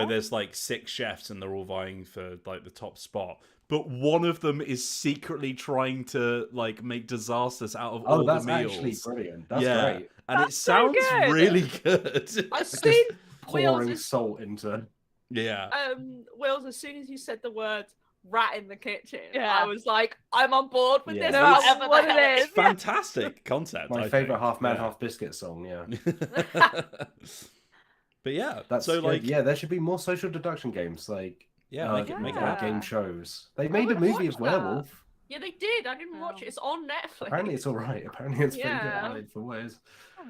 Speaker 1: there's like 6 chefs and they're all vying for like the top spot. But one of them is secretly trying to like make disasters out of all the meals.
Speaker 2: That's actually brilliant. That's great.
Speaker 1: And it sounds really good.
Speaker 3: I've seen
Speaker 2: pouring salt into.
Speaker 1: Yeah.
Speaker 3: Wills, as soon as you said the word rat in the kitchen, I was like, I'm on board with this.
Speaker 4: Whatever what it is.
Speaker 1: Fantastic concept.
Speaker 2: My favorite half man, half biscuit song,
Speaker 1: But yeah,
Speaker 2: that's
Speaker 1: so
Speaker 2: good. There should be more social deduction games. Like make like game shows. They made a movie of Werewolf.
Speaker 3: Yeah, they did. I didn't watch it. It's on Netflix.
Speaker 2: Apparently, it's all right. Apparently, it's pretty good for what it is.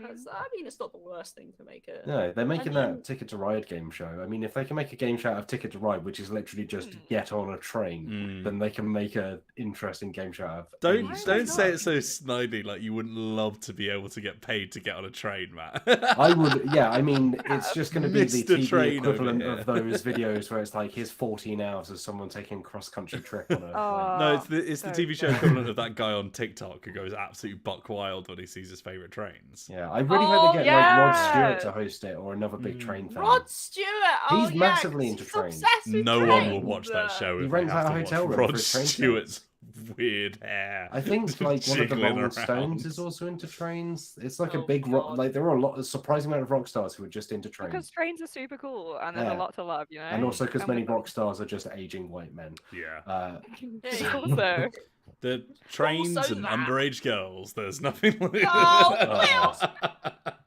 Speaker 3: I mean, it's not the worst thing to make it.
Speaker 2: No, they're making that Ticket to Ride game show. I mean, if they can make a game show out of Ticket to Ride, which is literally just get on a train, then they can make an interesting game show out of.
Speaker 1: Don't say it so snidely, like you wouldn't love to be able to get paid to get on a train, Matt.
Speaker 2: I would, yeah. I mean, it's just going to be the
Speaker 1: Mr.
Speaker 2: TV
Speaker 1: Train
Speaker 2: equivalent
Speaker 1: over
Speaker 2: of those videos where it's like, here's 14 hours of someone taking a cross-country trip on a.
Speaker 1: No, it's the TV show equivalent of that guy on TikTok who goes absolutely buck wild when he sees his favourite trains.
Speaker 2: Yeah, I really hope they get like Rod Stewart to host it or another big train fan.
Speaker 3: Rod Stewart,
Speaker 2: he's massively into trains.
Speaker 1: No one will watch that show.
Speaker 2: He
Speaker 1: if
Speaker 2: rents
Speaker 1: they have
Speaker 2: out a
Speaker 1: to
Speaker 2: hotel
Speaker 1: watch
Speaker 2: room
Speaker 1: Rod
Speaker 2: for train
Speaker 1: Stewart's weird hair.
Speaker 2: I think like one of the
Speaker 1: jiggling
Speaker 2: Rolling Stones
Speaker 1: around.
Speaker 2: is also into trains. It's like a big rock. Like there are a surprising amount of rock stars who are just into trains.
Speaker 4: Because trains are super cool and there's a lot to love, you know.
Speaker 2: And also because many
Speaker 4: with
Speaker 2: rock stars are just aging white men.
Speaker 1: Yeah.
Speaker 4: also.
Speaker 1: The trains
Speaker 3: Also
Speaker 1: and
Speaker 3: that.
Speaker 1: underage girls. There's nothing like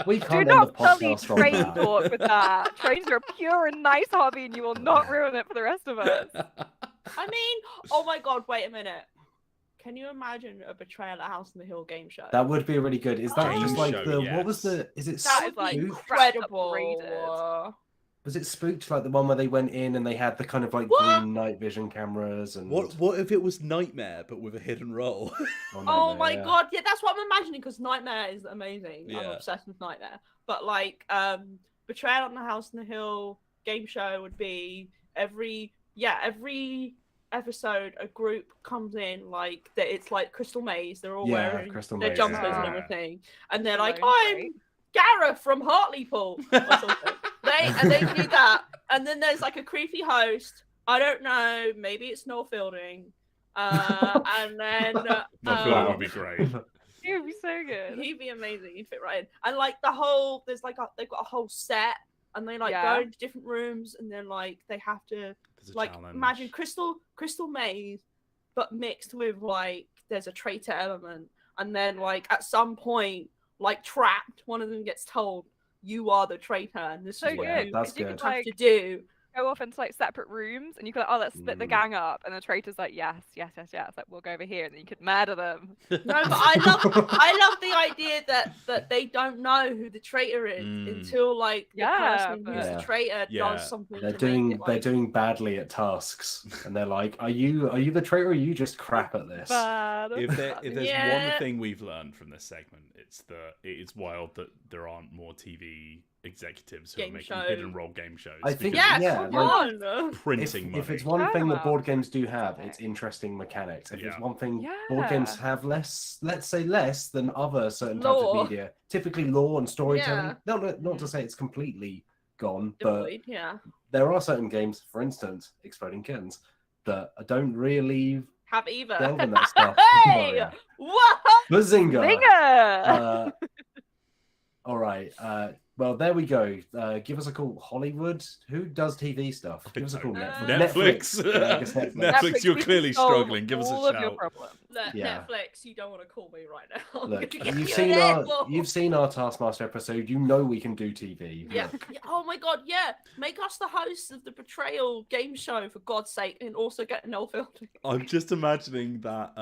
Speaker 2: We
Speaker 4: Do
Speaker 2: can't end
Speaker 4: not
Speaker 2: the
Speaker 4: sully
Speaker 2: podcast on
Speaker 4: train
Speaker 2: that.
Speaker 4: talk with that. Trains are a pure and nice hobby and you will not ruin it for the rest of us.
Speaker 3: I mean, oh my god, wait a minute. Can you imagine a Betrayal at House on the Hill game show?
Speaker 2: That would be really good. Is that
Speaker 1: Game
Speaker 2: just like
Speaker 1: show,
Speaker 2: the
Speaker 1: yes.
Speaker 2: what was the? Is it
Speaker 3: That
Speaker 4: is, like,
Speaker 2: Spooked?
Speaker 3: incredible.
Speaker 2: Was it Spooked, like the one where they went in and they had the kind of like
Speaker 3: What?
Speaker 2: green night vision cameras and
Speaker 1: What if it was Nightmare but with a hidden role?
Speaker 3: Oh my god, yeah, that's what I'm imagining because Nightmare is amazing. I'm
Speaker 1: Yeah.
Speaker 3: obsessed with Nightmare. But like, Betrayal on the House on the Hill game show would be every episode a group comes in like that. It's like Crystal Maze. They're all wearing
Speaker 2: Crystal
Speaker 3: their
Speaker 2: Maze,
Speaker 3: jumpers
Speaker 2: yeah.
Speaker 3: and everything, and they're like,
Speaker 4: Right.
Speaker 3: "I'm Gareth from Hartlepool" or something. they do that, and then there's like a creepy host. I don't know. Maybe it's Noel Fielding. And then
Speaker 1: I feel that would be great.
Speaker 4: It would be so good.
Speaker 3: he'd be amazing. He'd fit right in. And like they've got a whole set, and they like
Speaker 4: Yeah.
Speaker 3: go into different rooms, and then like they have to
Speaker 1: There's a
Speaker 3: like
Speaker 1: challenge.
Speaker 3: imagine Crystal Maze, but mixed with like there's a traitor element, and then like at some point, like trapped, one of them gets told you are the traitor, and this
Speaker 4: So
Speaker 3: is what
Speaker 4: good,
Speaker 3: you
Speaker 2: that's
Speaker 4: because you
Speaker 2: good.
Speaker 4: could,
Speaker 3: have to do.
Speaker 4: go off into like separate rooms and you could like, oh, let's split the gang up, and the traitor's like, yes, like we'll go over here, and then you could murder them.
Speaker 3: No, but I love the idea that they don't know who the traitor is until like the person who's the traitor does something.
Speaker 2: They're doing badly at tasks, and they're like, "Are you the traitor? Or are you just crap at this?"
Speaker 1: If there's
Speaker 3: Yeah.
Speaker 1: one thing we've learned from this segment, it's that it's wild that there aren't more TV executives who
Speaker 3: Game
Speaker 1: are making
Speaker 3: show.
Speaker 1: hidden role game shows.
Speaker 2: I think-
Speaker 1: because
Speaker 3: Yes,
Speaker 2: Yeah,
Speaker 3: come
Speaker 2: like-
Speaker 3: on.
Speaker 1: printing money.
Speaker 2: If it's one thing that
Speaker 4: Wow.
Speaker 2: board games do have, it's interesting mechanics. If it's
Speaker 1: Yeah.
Speaker 2: one thing board games have less, let's say less than other certain types
Speaker 3: Lore.
Speaker 2: of media, typically lore and storytelling.
Speaker 3: Yeah.
Speaker 2: Not to say it's completely gone, but
Speaker 3: Devoid, yeah.
Speaker 2: there are certain games, for instance, Exploding Kittens, that don't really
Speaker 3: Have either.
Speaker 2: delve in that stuff.
Speaker 3: Hey!
Speaker 2: Oh, yeah.
Speaker 3: What?
Speaker 2: Bazinga!
Speaker 4: Zinger!
Speaker 2: All right. Well, there we go. Give us a call. Hollywood? Who does TV stuff? Give us a call.
Speaker 1: Netflix.
Speaker 2: Yeah, I guess Netflix.
Speaker 1: Netflix, you're
Speaker 4: we
Speaker 1: clearly
Speaker 4: solve
Speaker 1: struggling. Give us
Speaker 4: all
Speaker 1: a
Speaker 4: of your
Speaker 1: shout.
Speaker 4: problems.
Speaker 2: Yeah.
Speaker 3: Netflix, you don't want to call me right now.
Speaker 2: Look,
Speaker 3: Get
Speaker 2: you've
Speaker 3: you
Speaker 2: seen
Speaker 3: an
Speaker 2: our
Speaker 3: apple.
Speaker 2: you've seen our Taskmaster episode. You know we can do TV.
Speaker 3: Yeah.
Speaker 2: Look,
Speaker 3: Yeah. Oh my god, yeah. Make us the hosts of the Betrayal game show, for God's sake, and also get Noel Fielding.
Speaker 1: I'm just imagining that,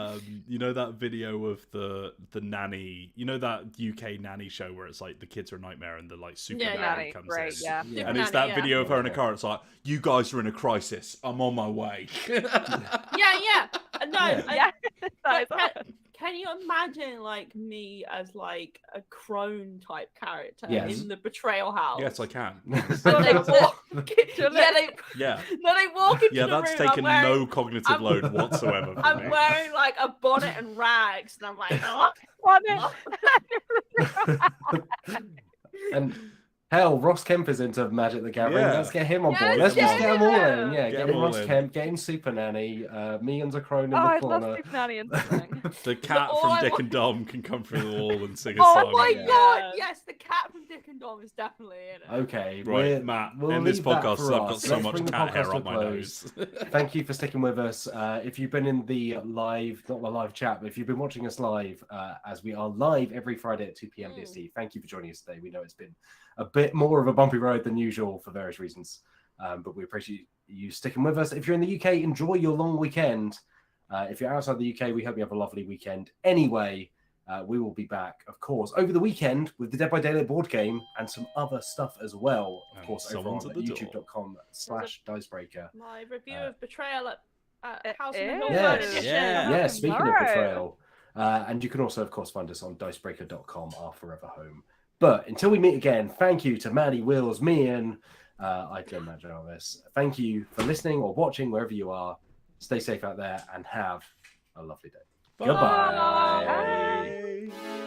Speaker 1: you know, that video of the nanny, you know, that UK nanny show where it's like the kids are a nightmare and the like super
Speaker 3: Yeah,
Speaker 1: nanny
Speaker 4: yeah.
Speaker 1: comes
Speaker 4: Great,
Speaker 1: in.
Speaker 4: yeah.
Speaker 2: Yeah.
Speaker 1: And it's
Speaker 3: Nanny,
Speaker 1: that
Speaker 3: yeah.
Speaker 1: video of her in a car. It's like, you guys are in a crisis. I'm on my way.
Speaker 3: Yeah. No,
Speaker 2: Yeah.
Speaker 4: Yeah, that is
Speaker 3: But can you imagine like me as like a crone type character
Speaker 2: Yes.
Speaker 3: in the Betrayal house?
Speaker 1: Yes, I can.
Speaker 3: And they walk.
Speaker 4: Yeah,
Speaker 3: they walk into
Speaker 1: Yeah,
Speaker 3: the
Speaker 1: that's
Speaker 3: room.
Speaker 1: taken no cognitive
Speaker 3: I'm-
Speaker 1: load whatsoever from
Speaker 3: I'm
Speaker 1: me.
Speaker 3: wearing like a bonnet and rags, and I'm like, oh,
Speaker 2: and hell, Ross Kemp is into Magic the Gathering.
Speaker 1: Yeah.
Speaker 2: Let's get him on
Speaker 3: Yes,
Speaker 2: board. Let's just get them all in. Yeah,
Speaker 1: Get
Speaker 2: get
Speaker 1: them
Speaker 2: in
Speaker 1: all
Speaker 2: Ross
Speaker 1: in.
Speaker 2: Kemp, get in Super Nanny. Meehan's a crone in
Speaker 4: Oh,
Speaker 2: the
Speaker 4: I'd love
Speaker 2: corner.
Speaker 4: Super Nanny and something.
Speaker 1: The cat
Speaker 3: all
Speaker 1: from
Speaker 3: I
Speaker 1: Dick
Speaker 3: want-
Speaker 1: and Dom can come through the wall and sing a
Speaker 3: oh
Speaker 1: song.
Speaker 3: my
Speaker 2: Yeah.
Speaker 3: god, yes, the cat from Dick and Dom is definitely in it.
Speaker 2: Okay,
Speaker 1: Right, Matt,
Speaker 2: we'll
Speaker 1: in this
Speaker 2: leave that
Speaker 1: podcast,
Speaker 2: for
Speaker 1: I've got
Speaker 2: us.
Speaker 1: so
Speaker 2: Let's
Speaker 1: much
Speaker 2: bring the
Speaker 1: cat hair
Speaker 2: podcast to
Speaker 1: on
Speaker 2: a
Speaker 1: my
Speaker 2: close.
Speaker 1: nose.
Speaker 2: Thank you for sticking with us. If you've been in the live, not the live chat, but if you've been watching us live, as we are live every Friday at 2 p.m. BST, thank you for joining us today. We know it's been a bit more of a bumpy road than usual for various reasons, but we appreciate you sticking with us. If you're in the UK, enjoy your long weekend. If you're outside the UK, we hope you have a lovely weekend. Anyway, We will be back, of course, over the weekend with the Dead by Daylight board game and some other stuff as well. Of course, over on youtube.com/Dicebreaker.
Speaker 3: My review of Betrayal at House
Speaker 4: It
Speaker 3: in the
Speaker 4: is.
Speaker 3: North
Speaker 2: Yes.
Speaker 3: Edition.
Speaker 2: Yeah, speaking of
Speaker 4: Tomorrow.
Speaker 2: Betrayal. And you can also, of course, find us on Dicebreaker.com, our forever home. But until we meet again, thank you to Maddie, Wheels, Meehan. I don't imagine all this. Thank you for listening or watching wherever you are. Stay safe out there and have a lovely day.
Speaker 1: Bye.
Speaker 2: Goodbye.
Speaker 4: Bye.